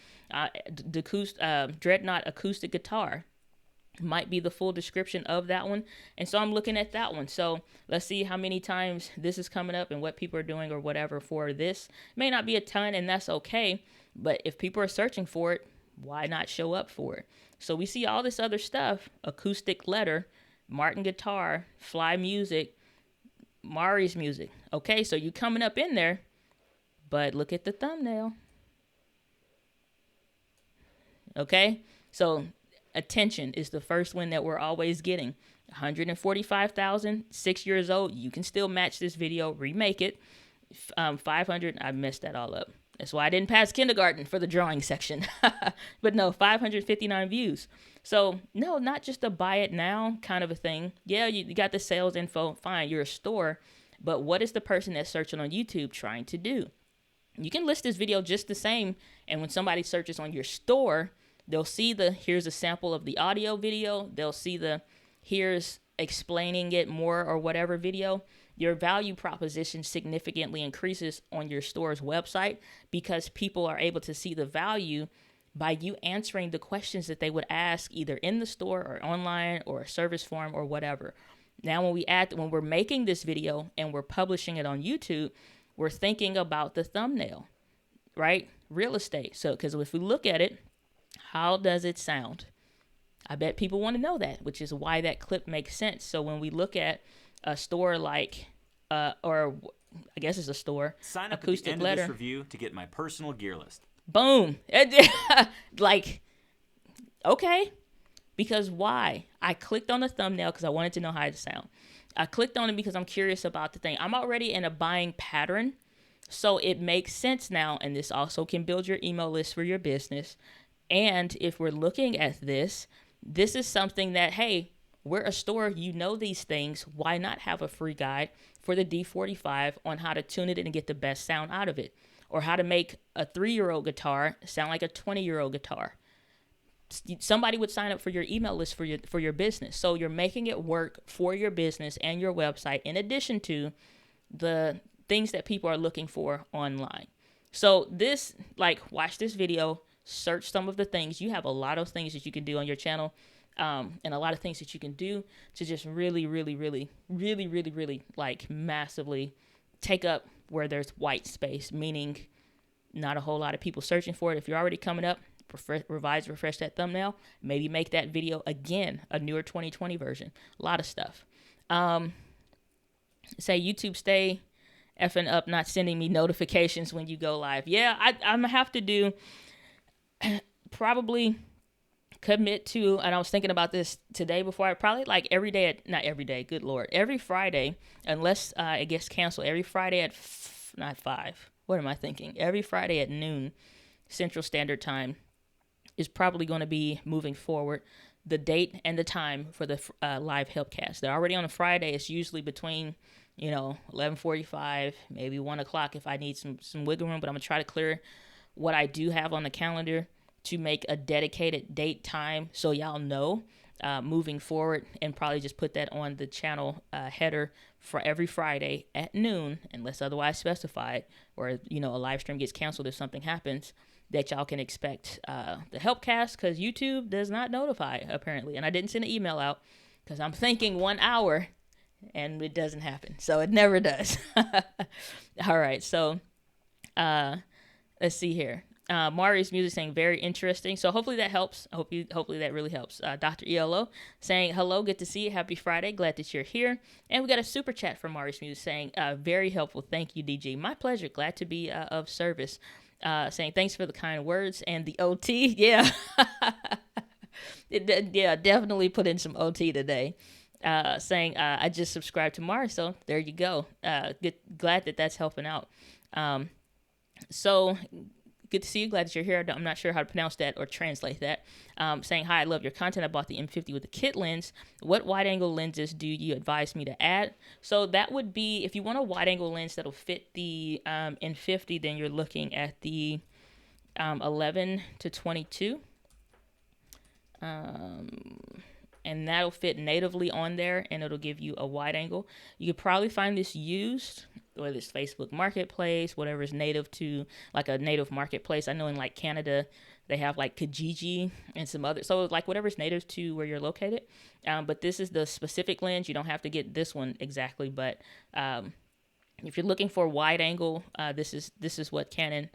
Dreadnought acoustic guitar might be the full description of that one. And so I'm looking at that one. So let's see how many times this is coming up and what people are doing or whatever for this. It may not be a ton, and that's okay. But if people are searching for it, why not show up for it? So we see all this other stuff: acoustic letter, Martin guitar, Fly music, Mari's music. Okay, so you're coming up in there, but look at the thumbnail. Okay, so attention is the first one that we're always getting. 145,000, 6 years old. You can still match this video, remake it. 500, I messed that all up. That's why I didn't pass kindergarten for the drawing section. But no, 559 views. So no, not just a buy it now kind of a thing. Yeah, you got the sales info, fine, you're a store. But what is the person that's searching on YouTube trying to do? You can list this video just the same, and when somebody searches on your store, they'll see the here's a sample of the audio video. They'll see the here's explaining it more or whatever video. Your value proposition significantly increases on your store's website because people are able to see the value by you answering the questions that they would ask either in the store or online or a service form or whatever. Now, when we're making this video and we're publishing it on YouTube, we're thinking about the thumbnail, right? Real estate. So, because if we look at it, how does it sound? I bet people want to know that, which is why that clip makes sense. So when we look at a store like, or I guess it's a store, sign up acoustic at the end letter. of this review to get my personal gear list. Boom. Like, okay. Because why? I clicked on the thumbnail because I wanted to know how it sound. I clicked on it because I'm curious about the thing. I'm already in a buying pattern. So it makes sense now. And this also can build your email list for your business. And if we're looking at this is something that, hey, we're a store, you know these things. Why not have a free guide for the D45 on how to tune it and get the best sound out of it? Or how to make a 3-year-old guitar sound like a 20-year-old guitar. Somebody would sign up for your email list for your business. So you're making it work for your business and your website, in addition to the things that people are looking for online. So this, like, watch this video, search some of the things. You have a lot of things that you can do on your channel, and a lot of things that you can do to just really like massively take up where there's white space, meaning not a whole lot of people searching for it. If you're already coming up, refresh that thumbnail, maybe make that video again, a newer 2020 version, a lot of stuff. Say YouTube stay effing up, not sending me notifications when you go live. Yeah, I'm gonna have to do probably commit to, and I was thinking about this today before, I probably like every day, not every day, good Lord, every Friday, unless it gets canceled, every Friday at, not 5, what am I thinking? Every Friday at noon Central Standard Time is probably going to be moving forward the date and the time for the live helpcast. They're already on a Friday. It's usually between 11:45, maybe 1 o'clock if I need some wiggle room, but I'm gonna try to clear what I do have on the calendar to make a dedicated date time so y'all know moving forward, and probably just put that on the channel header for every Friday at noon, unless otherwise specified, or a live stream gets canceled if something happens, that y'all can expect the helpcast, because YouTube does not notify apparently, and I didn't send an email out because I'm thinking 1 hour and it doesn't happen, so it never does. All right, so let's see here. Mari's music saying very interesting, so hopefully that helps. Hopefully that really helps. Dr. ELO saying hello, good to see you, happy Friday, glad that you're here. And we got a super chat from Mari's music saying very helpful, thank you DG, my pleasure, glad to be of service. Saying thanks for the kind words and the OT. Yeah. Yeah, definitely put in some OT today. Saying I just subscribed to Mari, so there you go. Glad that that's helping out. So good to see you. Glad that you're here. I'm not sure how to pronounce that or translate that. Saying, hi, I love your content. I bought the M50 with the kit lens. What wide angle lenses do you advise me to add? So that would be, if you want a wide angle lens that'll fit the M50, then you're looking at the 11 to 22. And that'll fit natively on there, and it'll give you a wide angle. You could probably find this used, whether it's Facebook Marketplace, whatever is native to, like a native marketplace. I know in like Canada, they have like Kijiji and some other, so like whatever's native to where you're located. But this is the specific lens. You don't have to get this one exactly, but if you're looking for wide angle, this is what Canon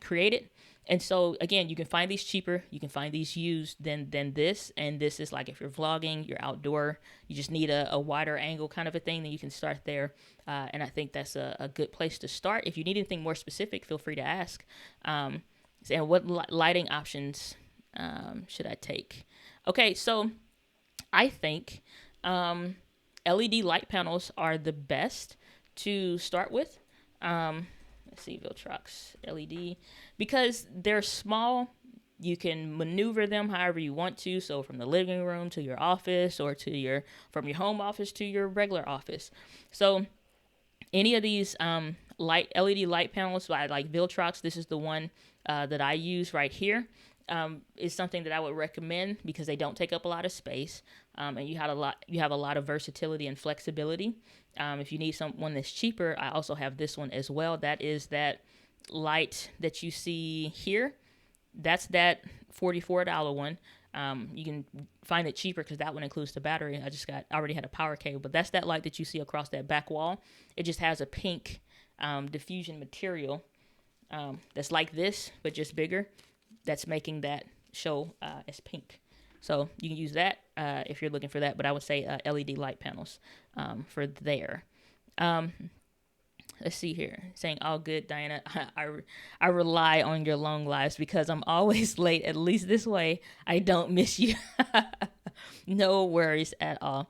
created. And so again, you can find these cheaper, you can find these used than this. And this is like if you're vlogging, you're outdoor, you just need a wider angle kind of a thing, then you can start there. And I think that's a good place to start. If you need anything more specific, feel free to ask. And what lighting options should I take? Okay, so I think LED light panels are the best to start with. Let's see, Viltrox LED, because they're small. You can maneuver them however you want to. So from the living room to your office, or from your home office to your regular office. So any of these LED light panels, like Viltrox, this is the one that I use right here, is something that I would recommend because they don't take up a lot of space, and you have a lot of versatility and flexibility. If you need one that's cheaper, I also have this one as well. That is that light that you see here. That's that $44 one. You can find it cheaper because that one includes the battery. I already had a power cable, but that's that light that you see across that back wall. It just has a pink diffusion material that's like this, but just bigger. That's making that show as pink. So you can use that if you're looking for that, but I would say LED light panels for there. Let's see here. Saying all good, Diana. I rely on your long lives because I'm always late. At least this way, I don't miss you. No worries at all.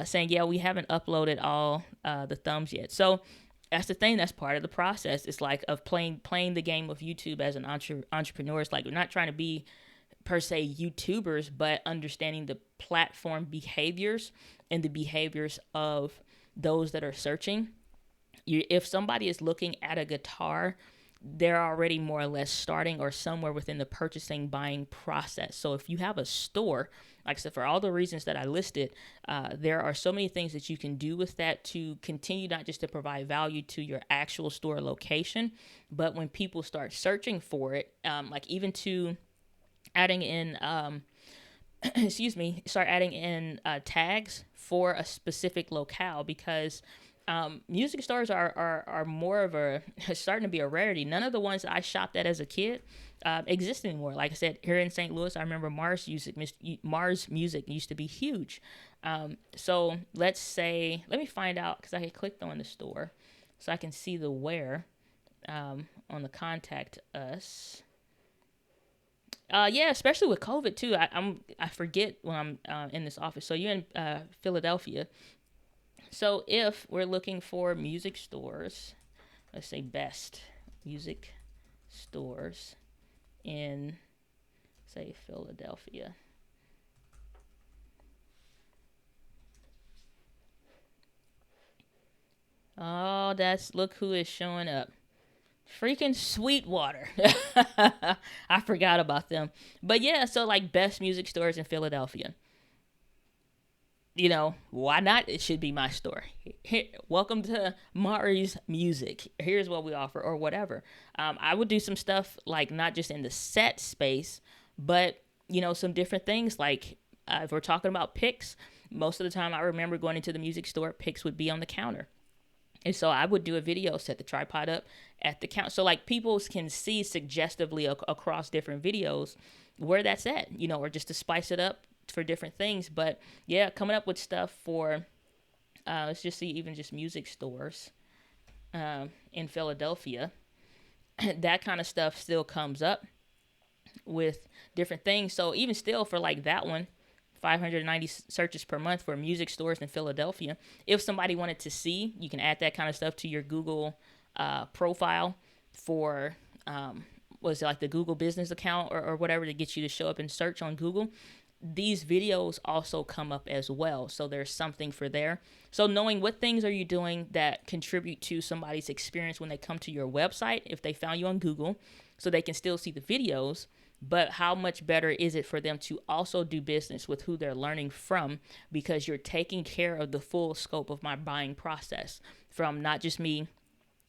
Saying, yeah, we haven't uploaded all the thumbs yet. So that's the thing. That's part of the process. It's like of playing the game of YouTube as an entrepreneur. It's like we're not trying to be per se YouTubers, but understanding the platform behaviors and the behaviors of those that are searching. If somebody is looking at a guitar they're already more or less starting or somewhere within the purchasing buying process. So if you have a store, like I said, for all the reasons that I listed, there are so many things that you can do with that to continue not just to provide value to your actual store location, but when people start searching for it, like even to adding in, start adding in tags for a specific locale, because music stores are more of a starting to be a rarity. None of the ones that I shopped at as a kid exist anymore. Like I said, here in St. Louis, I remember Mars Music used to be huge. So let's say, let me find out, because I clicked on the store so I can see the where on the contact us. Yeah, especially with COVID too. I forget when I'm in this office. So you're in Philadelphia. So if we're looking for music stores, let's say best music stores in, say, Philadelphia. Oh, look who is showing up. Freaking Sweetwater. I forgot about them. But yeah, so like best music stores in Philadelphia. You know, why not? It should be my store. Welcome to Mari's Music. Here's what we offer, or whatever. I would do some stuff like not just in the set space, but, you know, some different things. Like if we're talking about picks, most of the time I remember going into the music store, picks would be on the counter. And so I would do a video, set the tripod up at the counter. So like people can see suggestively across different videos where that's at, you know, or just to spice it up for different things. But yeah, coming up with stuff for, let's just see, even just music stores in Philadelphia. That kind of stuff still comes up with different things. So even still for like that one, 590 searches per month for music stores in Philadelphia. If somebody wanted to see, you can add that kind of stuff to your Google profile for, was it like the Google business account or whatever, to get you to show up in search on Google. These videos also come up as well. So there's something for there. So knowing what things are you doing that contribute to somebody's experience when they come to your website, if they found you on Google, so they can still see the videos. But how much better is it for them to also do business with who they're learning from, because you're taking care of the full scope of my buying process, from not just me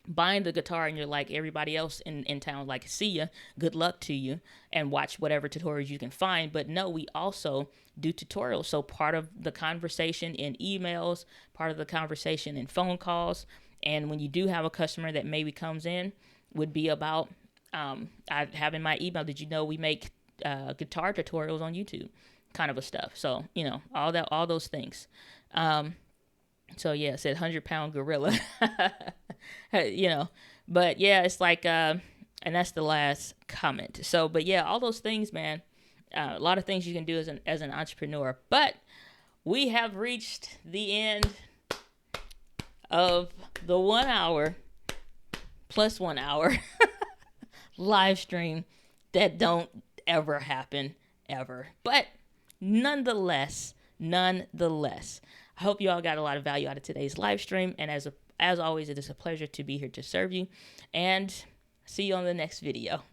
buying the guitar and you're like everybody else in town, like, see ya, good luck to you, and watch whatever tutorials you can find. But no, we also do tutorials. So part of the conversation in emails, part of the conversation in phone calls, and when you do have a customer that maybe comes in, would be about, I have in my email, did you know we make guitar tutorials on YouTube, kind of a stuff. So, you know, all those things. So yeah, it said 100-pound gorilla, you know, but yeah, it's like, and that's the last comment. So, but yeah, all those things, man, a lot of things you can do as an entrepreneur. But we have reached the end of the 1 hour plus 1 hour live stream that don't ever happen ever. But nonetheless, I hope you all got a lot of value out of today's live stream. And as always, it is a pleasure to be here to serve you. And see you on the next video.